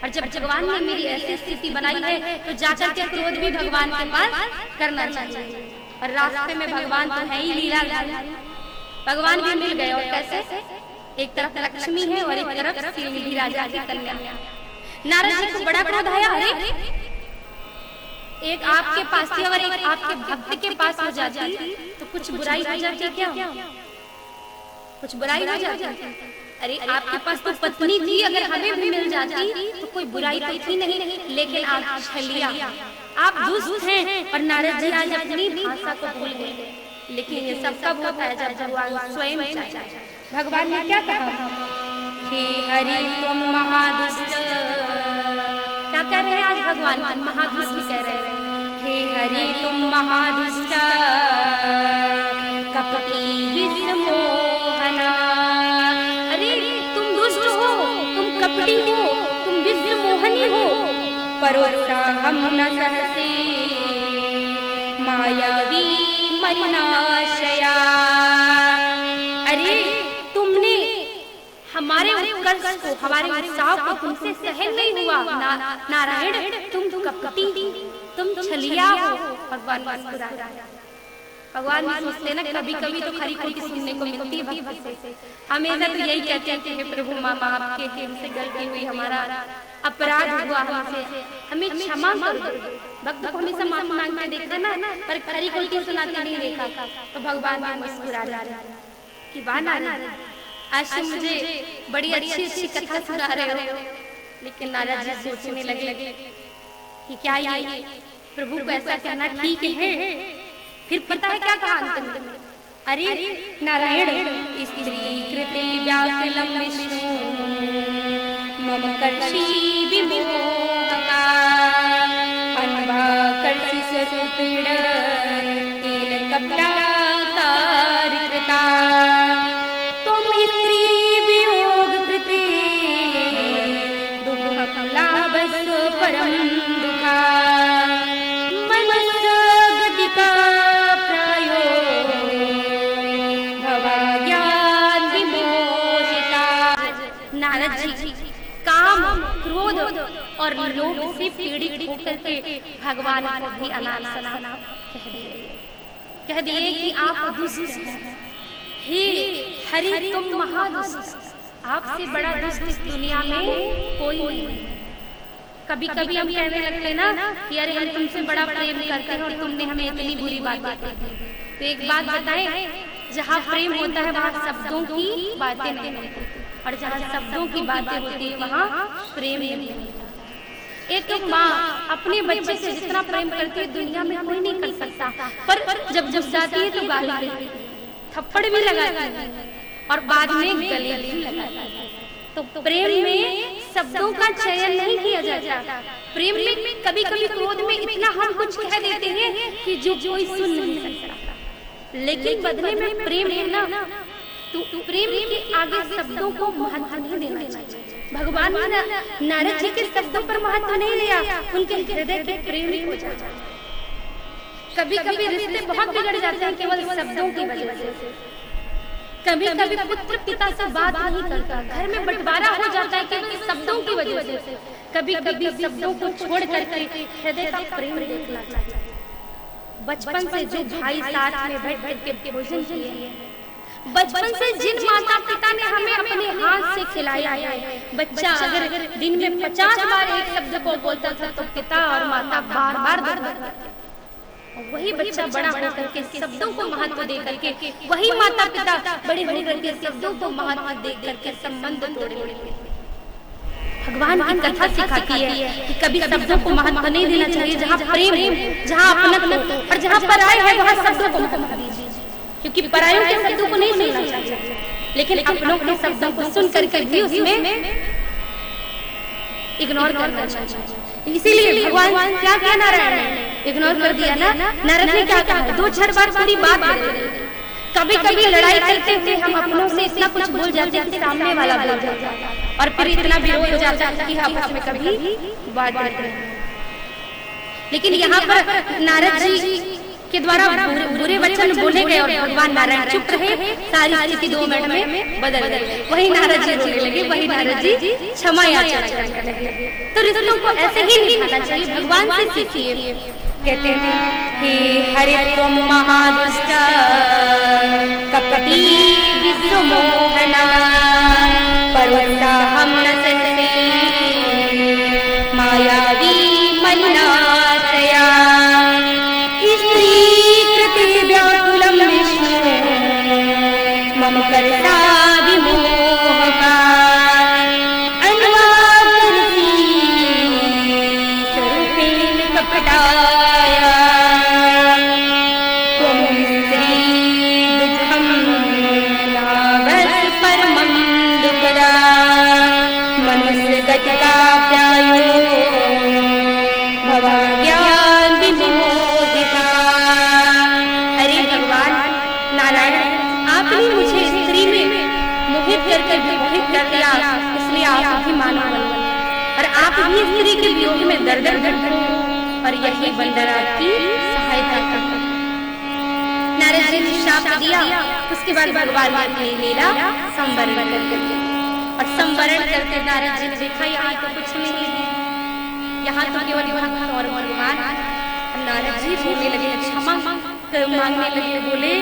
और जब भगवान ने मेरी ऐसी स्थिति बनाई है तो जाकर के क्रोध भी भगवान के पास करना चाहिए। और रास्ते में भगवान तो है ही लीला, भगवान भी मिल गए। और कैसे? एक तरफ लक्ष्मी है और एक तरफ श्रीनिधि राजा की कन्या। नारद जी को बड़ा क्रोध आया, अरे एक आपके पास थी अगर एक आपके भक्त के पास हो जाती तो कुछ बुराई हो जाती क्या? कुछ बुराई हो जाती? अरे आपके पास तो पत्नी थी, अगर हमें भी मिल जाती तो कोई बुराई तो थी नहीं। लेकिन आप छलिया, आप दुष्ट हैं। और नारद जी आज अपनी भाषा को भूल गए। लेकिन ये सब कब होता है जब भगवान स्वयं चाहे। भगवान ने क्या कहा? हे हरि तुम महादुष्ट। क्या कह रहे हैं आज भगवान? महादुष्ट कह रहे हैं। हे हरि तुम महादुष्ट कपटी विश्वमोहना। अरे तुम दुष्ट हो, तुम कपटी हो, तुम विश्वमोहनी हो। परोसा हम न सहसे मायावी मलिनाशया। अरे तुमने हमारे उत्कर्ष को, हमारे उत्साह को तुमसे सहन नहीं हुआ। नारायण तुम कपटी, तुम छलिया हो। भगवान मुस्कुरा रहा है। भगवान भी सोचते ना कभी कभी तो खरी खोटी सुनने को मिलती है भक्त से। हमेशा तो यही कहते हैं कि प्रभु मामा आपके हमसे गलती हुई, हमारा अपराध हुआ, हमसे हमें क्षमा कर दो। भक्त को हमेशा माफी मांगते देखा ना, पर खरी खोटी सुनाते नहीं देखा। तो भगवान भी मुस्कुरा रहा है कि वाह नारद, आज तुम मुझे बड़ी अच्छी अच्छी कथा सुना रहे हो। लेकिन नारद जी सोचने लगे कि क्या ये प्रभु को ऐसा कहना ठीक है? फिर पता है क्या कहा अंत में? अरे नारायण स्त्री कृते व्याकुलं विष्णु मम कर्षि विमोहका अन्वाकर्षि स्वरूपेण तेन कपटाकार कृता। तुम स्त्री वियोग कृते दुःखं लाभस्व परं दुःखा मनस्य गतिका नारद जी काम, क्रोध और लोभ से पीड़ित होकर के भगवान को भी अनाथ शनाथ कह दिए कि आप दुष्ट हैं। हे हरि तुम महादुष्ट, आपसे बड़ा दुष्ट इस दुनिया में कोई नहीं है। कभी कभी हम कहने लगते ना कि अरे हम तुमसे बड़ा प्रेम करते हैं और तुमने हमें इतनी बुरी बातें कही। तो एक बात बताएं, जहाँ प्रेम होता है वहाँ शब्दों की बातें नहीं होती, और जहाँ शब्दों की बातें होती है वहाँ प्रेम नहीं होता। एक माँ अपने बच्चे से जितना प्रेम करती है दुनिया में कोई नहीं कर सकता, पर जब गुस्साती है तो गाली देती है, थप्पड़ भी लगाती है और बाद में गले भी लगाती है। तो प्रेम में शब्दों का चयन नहीं किया जाता। प्रेम में कभी कभी क्रोध में इतना हम कुछ कह देते हैं कि जो कोई सुन नहीं सकता, लेकिन बदले में प्रेम है ना, तो प्रेम के आगे शब्दों को महत्व नहीं देना चाहिए। भगवान ने नारद जी के शब्दों पर महत्व नहीं दिया, उनके हृदय के प्रेम हो जाता। कभी कभी रिश्ते बहुत बिगड़ जाते हैं केवल शब्दों की वजह से। कभी कभी पुत्र पिता से बात नहीं करता, घर में बंटवारा हो जाता है केवल शब्दों की वजह से। कभी कभी शब्दों को छोड़ करके हृदय का प्रेम देखना चाहिए। बचपन से जो भाई साथ में बैठ के भोजन किए, बचपन से जिन माता पिता ने हमें अपने हाथ से खिलाया है, बच्चा अगर दिन में 50 बार एक शब्द को बोलता था तो पिता और माता बार बार दोहराते। वही बच्चा बड़ा होकर के शब्दों को महत्व दे करके, वही माता पिता बड़े होकर के शब्दों को महत्व दे करके संबंध तोड़े। भगवान की कथा सिखाती है कि कभी शब्दों को महत्व नहीं देना चाहिए। जहाँ प्रेम, जहाँ अपनत्व और जहाँ पराय है वहाँ शब्दों को महत्व दीजिए, क्योंकि परायों के शब्दों को नहीं सुनना चाहिए, लेकिन अपनों के शब्दों को सुन करके भी उसमें इग्नोर करना चाहिए। इसीलिए भगवान क्या क्या नारायण ने इग्नोर कर दिया ना। नारद ने क्या कहा, 2-4 बार पूरी बात कर। कभी कभी लड़ाई करते थे हम अपनों से, इतना कुछ भूल जाते हैं सामने वाला बोल जाता और फिर इतना विरोध हो जाता है कि हम हमें कभी बात करते हैं। लेकिन यहाँ पर नारद जी के द्वारा बुरे वचन बोले गए और भगवान नारायण चुप रहे। सारी स्थिति 2 मिनट में बदल गई। वही नारद जी रोने लगे, वही नारद जी क्षमा याचना करने लगे। तो रिश्तों को ऐसे ही निभाना चाहिए, भगवान से सीखिए। कहते हैं हे हरि तुम महादुष्ट कपटी विश्वमोहना परवता हम न सहते मायावी मलिनाशया व्याकुलम विष्णु मम कर्ता विमोहका अन्वाकर्षी स्वरूपेण कपटाया त्वं स्त्री दुःखं नावसि परमं दुःखदा मनुष्य गतिका प्रायो भवाज्ञान विमोहिता। आपने मुझे स्त्री में मोहित करके विमोहित कर दिया, इसलिए आप भी मानव बन गए और आप भी स्त्री के वियोग में दर-दर भटको और यही बंदर आपकी सहायता करता। नारद जी ने शाप दिया। उसके बाद भगवान ने अपनी लीला संवरण करके और संवरण करके नारद जी ने देखा यहाँ तो कुछ नहीं है, यहाँ तो केवल भक्त और भगवान। नारद जी रोने लगे, क्षमा मांगने लगे, बोले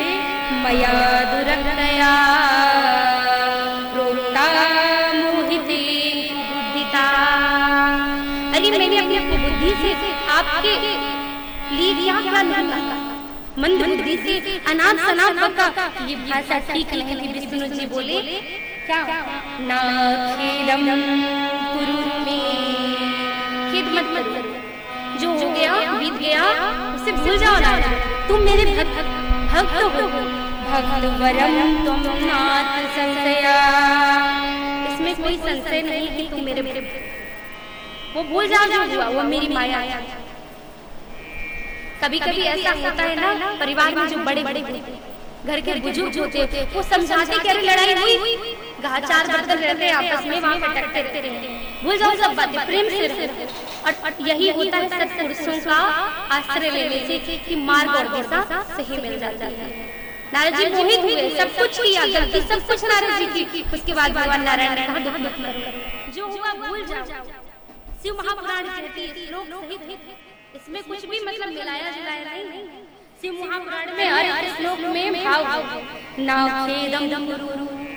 मया दुरक्तया प्रोक्ता मोहिते बुद्धिता। अरे मैंने अपनी बुद्धि से आपके लिए क्या नहीं कहा, मंद बुद्धि से अनाथ शनाथ बका, ये भाषा ठीक नहीं थी। विष्णु जी बोले क्या, ना खेदम कुरु में, खेद मत करो, जो हो गया बीत गया उसे भूल जाओ ना। तुम मेरे भक्त हो, भक्त वरम तुम नाथ संशया। इसमें कोई संशय नहीं कि तुम मेरे वो भूल जाओ जो हुआ, वो मेरी माया है। कभी कभी ऐसा होता है ना, परिवार में जो बड़े बड़े घर के बुजुर्ग होते थे वो समझाते कि अरे लड़ाई हुई, 4 बर्तन रहते आपस में वहां भटकते रहते हैं, भूल जाओ सब बातें, प्रेम से रहो। और यही होता है सत्पुरुषों का आश्रय लेने से कि मार्ग और दिशा सही मिल जाता है। नारद जी मोहित हुए, सब कुछ किया, गलती सब कुछ नारद जी की। उसके बाद भगवान नारायण ने कहा दुख मत करो, जो हुआ भूल जाओ। शिव महापुराण कहती है श्लोक सहित, इसमें कुछ भी मतलब मिलाया जुलाया नहीं। शिव महापुराण में हर एक श्लोक में भाव ना खेदम गुरु,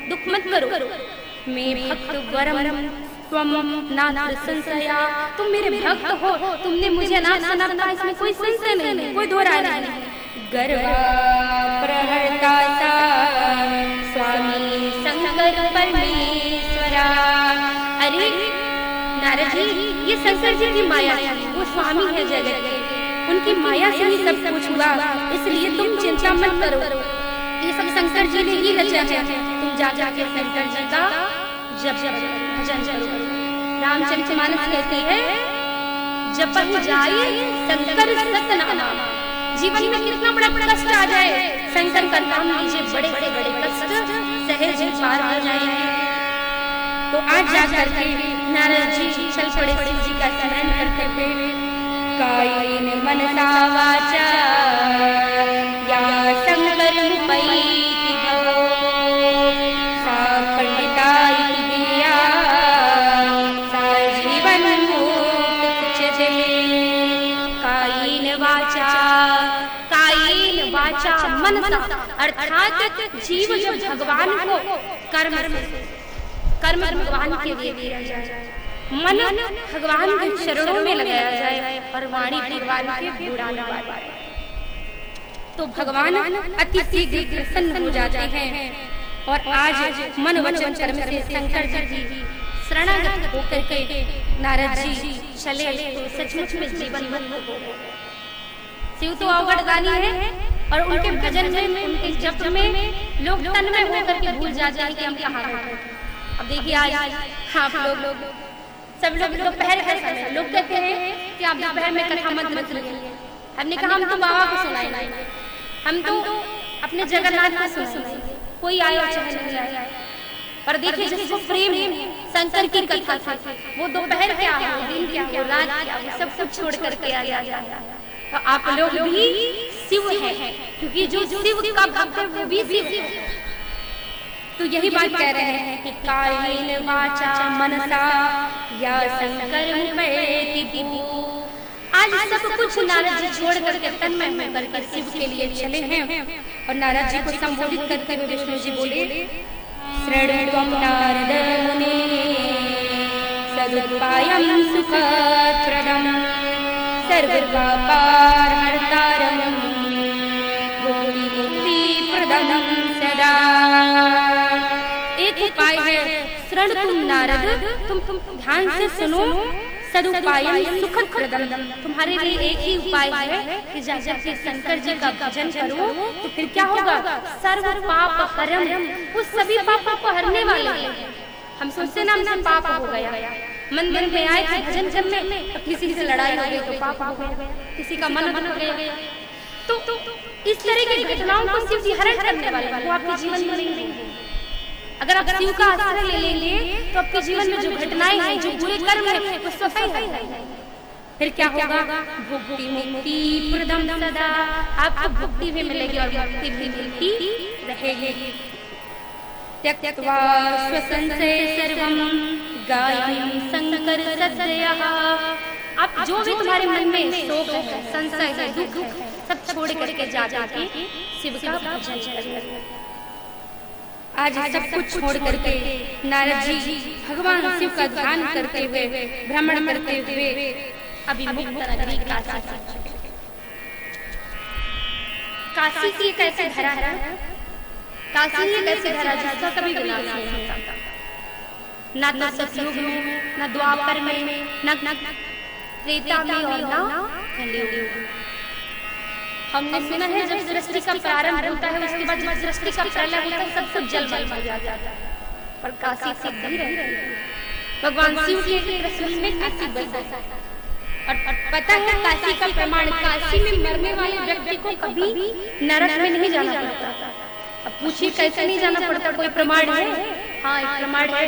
दुख मत करो, मैं भक्त वरम त्वम ना संशया, तुम मेरे भक्त हो, तुमने मुझे ना सुना था, इसमें कोई संशय नहीं, कोई दो राय नहीं। गर्वा प्रहरता सा स्वामी शंकर परमेश्वरा। अरे नारद जी, ये शंकर जी की माया है, वो स्वामी है जगत के, उनकी माया से ही सब कुछ हुआ, इसलिए तुम चिंता मत करो, ये सब शंकर जी ने ही रचा है। तुम जा जाके शंकर जी का जप भजन करो। रामचरितमानस कहती है जब जाए शंकर सतनाम, जीवन में कितना बड़ा कष्ट आ जाए, शंकर का नाम लीजिए, बड़े से बड़े कष्ट सहज पार हो जाएंगे। तो आज जाकर के नारद जी चल पड़े शिव जी का स्मरण करते हुए, कायेन मनसा वाचा या शंकर रूपैति भवो, सा पंडिता इति धिया सा जीवन मुक्तिचे। कायेन वाचा मनसा, अर्थात जीव जो भगवान को कर्म भगवान के लिए दिया जाए, मन भगवान के चरणों में लगाया जाए और वाणी भगवान के गुणगान गाए, तो भगवान अति शीघ्र प्रसन्न हो जाते हैं। और आज मन वचन कर्म से शंकर जी शरणागत होकर के नारद जी चले, तो सचमुच में जीवन मुक्त हो गए। शिव तो अवगतदानी है और उनके भजन में, उनके जप में लोग तन में होकर के भूल जाते हैं कि हम कहाँ हैं। अब देखिए आज आप लोग सब लोग दोपहर का समय, लोग कहते हैं कि आप दोपहर में कथा मत रखिए। हमने कहा हम तो बाबा को सुनाएंगे, हम तो अपने जगन्नाथ को सुनाएंगे, कोई आए और चाहे नहीं आए। पर देखिए जिसको प्रेम शंकर की कथा थी, वो दोपहर क्या हो, दिन क्या हो, रात क्या हो, सब कुछ छोड़ करके आ जाता है। तो आप लोग भी शिव हैं, क्योंकि जो शिव का भक्त है वो भी शिव है। तो यही बात कह रहे हैं कि कायेन वाचा मनसा या शंकर रूपैति भवो। आज सब कुछ नारद जी छोड़ करके तन्मय होकर के शिव के लिए चले हैं। और नारद जी को संबोधित करते हुए विष्णु जी बोले, शृण्वं नारद मुने सदुपायं सुखप्रदं सर्वपापहर्तारं मुक्तिप्रदं सदा। एक उपाय है, शरण तुम नारद, तुम ध्यान से सुनो, सदुपायं सुखप्रदं, तुम्हारे लिए एक ही उपाय है कि जब शंकर जी का भजन करो तो फिर क्या होगा, सर्व पाप हरम, उस सभी पापों को हरने वाले हैं। हम सोचते ना हमसे पाप हो गया, मंदिर में आए थे भजन करने तो किसी से लड़ाई हो गई तो पाप हो गया, किसी का मन बन गया। तो इस तरह की घटनाओं को शिव जी हरण करने वाले हैं, वो आपके जीवन में नहीं है। अगर आप शिव का आश्रय ले लेंगे तो आपके जीवन में जो घटनाएं हैं, जो बुरे कर्म हैं, वो सफाई है। फिर क्या होगा, भुक्ति मुक्ति प्रदम सदा, आपको भुक्ति भी मिलेगी और मुक्ति भी मिलती रहेगी। त्यक्त्वा स्वसंशय सर्वं गायं शंकर सदयः। आप जो भी तुम्हारे मन में शोक है, संशय है, दुख है, सब छोड़ करके जा जाके शिव का भजन करिए। आज सब कुछ छोड़ करके नारद जी भगवान शिव का ध्यान करते हुए, भ्रमण करते हुए अभी मुक्त नगरी काशी की एक ऐसी धरा है, काशी एक ऐसी धरा जिसका कभी विनाश नहीं होता, ना तो सतयुग में, ना द्वापर में, ना त्रेता में और ना कलयुग में। हमने सुना है जब सृष्टि का प्रारंभ होता है, उसके बाद जब सृष्टि का प्रलय होता है, सब कुछ जल बन जाता है, पर काशी सिद्धि रहती है। भगवान शिव के त्रिशूल में काशी बसा है। और पता है काशी का प्रमाण, काशी में मरने वाले व्यक्ति को कभी नरक में नहीं जाना पड़ता। अब पूछिए कैसे नहीं जाना पड़ता, कोई प्रमाण है? हाँ, एक प्रमाण है।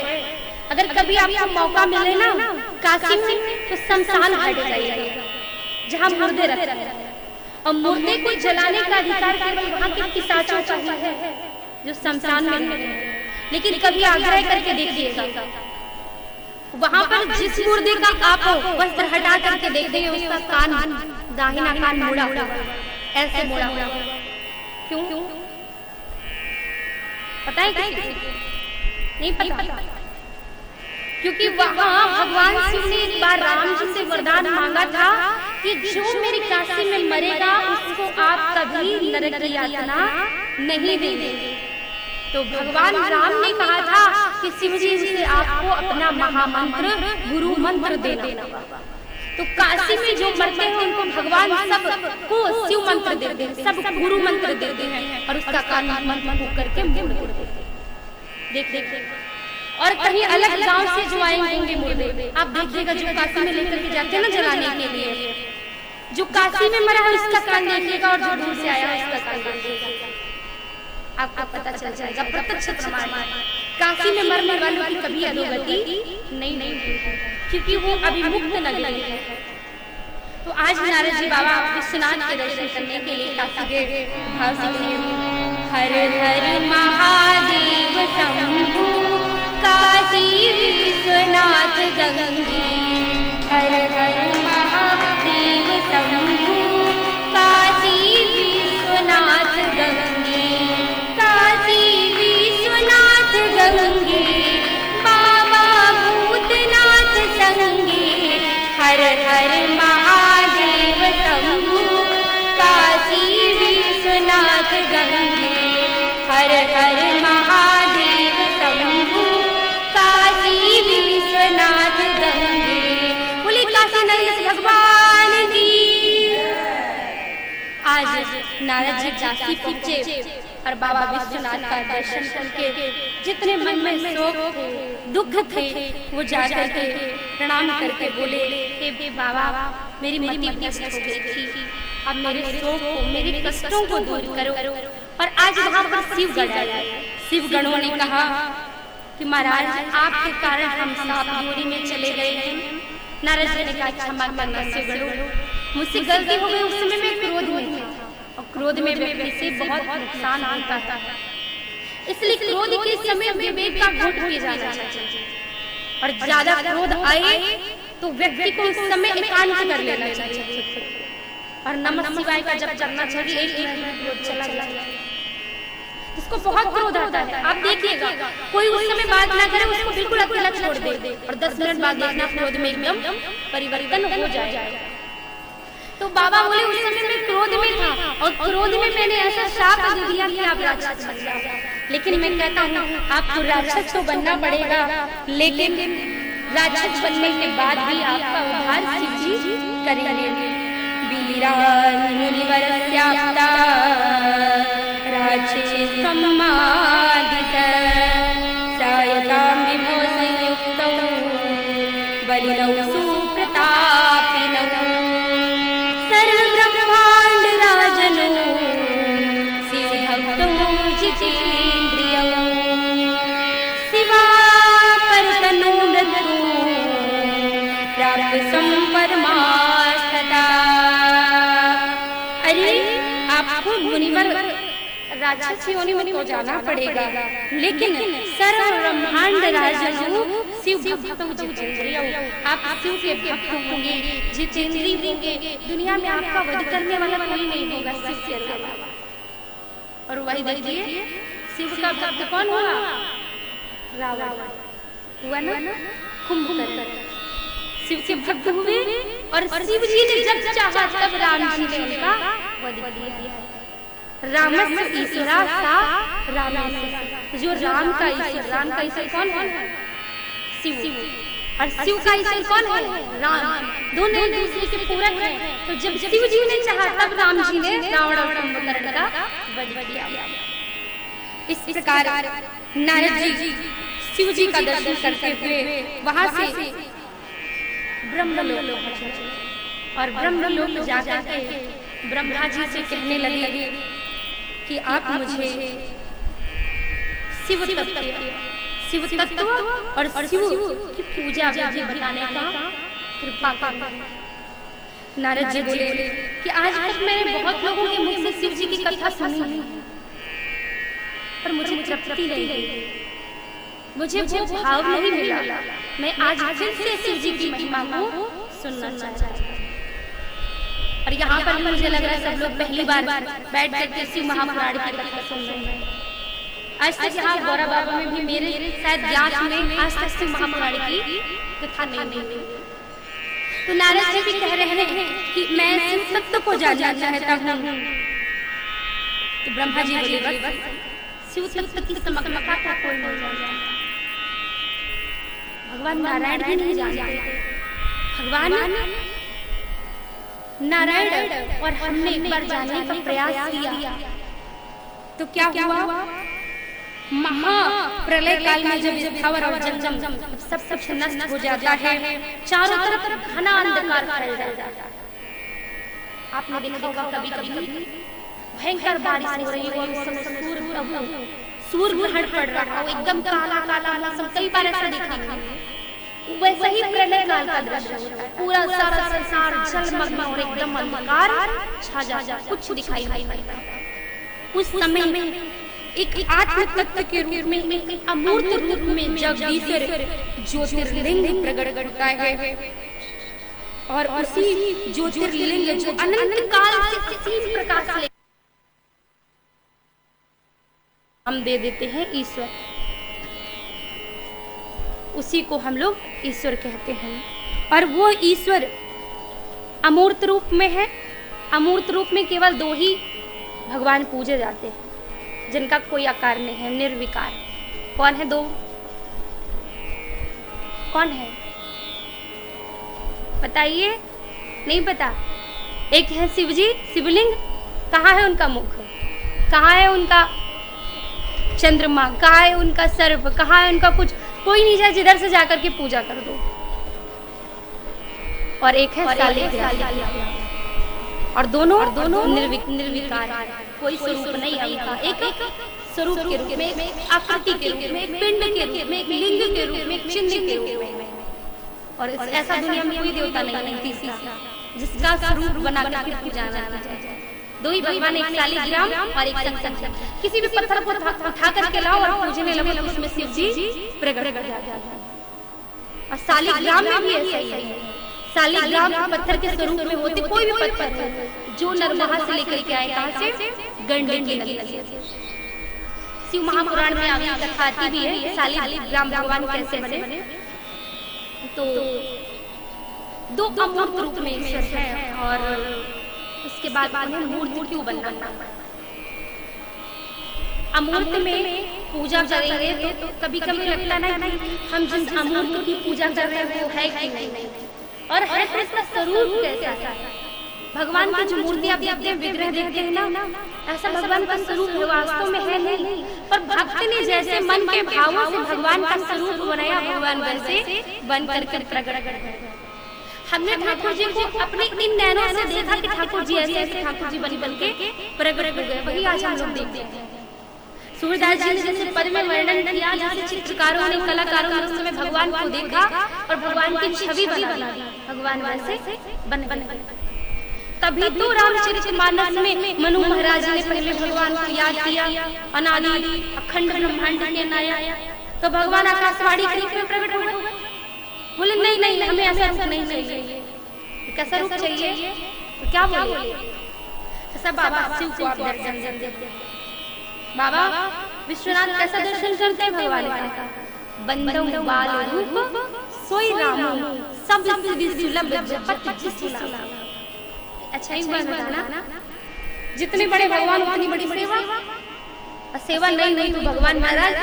अगर कभी आपको मौका मिले ना काशी में, तो शमशान घाट जाइए जहाँ मुर्दे रहते हैं, और मुर्दे को जलाने का अधिकार केवल वहां के पिशाचों का ही है जो शमशान में रहते हैं। लेकिन कभी आग्रह करके देखिएगा, वहां पर जिस मुर्दे का आप वस्त्र हटा करके देखिए उसका कान, दाहिना कान मुड़ा हुआ, ऐसे मुड़ा हुआ। क्यों? पता है किसी को? नहीं पता। क्योंकि वहां भगवान शिव ने एक बार राम जी से वरदान मांगा था कि जो मेरी काशी में मरेगा उसको आप कभी नरक की यातना नहीं देंगे। तो भगवान राम ने कहा था कि शिव जी से आपको अपना महामंत्र गुरु मंत्र देना। तो काशी में जो मरते हैं उनको भगवान सबको शिव मंत्र देते हैं, सब गुरु मंत्र देते हैं और उसका कान मंत्र फूंक करके मोड़ देते हैं। देख और कहीं अलग गांव से जो आए होंगे मुर्दे, आप देखिएगा जो काशी में लेकर के जाते हैं ना जलाने के लिए, जो काशी में मरा है उसका कान देखिएगा और जो दूर से आया है उसका कान देखिएगा, आपको पता चल जाएगा। प्रत्यक्ष प्रमाण काशी में मरने वालों की कभी अधोगति नहीं होती, क्योंकि वो अभिमुक्त नगरी है। तो आज नारद जी बाबा विश्वनाथ के दर्शन करने के लिए काशी गए। भाव से हर हर महादेव शंभु काशी विश्वनाथ गंगे, हर हर महादेव शंभु काशी विश्वनाथ गंगे, काशी विश्वनाथ गंगे बाबा भूतनाथ संगे, हर हर महादेव शंभु काशी विश्वनाथ गंगे, हर हर महादेव शंभु काशी विश्वनाथ गंगे। बोले काशी नरेश भगवान की। आज नारद जी काशी पहुंचे और बाबा विश्वनाथ का दर्शन करके जितने मन में शोक थे, दुख थे, वो जाकर के प्रणाम करके बोले हे बाबा मेरी मति भ्रष्ट हो गई थी, अब मेरे शोक को, मेरे कष्टों को दूर करो। और आज वहाँ पर शिवगण आए। शिवगणों ने कहा कि महाराज आपके कारण हम सांप योनि में चले गए हैं। नारद जी ने कहा क्षमा करना शिवगणों, मुझसे गलती हो गई, उस समय मैं क्रोध में था और क्रोध में व्यक्ति से बहुत नुकसान होता था, इसलिए क्रोध के समय विवेक का घोट किया जाना चाहिए और ज्यादा क्रोध आए तो व्यक्ति को उस समय एकांत कर लेना चाहिए और नमः शिवाय का जप करना चाहिए। एक क्रोध चला जाए, जिसको बहुत क्रोध आता है, आप देखिएगा कोई उस समय बात ना करे, उसको बिल्कुल अकेला छोड़ दे और 10 मिनट बाद देखना क्रोध में एकदम परिवर्तन हो जाएगा। तो बाबा बोले उस समय मैं क्रोध में था और क्रोध में मैंने ऐसा शाप दे दिया कि आप राक्षस बन जाओ। लेकिन मैं कहता हूँ आपको राक्षस तो बनना पड़ेगा, लेकिन राक्षस बनने के बाद भी आपका उद्धार शिव जी करेंगे। वीरान् मुनिवरस्याप्ता राक्षस सम्मादित सायतां विभो संयुक्तौ बलिनौ सुप्रतापिनौ सर्वब्रह्माण्ड राजनो शिवभक्तौ जितेन्द्रियौ शिवापरतनो मृत्यु प्राप्त संपरमार्थता। अरे आपको मुनिवर राक्षस योनि में तो जाना पड़ेगा, लेकिन सर्व ब्रह्मांड राजनु शिव भक्तों जितेंद्रिय, आप शिव के भक्त होंगे, जितेंद्रिय होंगे, दुनिया में आपका वध करने वाला कोई नहीं होगा शिव के अलावा। और वही देखिए शिव का भक्त कौन हुआ? रावण हुआ ना, कुंभकर्ण शिव के भक्त हुए और शिव जी ने जब चाहा तब राम जी ने उनका वध किया। रामस्य ईश्वरा सा रामेश्वर, जो राम का ईश्वर, राम का ईश्वर कौन है? शिव। और शिव का ईश्वर कौन है? राम। दोनों एक दूसरे के पूरक हैं। तो जब शिव जी ने चाहा तब राम जी ने रावण और कुंभकर्ण का वध किया। इस प्रकार नारद जी शिव जी का दर्शन करते हुए वहां से ब्रह्मलोक पहुंचे और ब्रह्मलोक जाकर के ब्रह्मा जी से कहने लगे कि आप मुझे शिव तत्व और शिव की पूजा विधि बताने का कृपा करें। नारद जी बोले कि आज तक मैंने बहुत लोगों के मुख से शिव जी की कथा सुनी है, पर मुझे तृप्ति नहीं हुई, मुझे वो भाव नहीं मिला। मैं आज फिर से शिव जी की महिमा को सुनना चाहता हूँ। और यहाँ पर मुझे लग रहा है सब लोग पहली बार बैठ करके शिव महापुराण की कथा सुन रहे हैं। आज तक यहाँ गौरा बाबा में भी मेरे शायद ज्ञात में आज तक शिव महापुराण की कथा नहीं हुई। तो नारद जी भी कह रहे हैं कि मैं शिव तत्व को जानना चाहता हूँ। तो ब्रह्मा जी बोले बस शिव तत्व की समग्रता का कोई नहीं जानता, भगवान नारायण भी नहीं जानते। भगवान नारायण और हमने एक बार जानने का प्रयास किया तो क्या हुआ, महाप्रलय काल में जब स्थावर और जंगम सब कुछ नष्ट हो जाता है, चारों तरफ घना अंधकार फैल जाता है। आपने देखा होगा कभी कभी भयंकर बारिश हो रही हो, सूर्य ग्रहण पड़ रहा हो, एकदम काला काला मौसम, कई बार ऐसा देखा है। वैसे ही प्रलय काल का दृश्य होता है, पूरा सारा संसार जलमग्न और एकदम अंधकार छा जाता, कुछ दिखाई नहीं देता। उस समय में एक आत्म तत्व के रूप में, एक अमूर्त रूप में जगदीश्वर ज्योतिर्लिंग प्रकट होता है। और उसी ज्योतिर्लिंग जो अनंत काल से असीम प्रकाश ले हम दे देते हैं ईश्वर, उसी को हम लोग ईश्वर कहते हैं। और वो ईश्वर अमूर्त रूप में है। अमूर्त रूप में केवल दो ही भगवान पूजे जाते हैं जिनका कोई आकार नहीं है, निर्विकार। कौन है दो? कौन है बताइए? नहीं पता? एक है शिव जी, शिवलिंग। कहाँ है उनका मुख? कहाँ है उनका चंद्रमा? कहाँ है उनका सर्प? कहाँ है उनका कुछ? कोई नहीं जाए, जिधर से जाकर के पूजा कर दो। और एक है शालिग्राम, और दोनों निर्विकार, कोई स्वरूप नहीं है उनका। एक स्वरूप के रूप में, एक आकृति के रूप में, एक पिंड के रूप में, एक लिंग के रूप में, एक चिन्ह के रूप में। और ऐसा दुनिया में कोई देवता नहीं है तीसरा जिसका स्वरूप बना करके पूजा जाए। दो ही भगवान, एक शालिग्राम और एक शंकर। किसी भी पत्थर को उठा करके लाओ और पूजने लगो तो उसमें शिव जी प्रकट हो जाते हैं। और शालिग्राम में भी ऐसा ही है। शालिग्राम पत्थर के स्वरूप में होते, कोई भी पत्थर जो नरमहा से लेकर के आए, कहाँ से? गंडक की नदी से। शिव महापुराण में आगे कथा आती भी है शालिग्राम भगवान कैसे बने। तो दो अमूर्त रूप में ईश्वर है, और उसके बाद में मूर्ति क्यों बनना पड़ा? अमूर्त में पूजा करेंगे तो कभी कभी लगता ना कि हम जिस अमूर्त की पूजा कर रहे हैं वो है कि नहीं, और है तो इसका स्वरूप कैसा है। भगवान की जो मूर्ति आप देखते हैं, विग्रह देखते हैं ना, ऐसा भगवान का स्वरूप वास्तव में है नहीं, पर भक्त ने जैसे मन के भावों से भगवान का स्वरूप बनाया, भगवान वैसे बन करके प्रकट कर। हमने ठाकुर जी को अपने इन नैनों से देखा कि ठाकुर जी ऐसे ठाकुर जी बन के प्रकट हो गए। वही आज हम लोग देखते हैं। सूरदास जी ने जैसे पद में वर्णन किया, जैसे चित्रकारों ने, कलाकारों ने उस समय भगवान को देखा और भगवान की छवि बना दी, भगवान वैसे बन गए। तभी तो रामचरितमानस में मनु महाराज ने पहले भगवान को याद किया, अनादि अखंड ब्रह्मांड के नायक। तो भगवान आकाशवाणी करके प्रकट हो गए। बोले नहीं, हमें ऐसा रूप नहीं चाहिए। कैसा रूप चाहिए? तो क्या बोले? सब बाबा शिव को आप दर्शन देते। बाबा विश्वनाथ कैसा दर्शन करते हैं भगवान का? बंदौ बाल रूप सोई रामो, सब सिद्धि सुलभ जपत जिसु नाम। अच्छा ही बात ना, जितने बड़े भगवान उतनी बड़ी सेवा। सेवा नहीं तो भगवान महाराज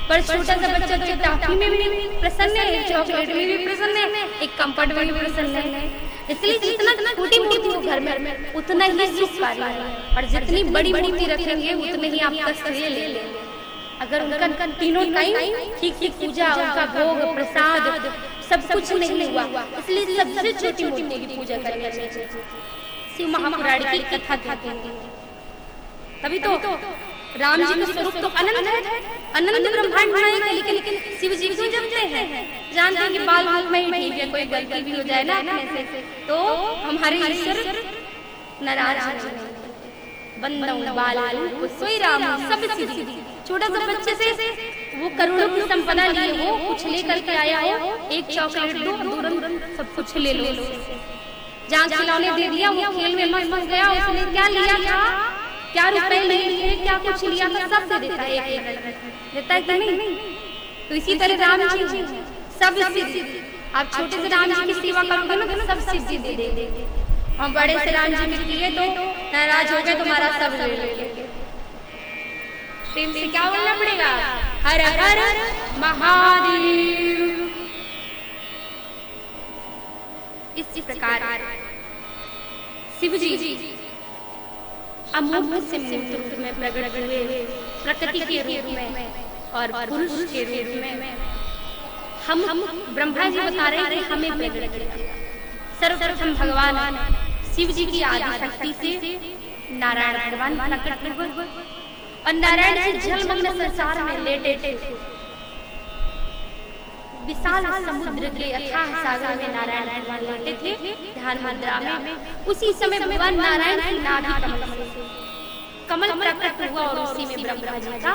पर छोटा सा बच्चा जो टॉफी में भी प्रसन्न है, चॉकलेट में भी प्रसन्न है, एक कंफर्ट में भी प्रसन्न है। इसलिए जितना छोटी मूर्ति हो घर में उतना ही सुख पाना है, और जितनी बड़ी मूर्ति रखेंगे उतने ही आप कष्ट ले लेंगे। अगर उनका तीनों टाइम ठीक पूजा, उनका भोग प्रसाद सब कुछ नहीं हुआ, इसलिए सबसे छोटी मूर्ति की पूजा करनी चाहिए। शिव महापुराण की कथा कहते हैं। तभी तो राम जी का स्वरूप तो अनंत है, अनंत ब्रह्मांड बनाए, लेकिन शिव जी को जपते हैं, जानते हैं कि बाल में ही ठीक है, कोई गलती भी हो जाए ना अपने से तो हमारे ईश्वर नाराज हो जाएंगे। बंदों बाल सोई राम सब सिद्धि। छोटा सा बच्चे से वो करोड़ों की संपदा लिए हो, कुछ लेकर के आया हो, एक चॉकलेट दो तुरंत सब कुछ ले लो। जहाँ खिलौने दे दिया वो खेल में मस्त हो गया, उसने क्या लिया था, क्या रुपए लिए थे, क्या कुछ लिया था, सब दे देता है, एक देता है कि नहीं। तो इसी तरह राम जी सब सिद्धि। आप छोटे से राम जी की सेवा करोगे ना तो सब सिद्धि दे देंगे, और बड़े से राम जी की किए तो नाराज हो गए, तुम्हारा सब ले लेंगे। प्रेम से क्या बोलना पड़ेगा, हर हर महादेव। इसी प्रकार शिव जी अमूर्त से मूर्त रूप में प्रकट हुए, प्रकृति के रूप में और पुरुष के रूप में। हम ब्रह्मा जी बता रहे हैं कि हमें प्रकट किया। सर्वप्रथम भगवान शिव जी की आदि शक्ति से नारायण भगवान प्रकट हुए, और नारायण जी जलमग्न संसार में लेटे थे। विशाल समुद्र के अथाह सागर में नारायण भगवान लेटे थे ध्यान मुद्रा में। उसी समय भगवान नारायण की नाभि कमल प्रकट हुआ, और उसी में ब्रह्मा जी का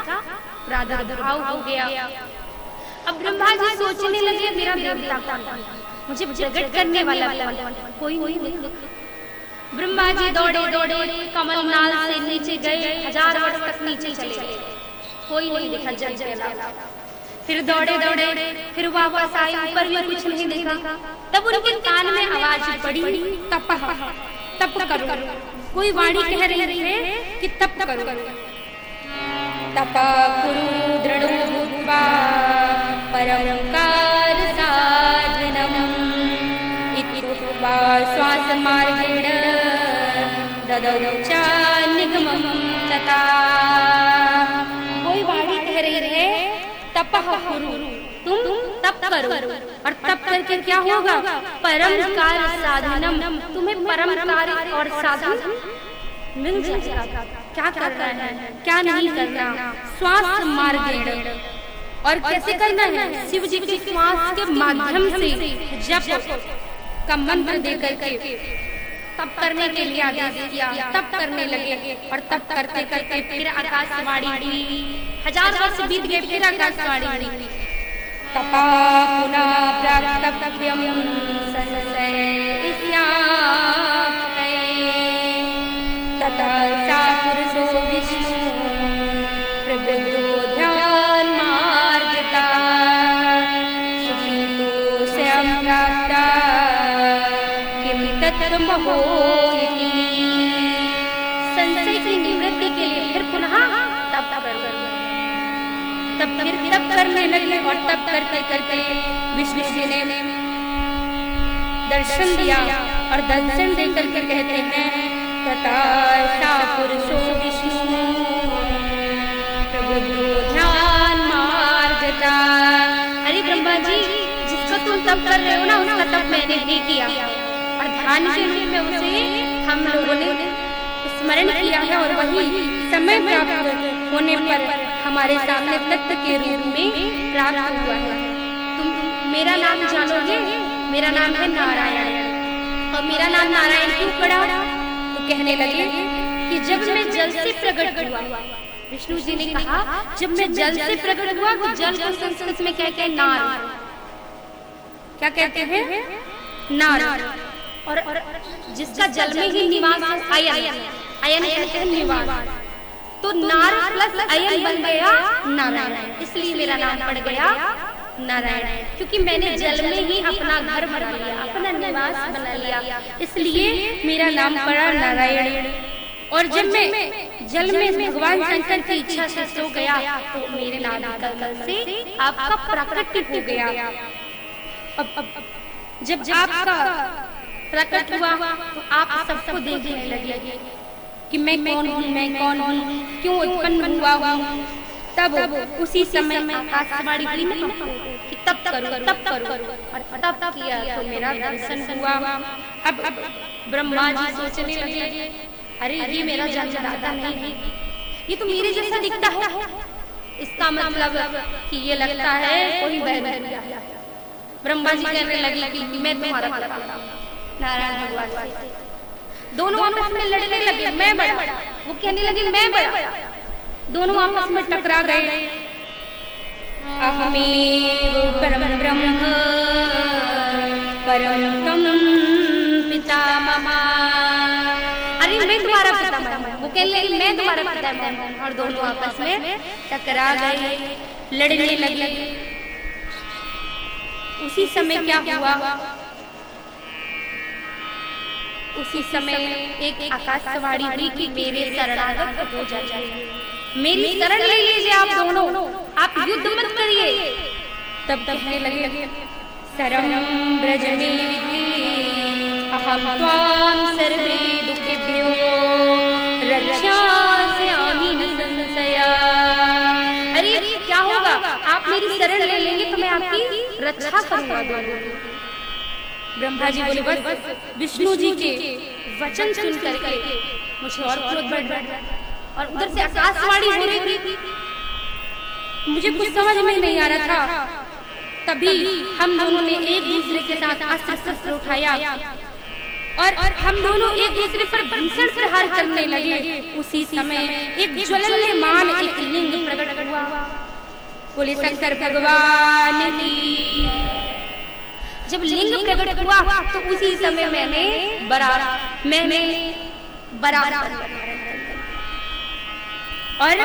प्रादुर्भाव हो गया। अब ब्रह्मा जी सोचने लगे, मेरा देवता कौन, मुझे प्रकट करने वाला कोई नहीं। ब्रह्मा जी दौड़े दौड़े कमल नाल से नीचे गए, 1000 वर्ष तक नीचे चले गए, कोई नहीं दिखा जल के अलावा। फिर दौड़े दौड़े फिर वापस आए, ऊपर भी कुछ नहीं देखा। तब उनके कान में आवाज पड़ी, तप तप करो। कोई वाणी कह रही है कि तप करो। तपा कुरु दृढ़ भूत्वा परमकार साधनम इति उक्त्वा श्वास मार्गेण ददौ च निगमं तथा। कोई वाणी कह रही है तपः कुरु, तुम तप करो, और तप करके क्या होगा, परम कार्य साधनम, तुम्हें परम कार्य और साधन मिल जाएगा। क्या करना है, क्या नहीं करना, श्वास मार्गेण, और कैसे करना है, शिव जी के श्वास के माध्यम से जप का मंत्र देकर के तप करने के लिए आदेश किया। तप करने लगे, और तप करते करते फिर आकाशवाणी हुई। 1000 वर्ष बीत गए, फिर आकाशवाणी हुई। तपा पुनः प्राप्तव्यं संशयस्यापते ततः सा पुरुषो विष्णु प्रबुद्धो ध्यान मार्गता सुखितो स्वयं प्राप्ता महो। संशय की निवृत्ति के लिए फिर पुनः तप तब फिर तप करने लगे, और तप करते करते विष्णु जी ने दर्शन दिया, और दर्शन दे करके कहते हैं तथा सा पुरुषो विष्णु प्रबुद्धो ध्यान मार्गता। अरे ब्रह्मा जी, जिसको तुम तप कर रहे हो ना, उसका तप मैंने भी किया, और ध्यान के रूप में उसे हम लोगों ने स्मरण किया है, और वही समय प्राप्त होने पर हमारे सामने तत्व के रूप में प्राप्त हुआ है। तुम मेरा नाम जानोगे, मेरा नाम है नारायण, और मेरा नाम नारायण क्यों पड़ा, तो कहने लगे कि जब मैं जल से प्रकट हुआ, विष्णु जी ने कहा जब मैं जल से प्रकट हुआ, तो जल को संस्कृत में कहते हैं नार। क्या कहते हैं, नार। और जिसका जल में ही निवास, अयन, अयन कहते हैं निवास, तो नार प्लस अयन बन गया नारायण। इसलिए मेरा नाम पड़ गया नारायण, क्योंकि मैंने जल में ही अपना घर बना लिया, अपना निवास बना लिया, इसलिए मेरा नाम पड़ा नारायण। और जब मैं जल में भगवान शंकर की इच्छा से सो गया, तो मेरे नाम कल से आपका प्रकट हो गया। अब जब आपका प्रकट हुआ, तो आप सबको देखने लगे कि मैं कौन हूँ, मैं कौन हूँ, क्यों उत्पन्न हुआ हूँ। तब उसी समय आकाशवाणी हुई ना कि तप करो, तप करो, और तप किया तो मेरा दर्शन हुआ। अब ब्रह्मा जी सोचने लगे, अरे ये मेरा जन्मदाता नहीं, ये तो मेरे जैसा दिखता है, इसका मतलब कि ये लगता है कोई बहन। ब्रह्मा जी कहने लगे कि मैं तुम्हारा बड़ा, नारायण भगवान से दोनों आपस में लड़ने लगे, मैं बड़ा, वो कहने लगे मैं बड़ा, दोनों आपस में टकरा गए। अहमेव परम ब्रह्म परम पितामह, अरे मैं तुम्हारा पितामह, वो कहने लगे मैं तुम्हारा पितामह, और दोनों आपस में टकरा गए, लड़ने लगे। उसी समय क्या हुआ, उसी समय एक आकाशवाणी हुई कि मेरे शरणागत हो जाइए, मेरी शरण ले लीजिए आप दोनों, आप युद्ध मत करिए। तब कहने लगे शरणं ब्रज मे विद्धि अहं त्वां सर्वे दुःखेभ्यो रक्षास्यामि न संशया। अरे क्या होगा, आप मेरी शरण ले लेंगे तो मैं आपकी रक्षा करूंगा। ब्रह्मा जी बोले बस विष्णु जी के वचन सुन करके मुझे और क्रोध बढ़ गया, और उधर से आकाशवाणी हो रही थी, मुझे कुछ समझ में नहीं आ रहा था। तभी हम दोनों ने एक दूसरे के साथ अस्त्र शस्त्र उठाया और हम दोनों एक दूसरे पर भीषण प्रहार करने लगे। उसी समय एक ज्वलनमान एक लिंग प्रकट हुआ। बोले शंकर भगवान की। जब लिंग प्रकट हुआ तो उसी समय मैंने बराबर और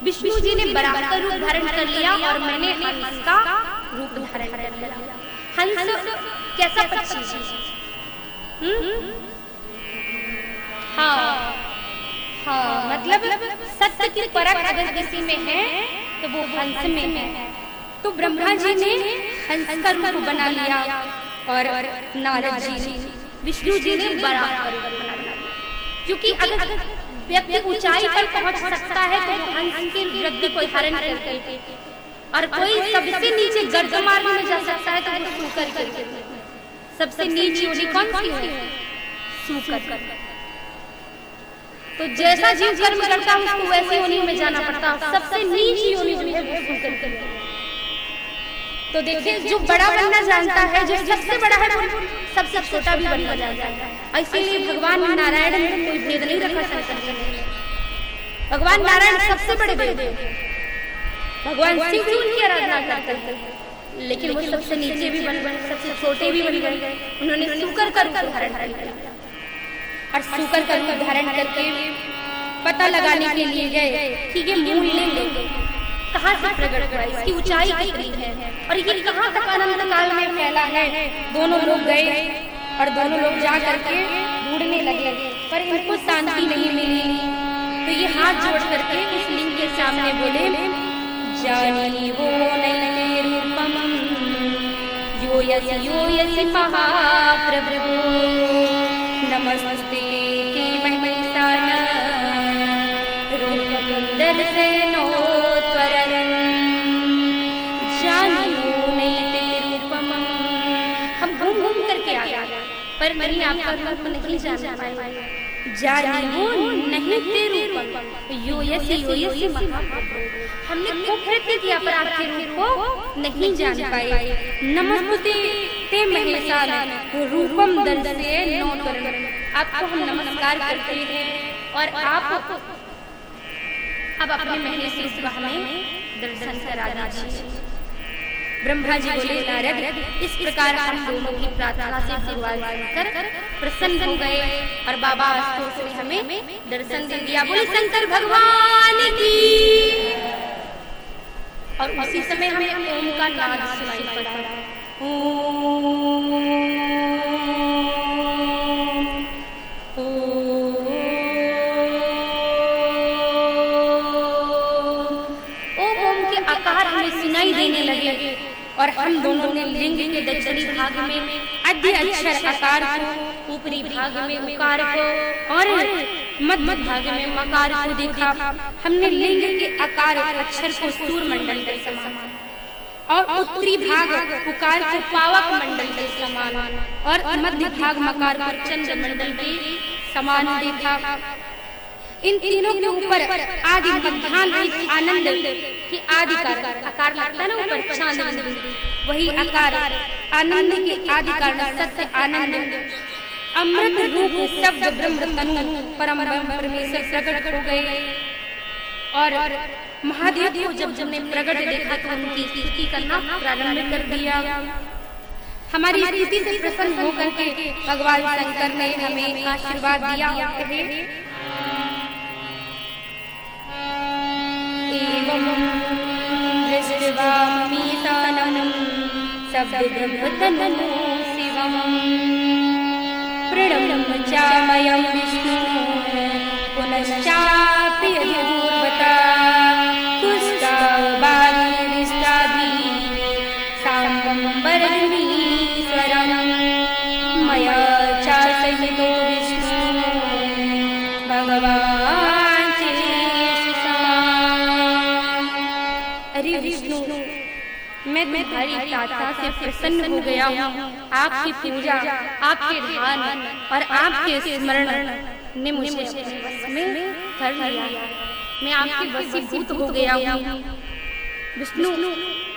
विष्णु जी ने बराबर का रूप धारण कर लिया और मैंने हंस का रूप धारण कर लिया। हंस कैसा पक्षी? हाँ, मतलब सत्य की परख अगर किसी में है तो वो हंस में है। तो ब्रह्मा जी ने हंस का रूप बना लिया और नारद जी ने, विष्णु जी ने बराबर का रूप बना लिया। क्योंकि अगर व्यक्ति ऊंचाई पर पहुंच सकता है तो वो हंस की वृद्धि को धारण करके, और कोई सबसे नीचे गर्द मार्ग में जा सकता है तो वो सूकर करके। सबसे नीची योनि कौन सी है? सूकर। तो जैसा जीव कर्म करता है उसको वैसी योनि में जाना पड़ता है। सबसे नीची योनि जो है वो सूकर करके। तो देखिए, जो बड़ा बनना जानता है, जो सबसे बड़ा है, वो सबसे छोटा भी बनना जानता है। इसीलिए भगवान नारायण में कोई भेद नहीं रखा शंकर जी ने। भगवान नारायण सबसे बड़े देव, भगवान शिव भी उनकी आराधना करते हैं, लेकिन वो सबसे नीचे भी बन गए, सबसे छोटे भी बन गए। उन्होंने सूकर का रूप धारण कर लिया और सूकर का रूप धारण करके पता लगाने के लिए गए कि ये मूल लिंग कहाँ से प्रकट हुआ, इसकी ऊंचाई कितनी है और ये कहाँ तक अनंत काल में फैला है। दोनों लोग गए और दोनों लोग जा करके ढूंढने लगे, पर इनको शांति नहीं मिली। तो ये हाथ जोड़ करके उस लिंग के सामने बोले, जानी वो नैने रूपम यो यसी महाप्रभु नमस्ते के महिमान रूपम दर्शनो त्वरण जानियो नैते रूपम। हम घूम घूम करके आ गए पर मैंने आपका रूप नहीं जान पाया। जानियो नहीं ते रूपम यो यसी महाप्रभु। हमने खूब प्रयत्न किया पर आपके रूप को नहीं जान पाए। नमस्ते ते महेशान रूपम दर्शे नो त्वरण। आपको हम नमस्कार करते हैं और आप अब अपने महेश रूप हमें दर्शन करा दीजिए। ब्रह्मा जी बोले, नारद, इस प्रकार हम दोनों की प्रार्थना से शुरुआत कर प्रसन्न हो गए और बाबा आशुतोष ने हमें दर्शन दे दिया। बोले शंकर भगवान की। और उसी समय हमें ओम का नाद सुनाई पड़ा। ओम के आकार हमें सुनाई देने लगे और हम दोनों ने लिंग के दक्षिणी भाग में आद्य अक्षर आकार को, ऊपरी भाग में उकार को और मध्य भाग में मकार को देखा। हमने लिंग के आकार अक्षर को सूर्य मंडल के समान और उत्तरी भाग उकार को पावक मंडल के समान और मध्य भाग मकार को चंद्र मंडल के समान देखा। इन तीनों के ऊपर आदि मध्यान्ह रहित आनंद की आदि कारण, आकार लगता है ना ऊपर चांद बिंदु, वही आकार आनंद के आदि कारण सत्य आनंद अमृत रूप शब्द ब्रह्म तनु परम परमेश्वर प्रकट हो गए। और महादेव को जब हमने प्रकट देखा तो उनकी स्तुति करना प्रारंभ कर दिया। हमारी स्थिति से प्रसन्न होकर के भगवान शंकर ने हमें आशीर्वाद दिया। एवं दृष्ट्वामीशानं शब्दब्रह्मतनु शिवं प्रणम्यामयं विष्णुं पुनश्चापि यदूर्वता तुष्टावादिष्टाभिः सांबरमीश्वरं मया चार्चयितो विष्णु भगवान् शेषशायितः। अरे विष्णु, मैं तुम्हारी प्रार्थना से प्रसन्न हो गया हूँ। आपकी पूजा, आपके ध्यान और आपके स्मरण ने मुझे अपने वश में कर लिया। मैं आपके वशीभूत हो गया हूँ। विष्णु,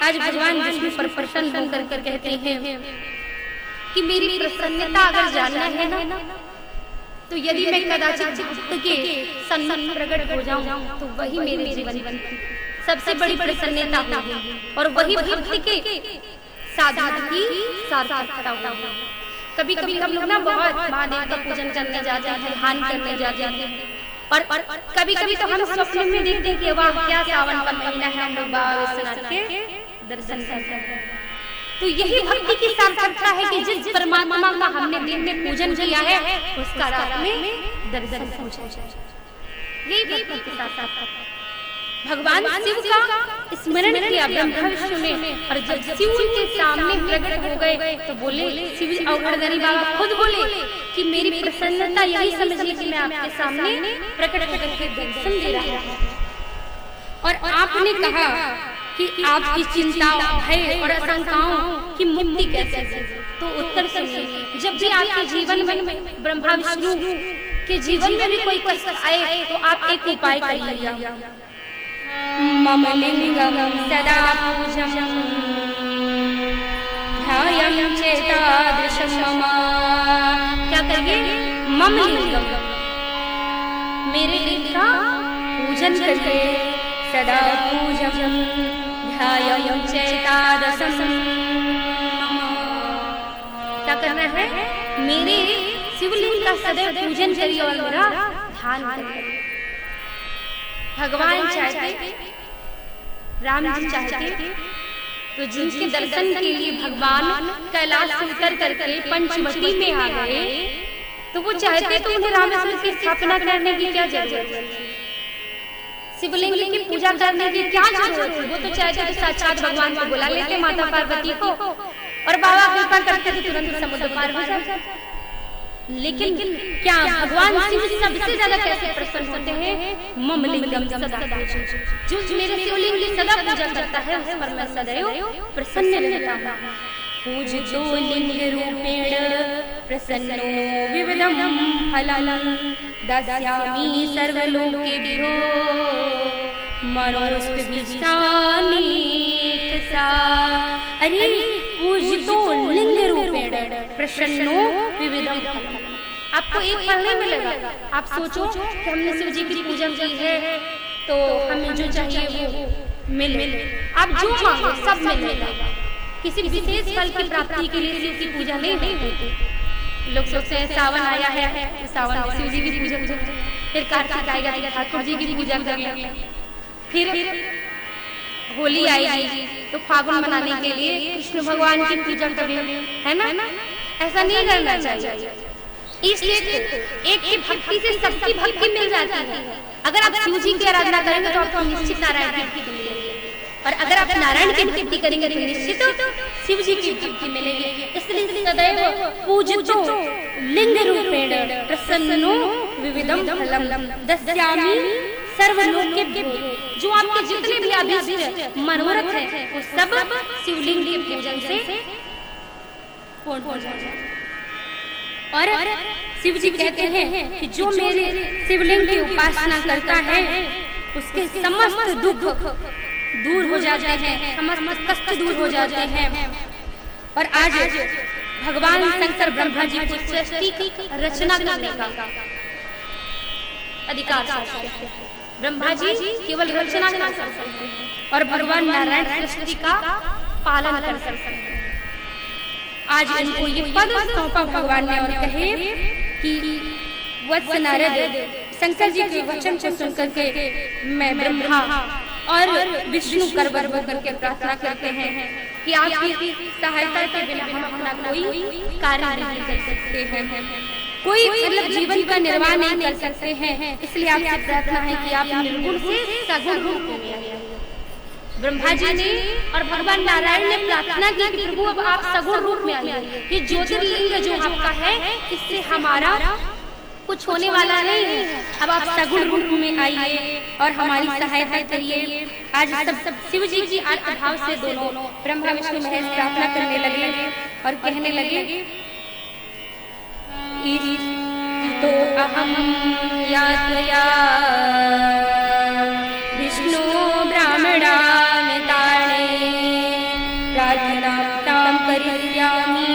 आज भगवान विष्णु पर प्रसन्न होकर कहते हैं कि मेरी प्रसन्नता अगर जानना है ना, तो यदि मैं कदाचित भक्त के सन्मुख प्रकट हो जाऊं तो वही मेरे जीवन की सबसे बड़ी प्रसन्नता होगी और वही भक्त के साधना की सार्थकता होगी। कभी कभी हम लोग ना बहुत महादेव का पूजन करने जाते हैं, ध्यान करने जाते हैं, और कभी कभी तो हम स्वप्न में देखते हैं कि वाह क्या सावन का महीना है, हम लोग बाबा विश्वनाथ के दर्शन करते हैं। तो यही भक्ति की सार्थकता है कि जिस परमात्मा का हमने दिन में पूजन किया है उसका रात में दर्शन पूजा, यही भक्ति की सार्थकता। भगवान शिव का स्मरण किया ब्रह्मा विष्णु ने, और जब शिव उनके सामने प्रकट हो गए तो बोले, शिव अवघड़दानी बाबा खुद बोले कि मेरी प्रसन्नता यही समझिए कि मैं आपके सामने प्रकट होकर के दर्शन दे रहा हूं। और आपने कहा कि आपकी चिंताओं, भय और आशंकाओं की मुक्ति कैसे है, तो उत्तर सुनिए। जब भी आपके जीवन में ब्रह्मा विष्णु के जीवन में भी कोई कष्ट आए तो आप एक उपाय करिए। मम लिंगं सदा पूजं ध्यायं चेतादृशं मम। क्या करिए? मम लिंगं, मेरे लिंग का पूजन करिए। सदा पूजं ध्यायं चेतादृशं मम। क्या करना है? मेरे शिवलिंग का सदैव पूजन करिए और मेरा ध्यान करिए। भगवान चाहते, राम जी चाहते तो जिनके दर्शन के लिए भगवान कैलाश से उतर करके पंचवटी में आ गए, तो वो चाहते तो उन्हें रामेश्वर की स्थापना करने की क्या जरूरत है? शिवलिंग की पूजा करने की क्या जरूरत है? वो तो चाहते तो साक्षात भगवान को बुला लेते, माता पार्वती को, और बाबा कृपा करते तो तुरंत समुद्र पार हो जाते। लेकिन क्या भगवान शिव सबसे ज्यादा कैसे प्रसन्न होते हैं? मम लिंगम सदा पूजं, जो मेरे शिवलिंग की सदा पूजा करता है उस पर मैं सदैव प्रसन्न रहता हूँ। पूजितो लिंग रूपेण प्रसन्नो विविधं फलं दस्यामि सर्वलोकेभ्यो मनोस्तुभीष्टानि सा। अरे पूजितो लिंग रूपेण प्रसन्नो विविधं फलं। आपको एक फल नहीं मिलेगा। आप सोचो कि हमने शिव जी की पूजा की है तो हमें जो चाहिए वो मिले, आप जो मांगो सब मिलेगा। किसी विशेष फल की प्राप्ति के लिए शिव की पूजा नहीं होती। लोग सोचते हैं सावन आया है, सावन में शिव जी की पूजा, फिर कार्तिक आएगा ठाकुर जी की पूजा कर लेंगे, फिर होली आएगी तो फागुन मनाने के लिए कृष्ण भगवान की पूजा कर लेंगे, है ना? ऐसा नहीं करना चाहिए। इसलिए एक की भक्ति से सबकी भक्ति मिल जाती है। अगर आप शिव जी की आराधना करेंगे तो आपको निश्चित नारायण की भक्ति मिलेगी, और अगर आप नारायण की भक्ति करेंगे तो निश्चित शिव जी की भक्ति मिलेगी। इसलिए सदैव पूजितो लिंग रूपेण प्रसन्नो विविधं फलं दस्यामि सर्वलोकेभ्यो। जो आपके जितने भी अभीष्ट मनोरथ है वो सब शिवलिंग के पूजन से पूर्ण हो जाए। और शिव जी कहते हैं कि जो मेरे शिवलिंग की उपासना करता है उसके समस्त दुख दूर हो जाते हैं, समस्त कष्ट दूर हो जाते हैं। और आज भगवान शंकर ब्रह्मा जी को सृष्टि की रचना करने का अधिकार है। ब्रह्मा जी केवल रचना कर सकते हैं और भगवान नारायण सृष्टि का पालन कर सकते हैं। आज इनको ये पद सौंपा भगवान ने और कहे कि वत्स नारद, शंकर जी के वचन को सुनकर के मैं ब्रह्मा और विष्णु करवर होकर के प्रार्थना करते हैं कि आपकी सहायता के बिना हम अपना कोई कार्य नहीं कर सकते हैं, कोई मतलब जीवन का निर्वाह नहीं कर सकते हैं। इसलिए आपसे प्रार्थना है कि आप निर्गुण से सगुण रूप में आइए। ब्रह्मा जी ने और भगवान नारायण ने प्रार्थना की कि प्रभु अब आप सगुण रूप में आइए। ये ज्योतिर्लिंग जो आपका है इससे हमारा कुछ होने वाला नहीं है, अब आप सगुण रूप में आइए और हमारी सहायता करिए। आज सब शिव जी की आत्मभाव से दोनों ब्रह्मा विष्णु महेश प्रार्थना करने लगे और कहने लगे तो अहम यातया विष्णु ब्राह्मणावतारे प्रार्थनां करिष्यामि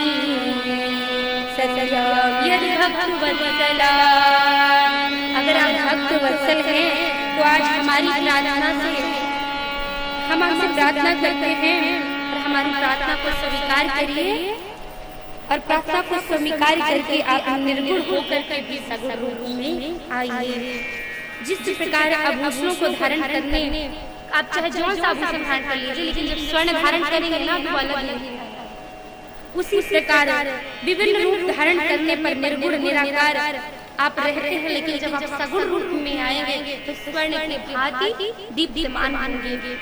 सत्या यदि भक्तवत्सला। अगर आप भक्तवत्सल हैं तो आज हमारी प्रार्थना से हम आपसे प्रार्थना करते हैं और हमारी प्रार्थना को स्वीकार करिए और प्रार्थना को स्वीकार करके आप निर्गुण होकर के भी सगुण रूप में आइए। जिस प्रकार आभूषणों को धारण करने आप चाहे जौन सा आभूषण धारण कर लीजिए, लेकिन जब स्वर्ण धारण करेंगे ना तो अलग नहीं है। उसी प्रकार विभिन्न रूप धारण करने पर निर्गुण निराकार आप रहते हैं, लेकिन जब आप सगुण रूप में आएंगे तो स्वर्ण के भांति दीप्यमान होंगे।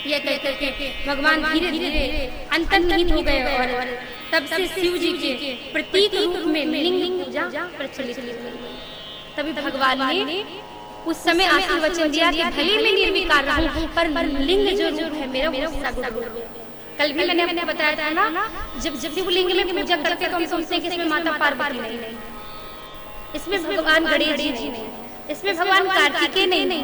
यह कहकर के भगवान धीरे धीरे अंतर्निहित हो गए और तब से शिव जी के प्रतीक रूप में लिंग पूजा प्रचलित हुई। तभी भगवान ने उस समय आशीर्वचन दिया कि भले मैं निर्विकार रहूं पर लिंग जो रूप है मेरा वो सगुण रूप है। कल भी मैंने आपको बताया था ना, जब शिवलिंग में पूजा करते हैं तो हम सोचते हैं कि इसमें माता पार्वती नहीं, इसमें भगवान गणेश जी नहीं, इसमें भगवान कार्तिकेय नहीं,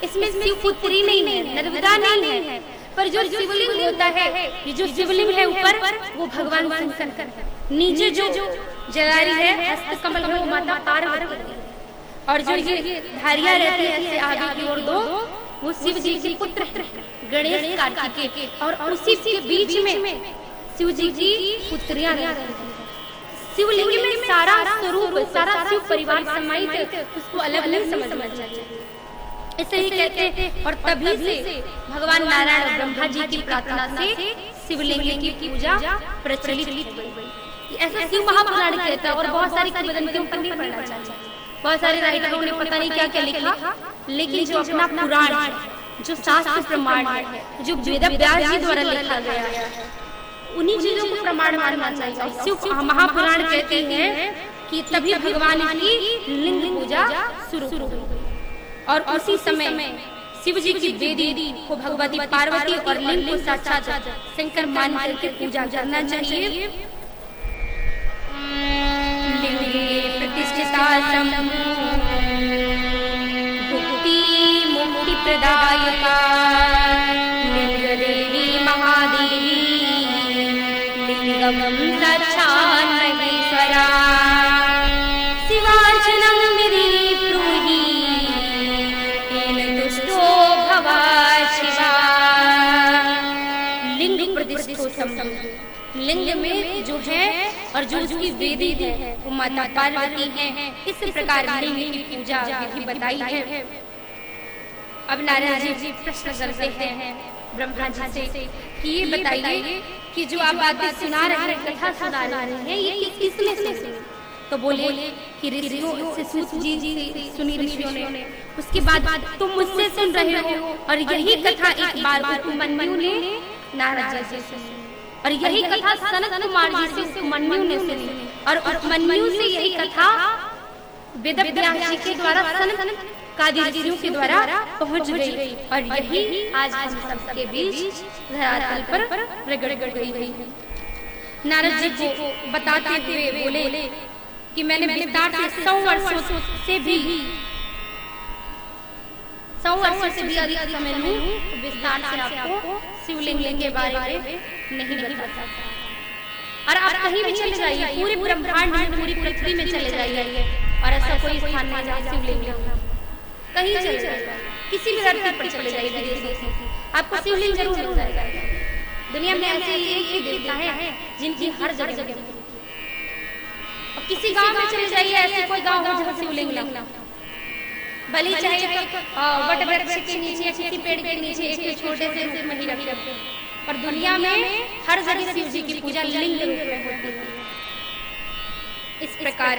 इसमें शिव पुत्री नहीं है, नर्मदा नहीं है, पर जो शिवलिंग होता है, ये जो शिवलिंग है ऊपर वो भगवान शंकर है, नीचे जो जलारी है हस्त कमल में वो माता पार्वती, और जो ये धारियां रहती है ऐसे आगे की ओर दो वो शिव जी के पुत्र गणेश कार्तिकेय, और उसी के बीच में शिव जी की पुत्रियां रहती हैं। शिवलिंग में सारा स्वरूप, सारा शिव परिवार समाहित, उसको अलग अलग समझना चाहिए। ऐसे ही कहते हैं। और तभी से भगवान नारायण और ब्रह्मा जी की प्रार्थना से शिवलिंग की पूजा प्रचलित हुई। ऐसा शिव महापुराण कहता है और बहुत सारी किंवदंतियों पर नहीं पढ़ना चाहिए। बहुत सारे राइटरों ने पता नहीं क्या क्या लिखा, लेकिन जो अपना पुराण है, जो शास्त्र प्रमाण है, जो वेद व्यास जी द्वारा लिखा गया है, उन्हीं चीजों को प्रमाण मानना चाहिए। शिव महापुराण कहते हैं कि तभी भगवान की लिंग पूजा शुरू हुई और उसी समय शिव जी की वेदी को भगवती पार्वती और लिंग को साक्षात शंकर मान करके पूजा करना चाहिए। लिंगे प्रतिष्ठिता भुक्ति मुक्ति प्रदायका लिंग देवी महादेवी लिंगम साक्षात् महेश्वरा शिवार्चनं विधि ब्रूहि येन तुष्टो भवा शिवा। लिंग प्रतिष्ठोतम, लिंग में जो है और जो उसकी वेदी है वो माता पार्वती है। इस प्रकार लिंग की पूजा विधि बताई है। अब नारद जी प्रश्न करते हैं ब्रह्मा जी से कि ये बताइए कि जो आप बातें सुना रहे हैं, कथा सुना रहे हैं, ये किसने सुनी? तो बोले कि ऋषियों से सूत जी सुनी ऋषियों ने, उसके बाद तुम मुझसे सुन रहे हो, और यही कथा एक बार उपमन्यु ने नारद जी से सुनी, और यही कथा सनत कुमार जी से उपमन्यु ने सुनी, और उपमन्यु से यही कथा वेद व्यास जी के द्वारा सनत कादि ऋषियों के द्वारा पहुंच गई, और यही आज हम सबके बीच धरातल पर प्रकट गई है। नारद जी को बताते हुए बोले कि मैंने विस्तार से 100 वर्षों से भी अधिक समय लूं तो विस्तार से आपको शिवलिंग के बारे में नहीं बता सकता। और आप कहीं भी चले जाइए, पूरे ब्रह्मांड में, पूरी पृथ्वी में चले जाइए और ऐसा कोई स्थान नहीं जहाँ शिवलिंग कहीं चले जाइए, किसी भी धरती पर चले जाइए विदेश में, आपको शिवलिंग जरूर मिल जाएगा। दुनिया में ऐसे एक ही देवता है जिनकी हर जगह और किसी गांव में चले जाइए, ऐसे कोई गांव हो जहाँ शिवलिंग ना, भले चाहे वट वृक्ष के नीचे, किसी पेड़ के नीचे एक छोटे से रूप में ही रखे, पर दुनिया में हर जगह शिव जी की पूजा लिंग के रूप में होती है। इस प्रकार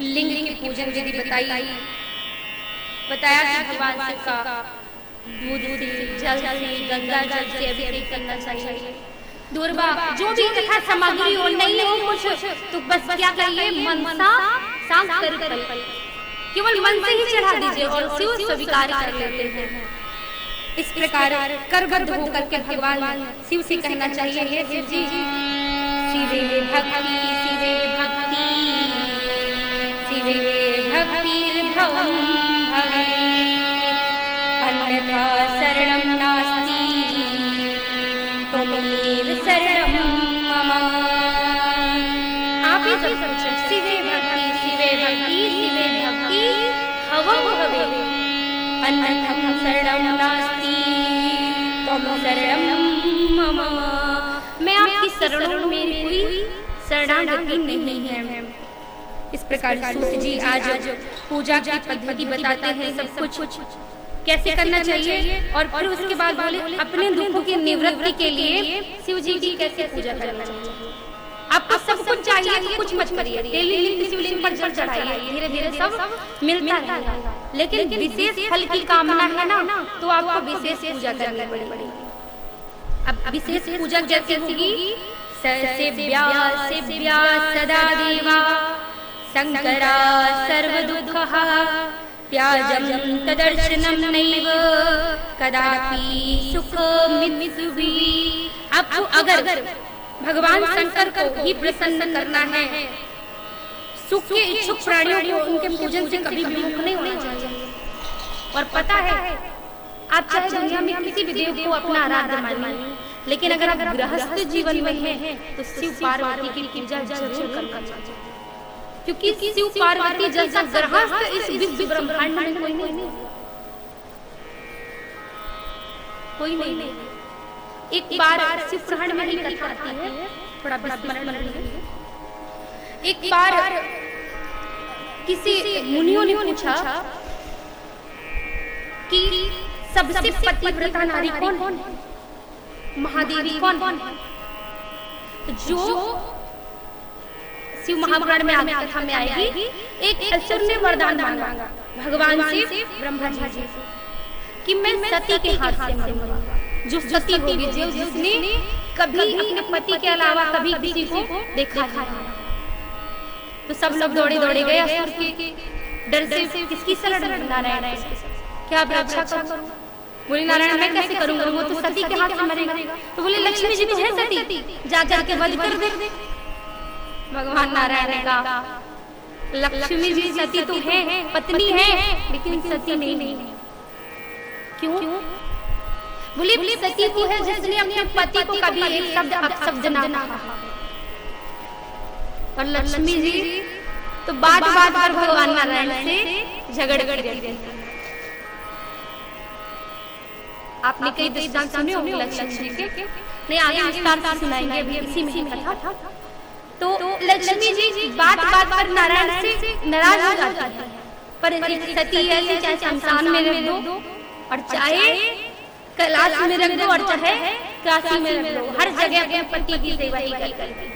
लिंग की पूजन विधि बताया कि भगवान शिव का दूध से, जल से, गंगा जल से अभिषेक करना चाहिए। दूरबा जो भी कथा सामग्री हो नहीं हो कुछ तो बस क्या करिए, मनसा सांकल्प केवल मन से ही चढ़ा दीजिए और शिव स्वीकार कर लेते हैं। इस प्रकार करबद्ध होकर के भगवान शिव से कहना चाहिए, हे शिव जी, शिवे भक्ति, शिवे भक्ति, शिवे भक्तिर्भवं भवे, अन्यथा शरणं नास्ति, त्वमेव शरणं मम। आप ही सब समझो, शिवे भक्ति, शिवे भक्ति, शिवे भक्ति भवं भवे, अन्यथा शरणं नास्ति, त्वं शरणं मम। मैं आपकी शरणों में, मेरी कोई शरणागति नहीं है। इस प्रकार सूत जी आज पूजा की पद्धति बताते हैं, सब कुछ कैसे करना चाहिए, और फिर उसके बाद बोले अपने दुखों की निवृत्ति के लिए शिव जी की कैसे पूजा करना चाहिए। आपको सब कुछ चाहिए तो कुछ मत करिए, डेली शिवलिंग पर जल चढ़ाइए, धीरे धीरे सब मिलता रहेगा। लेकिन विशेष फल की कामना है ना, तो आपको विशेष पूजा करनी पड़ेगी। अब विशेष पूजा कैसे होगी, सेव्या सदा देवा शंकरा सर्वदुःखः, त्याजं तदर्शनं नैव कदापि सुखमित्सुभिः। आपको अगर भगवान शंकर को ही प्रसन्न करना है, सुख के इच्छुक प्राणियों को उनके पूजन से कभी विमुख नहीं होना चाहिए। और पता है, आप चाहे दुनिया में किसी भी देव को अपना आराध्य मानिए, लेकिन अगर गृहस्थ जीवन में है तो शिव पार्वती की पूजा जरूर करना चाहिए, क्योंकि शिव पार्वती जैसा गृहस्थ इस विश्व ब्रह्मांड में कोई नहीं। एक बार शिव पुराण में ही कथा आती है, थोड़ा स्मरण कर लीजिए। एक बार किसी मुनियों ने पूछा कि सबसे पतिव्रता नारी कौन है, महादेवी कौन है। जो शिव महापुराण में आगे कथा में आएगी, एक असुर ने वरदान मांगा भगवान से, ब्रह्मा जी से, कि मैं सती के हाथ से मरूंगा। जो सती होगी, जिसने कभी अपने पति के अलावा कभी किसी को देखा नहीं। तो सब लोग दौड़े गए असुर के डर से, किसकी शरण? नारायण। क्या आप रक्षा करो? बोले नारायण मैं कैसे करूंगा, वो तो सती के हाथ से मरेगा। तो बोले लक्ष्मी जी तो है सती, जाकर के वध कर दे। भगवान नारायण ने कहा लक्ष्मी जी सती तो है, पत्नी है, लेकिन सती नहीं। क्यों? बोले सती को है जिसने अपने पति को कभी एक शब्द अपशब्द ना कहा। और लक्ष्मी जी तो बात पर भगवान नारायण से झगड़ गए। आपने कई दृष्टांत सुने होंगे लक्ष्मी जी के, नहीं आगे विस्तार से सुनाएंगे, अभी इसी में कथा। तो लक्ष्मी जी बात पर नारायण से नाराज हो जाती है, पर सती ऐसी चाहे शमशान में रख दो और चाहे कैलाश में रख दो और चाहे काशी में रख दो, हर जगह अपने पति की सेवा ही करती है।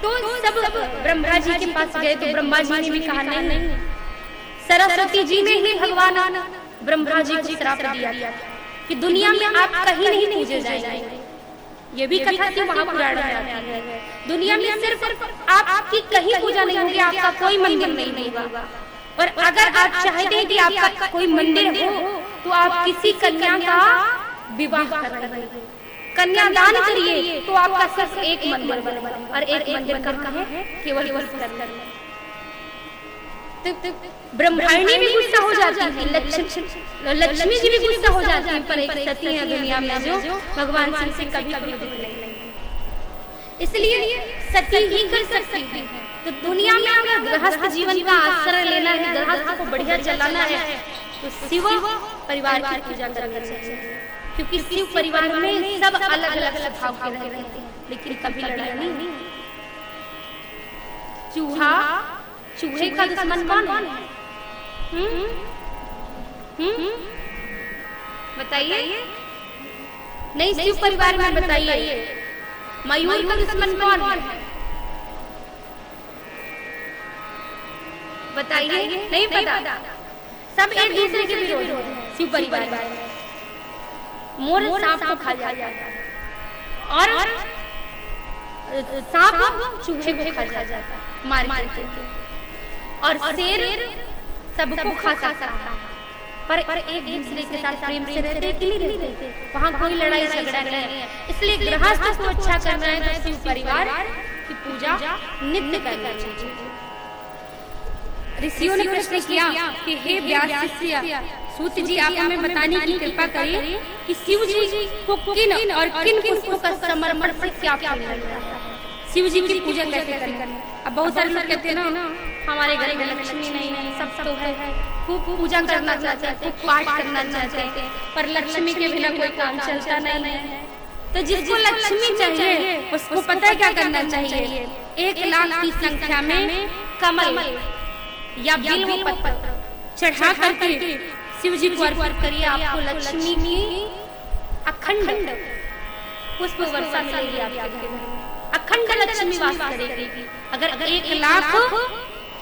तो सब ब्रह्मा जी के पास गए तो ब्रह्मा जी ने भी कहा नहीं, सरस्वती जी ने ही भगवान ब्रह्मा जी को श्राप दिया कि दुनिया में आप कहीं नहीं पूजे जाएंगे। ये भी कथा थी महापुराण में आती है। दुनिया में सिर्फ आपकी कहीं पूजा नहीं होगी, आपका कोई मंदिर नहीं होगा। और अगर आप चाहते हैं कि आपका कोई मंदिर हो तो आप किसी कन्या का विवाह कन्यादान करिए तो आपका सिर्फ एक मंदिर बनेगा, और एक मंदिर कहाँ है? केवल पुष्कर। ब्रह्मांडी भी गुस्सा हो जाती है, लक्ष्मी जी भी गुस्सा हो जाती है, पर एक सती है दुनिया में जो भगवान शिव से कभी कभी दुख नहीं, इसलिए सती ही कर सकती है। तो दुनिया में अगर गृहस्थ जीवन का आश्रय लेना है, गृहस्थ को बढ़िया चलाना है, तो शिव परिवार की पूजा करना चाहिए, क्योंकि शिव परिवार में सब अलग अलग स्वभाव के रहते हैं, लेकिन कभी लड़ाई नहीं। चूहे का दुश्मन कौन है? बताइए, नहीं शिव परिवार में बताइए। मयूर का दुश्मन कौन है? बताइए, नहीं पता। सब एक दूसरे के विरोध हैं शिव परिवार में। मोर सांप को खा जाता है, और सांप चूहे को खा जाता है मार के, और शेर सबको खा सकता है, पर एक दूसरे के साथ प्रेम से रहते कि नहीं रहते, वहाँ कोई लड़ाई झगड़ा नहीं है। इसलिए गृहस्थ को अच्छा करना है तो शिव परिवार की पूजा नित्य करना चाहिए। ऋषियों ने प्रश्न किया कि हे व्यास शिष्य, सूत जी आप हमें बताने की कृपा करें कि शिव जी को किन और किन पुष्पों का समर्पण से क्या पुण्य मिलता है, शिव जी की पूजा कैसे करें। अब बहुत सारे लोग कहते हैं ना, हमारे घर में लक्ष्मी नहीं है, सब तो है, खूब पूजा करना चाहते हैं, खूब पाठ करना चाहते हैं, पर लक्ष्मी के बिना कोई काम चलता नहीं है। तो जिसको लक्ष्मी चाहिए उसको पता है क्या करना चाहिए? 1 लाख की संख्या में कमल या बिल्व पत्र चढ़ा करके शिव जी को अर्पित करिए, आपको लक्ष्मी की अखंड पुष्प वर्षा मिलेगी, आपके घर में अखंड लक्ष्मी वास करेगी। अगर 1 लाख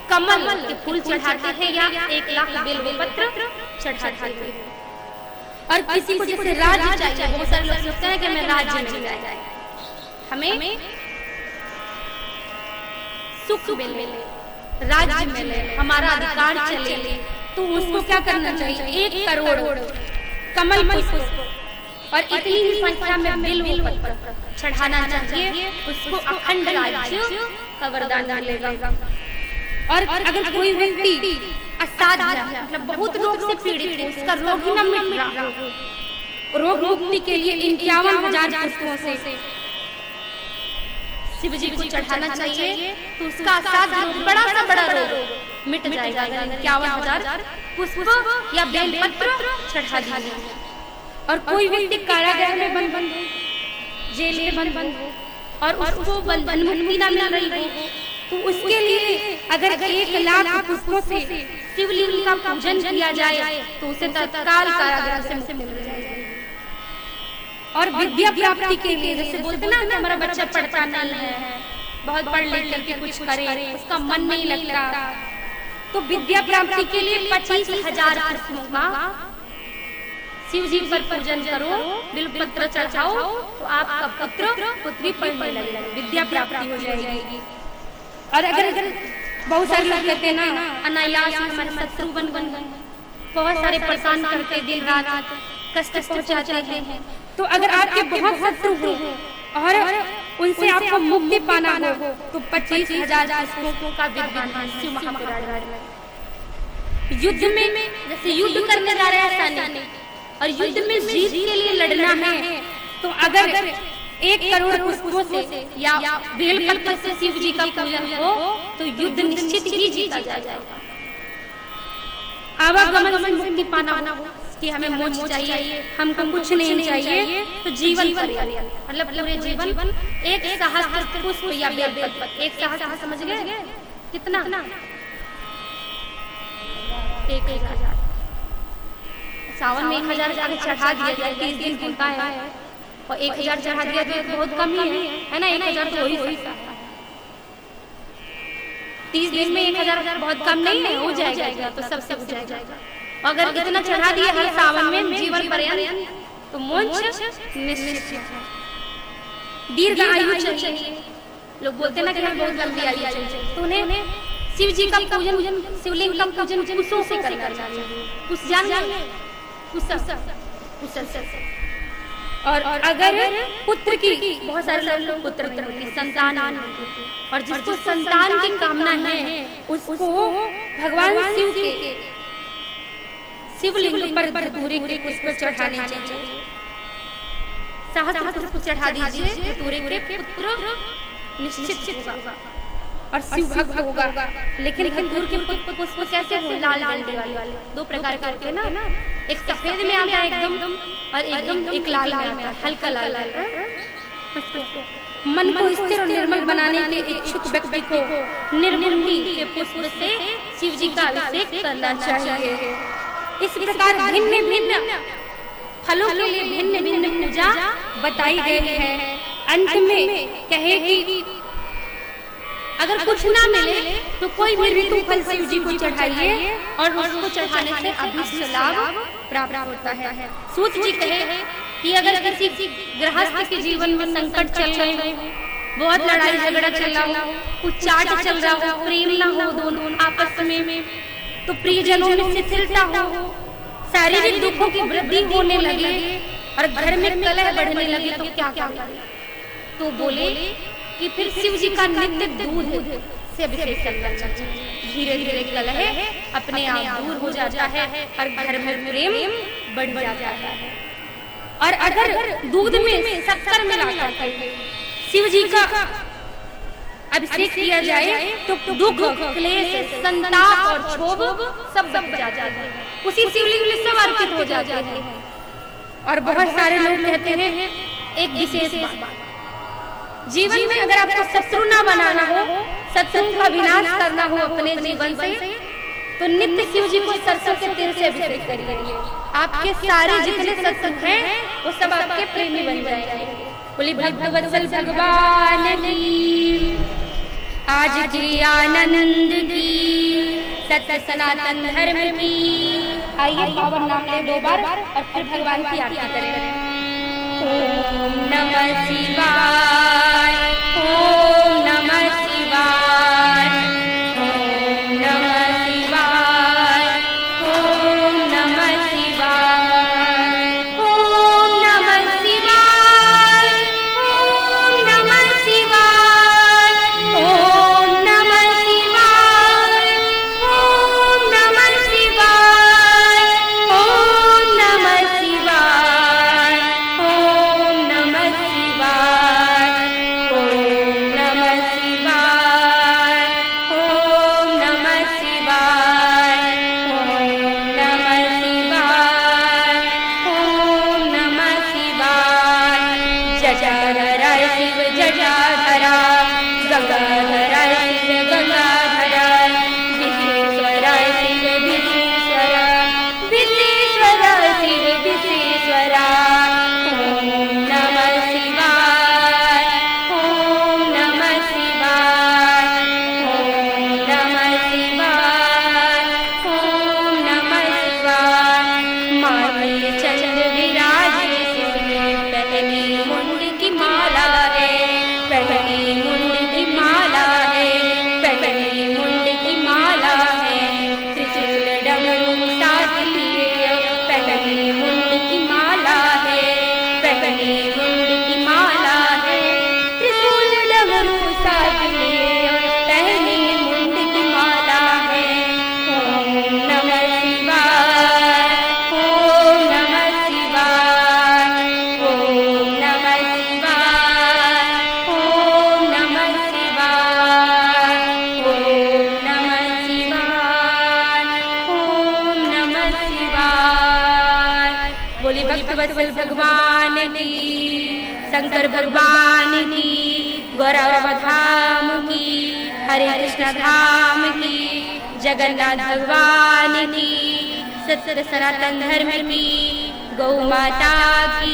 कमल के फूल चढ़ाते हैं या 1 लाख बिल्व पत्र चढ़ाते हैं। और किसी को जैसे राज्य चाहिए, बहुत सारे लोग सोचते हैं कि हमें राज्य मिल जाए, हमें सुख मिले, राज्य मिले, हमारा अधिकार चले, तो उसको क्या करना चाहिए? 1 करोड़ कमल पुष्प और इतनी ही संख्या में बिल्व पत्र चढ़ाना चाहिए, उसको अखंड राज्य का वरदान मिलेगा। और अगर कोई व्यक्ति असाध्य मतलब बहुत रोग से पीड़ित है, उसका रोग ही न मिट रहा हो, रोग मुक्ति के लिए 51,000 पुष्पों से शिव जी को चढ़ाना चाहिए, तो उसका असाध्य रोग, बड़ा सा बड़ा रोग मिट जाएगा। 51,000 पुष्प या बेल पत्र चढ़ा दीजिए। और कोई व्यक्ति कारागार में बंद हो, जेल में बंद हो, और उसको बंधन मुक्ति न मिल रही हो, तो उसके लिए अगर 1 लाख पुष्पों से शिवलिंग का पूजन किया जाए तो उसे तत्काल कारागार से मुक्ति मिल जाएगी। और विद्या प्राप्ति के लिए, जैसे बोलते ना कि हमारा बच्चा पढ़ता नहीं है, बहुत पढ़ लिख करके कुछ करे, उसका मन नहीं लगता, तो विद्या प्राप्ति के लिए 25,000 पुष्पों का शिव जी पर पूजन करो, बिल्व पत्र चढ़ाओ, तो आपका पुत्र पुत्री पढ़ने लगेगा, विद्या प्राप्ति हो जाएगी। और अगर बहुत सारे लोग कहते हैं ना, अनायास हमारे शत्रु बन गए, बहुत सारे परेशान करके दिन रात कष्ट पहुंचाते हैं, तो अगर आपके बहुत शत्रु हो और उनसे आपको मुक्ति पाना हो, तो 25,000 पुष्पों का विधान है शिव महापुराण में। युद्ध में जैसे युद्ध करने जा रहे हैं सैनिक, और युद्ध में जीत के लिए लड़ना है, तो अगर 1 करोड़ पुष्पों से या बेल पत्र से शिव जी का पूजन हो, तो युद्ध निश्चित ही जीता जाएगा। आवागमन से मुक्ति पाना हो कि हमें मोक्ष चाहिए, हमको कुछ नहीं चाहिए, तो जीवन मतलब पूरे जीवन 1 सहस्त्र पुष्प या बेल पत्र, 1 सहस्त्र समझ गए कितना? 1,000। सावन में 1,000 जाके चढ़ा दिया जाए, 30 दिन होता है, और 1,000 चढ़ा दिया तो बहुत कम ही है ना, 1,000 तो हो ही सकता है। 30 दिन में 1,000 बहुत कम नहीं है, हो जाएगा, तो सब हो जाएगा। अगर इतना चढ़ा दिए हर सावन में जीवन पर्यंत, तो मोक्ष निश्चित है। दीर्घ आयु चाहिए, लोग बोलते ना कि हमें बहुत लंबी आयु चाहिए, तो उन्हें शिव जी का पूजन, शिवलिंग का पूजन कुशों से करना चाहिए। कुश जान और अगर पुत्र की, बहुत सारे लोग पुत्र की संतान और जिसको संतान की कामना है उसको भगवान शिव के शिवलिंग पर धतूरे के पुष्प चढ़ाने चाहिए। सहस्त्र पुष्प चढ़ा दीजिए, धतूरे के पुत्र निश्चित होगा और शिव भक्त होगा। लेकिन धतूर के पुष्प कैसे हो? लाल वाले दो प्रकार के होते हैं ना, एक सफेद में आता है एकदम और एकदम एक लाल में आता है, हल्का लाल। मन को स्थिर और निर्मल बनाने के इच्छुक व्यक्ति को निर्गुंडी के पुष्प से शिव जी का अभिषेक करना चाहिए। इस प्रकार भिन्न भिन्न फलों के लिए भिन्न भिन्न पूजा बताई गई है। अंत में कहे कि अगर कुछ ना मिले तो कोई भी ऋतु फल शिव जी को चढ़ाइए और उसको चढ़ाने से अभीष्ट लाभ प्राप्त होता है। सूत जी कहे कि अगर किसी गृहस्थ के जीवन में संकट चल रहे हो, बहुत लड़ाई झगड़ा चल रहा हो, कुछ चाट चल रहा हो, प्रेम ना हो दोनों आपस में, तो प्रियजनों में शिथिलता हो, शारीरिक दुखों की वृद्धि होने लगे और घर में कलह बढ़ने लगे तो क्या करें? तो बोले कि फिर शिव जी का नित्य दूध से अभिषेक करना चाहिए। धीरे धीरे कलह अपने आप दूर हो जाता है और घर में प्रेम बढ़ जाता है। और अगर दूध में शक्कर मिलाकर शिव जी का अभिषेक किया जाए तो दुख, क्लेश, संताप और क्षोभ सब दब जाता है, उसी शिवलिंग में सब अर्पित हो जाते हैं। और बहुत सारे लोग कहते हैं एक विशेष बात, जीवन में अगर आपको शत्रु ना बनाना हो, शत्रु का विनाश करना हो अपने जीवन से, तो नित्य शिव जी को सरसों के तेल से अभिषेक करिए। आपके सारे जितने शत्रु हैं वो सब आपके प्रेमी बन जाएंगे। बोली भक्तवत्सल भगवान की, आज की आनंद की, सत्य सनातन धर्म की। आइए पावन नाम ले 2 बार और फिर भगवान की आरती करें। ओम नमः शिवाय, ओम नमः शिवाय, ओम नमः शिवाय, ओम नमः शिवाय, ओम नमः शिवाय, ओम नमः शिवाय, ओम नमः शिवाय, ओम नमः शिवाय, ओम नमः शिवाय, ओम नमः शिवाय, ओम नमः शिवाय, ओम नमः शिवाय, ओम नमः शिवाय, ओम नमः शिवाय। जटाधर शिव जटाधरा, गंगाधर शिव गंगाधरा, विश्वेश्वर शिव विश्वेश्वरा, विश्वेश्वर शिव विश्वेश्वरा। ओम नमः शिवाय, ओम नमः शिवाय, ओम नमः शिवाय, ओम नमः शिवाय। माथे चंद्र विराजे शिव, पहनी मुंड की माला है, पहनी मुंड की माला है, पहनी मुंड की माला है। त्रिशूल डमरू साथ लिए, पहनी मुंड की माला है, पहनी मुंड की माला है। त्रिशूल डमरू साथ लिए, पहनी मुंड की माला है। ओम नमः शिवाय, ओम नमः शिवाय, ओम नमः शिवाय, ओम नमः शिवाय, ओम नमः शिवाय, ओम नमः शिवाय। बोली भक्तवत्सल भगवान की, शंकर भगवान की, गौरव धाम की, हरे कृष्ण धाम की, जगन्नाथ भगवान की, सत्य सनातन धर्म की, गौ माता की।